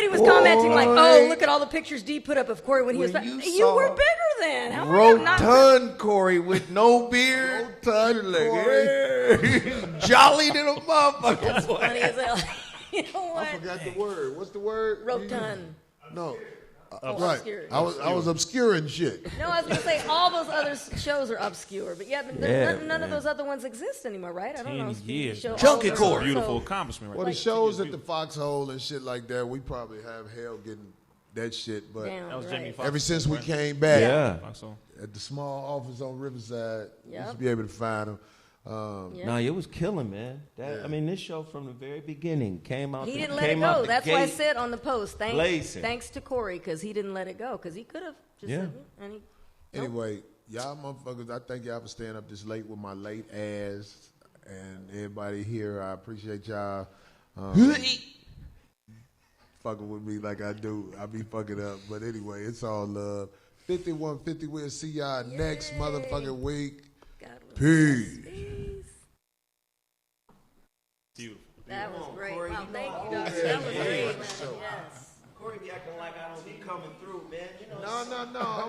was commenting like, oh, look at all the pictures D put up of Corey when he was When fat. you You saw were bigger then. How are you not? Rotund Corey with no beard. Rotund Corey. Jolly little motherfucker. Funny as hell. You know I what? forgot the word. What's the word? Rotund. No. obscure. I was obscuring shit. No, I was going to say all those other shows are obscure, but none of those other ones exist anymore, right? I don't know. 10 years. Chunky core. Beautiful accomplishment, right? Well, the shows at the Foxhole and shit like that, we probably have hell getting that shit. But Damn, That was right. Jamie Foxx. ever since we came back at the small office on Riverside, we used to be able to find them. No, it was killing, man. I mean, this show from the very beginning came out. He didn't let it go. That's why I said on the post, thanks to Corey, because he didn't let it go, because he could have just said, and he, Anyway, y'all motherfuckers, I thank y'all for staying up this late with my late ass and everybody here. I appreciate y'all fucking with me like I do. I be fucking up. But anyway, it's all love. 5150, we'll see y'all next motherfucking week. Peace. Beautiful. That was great. Corey, Wow, thank you, know, Doctor. That was great. Yes. Corey be acting like I don't be coming through, man. You know, No.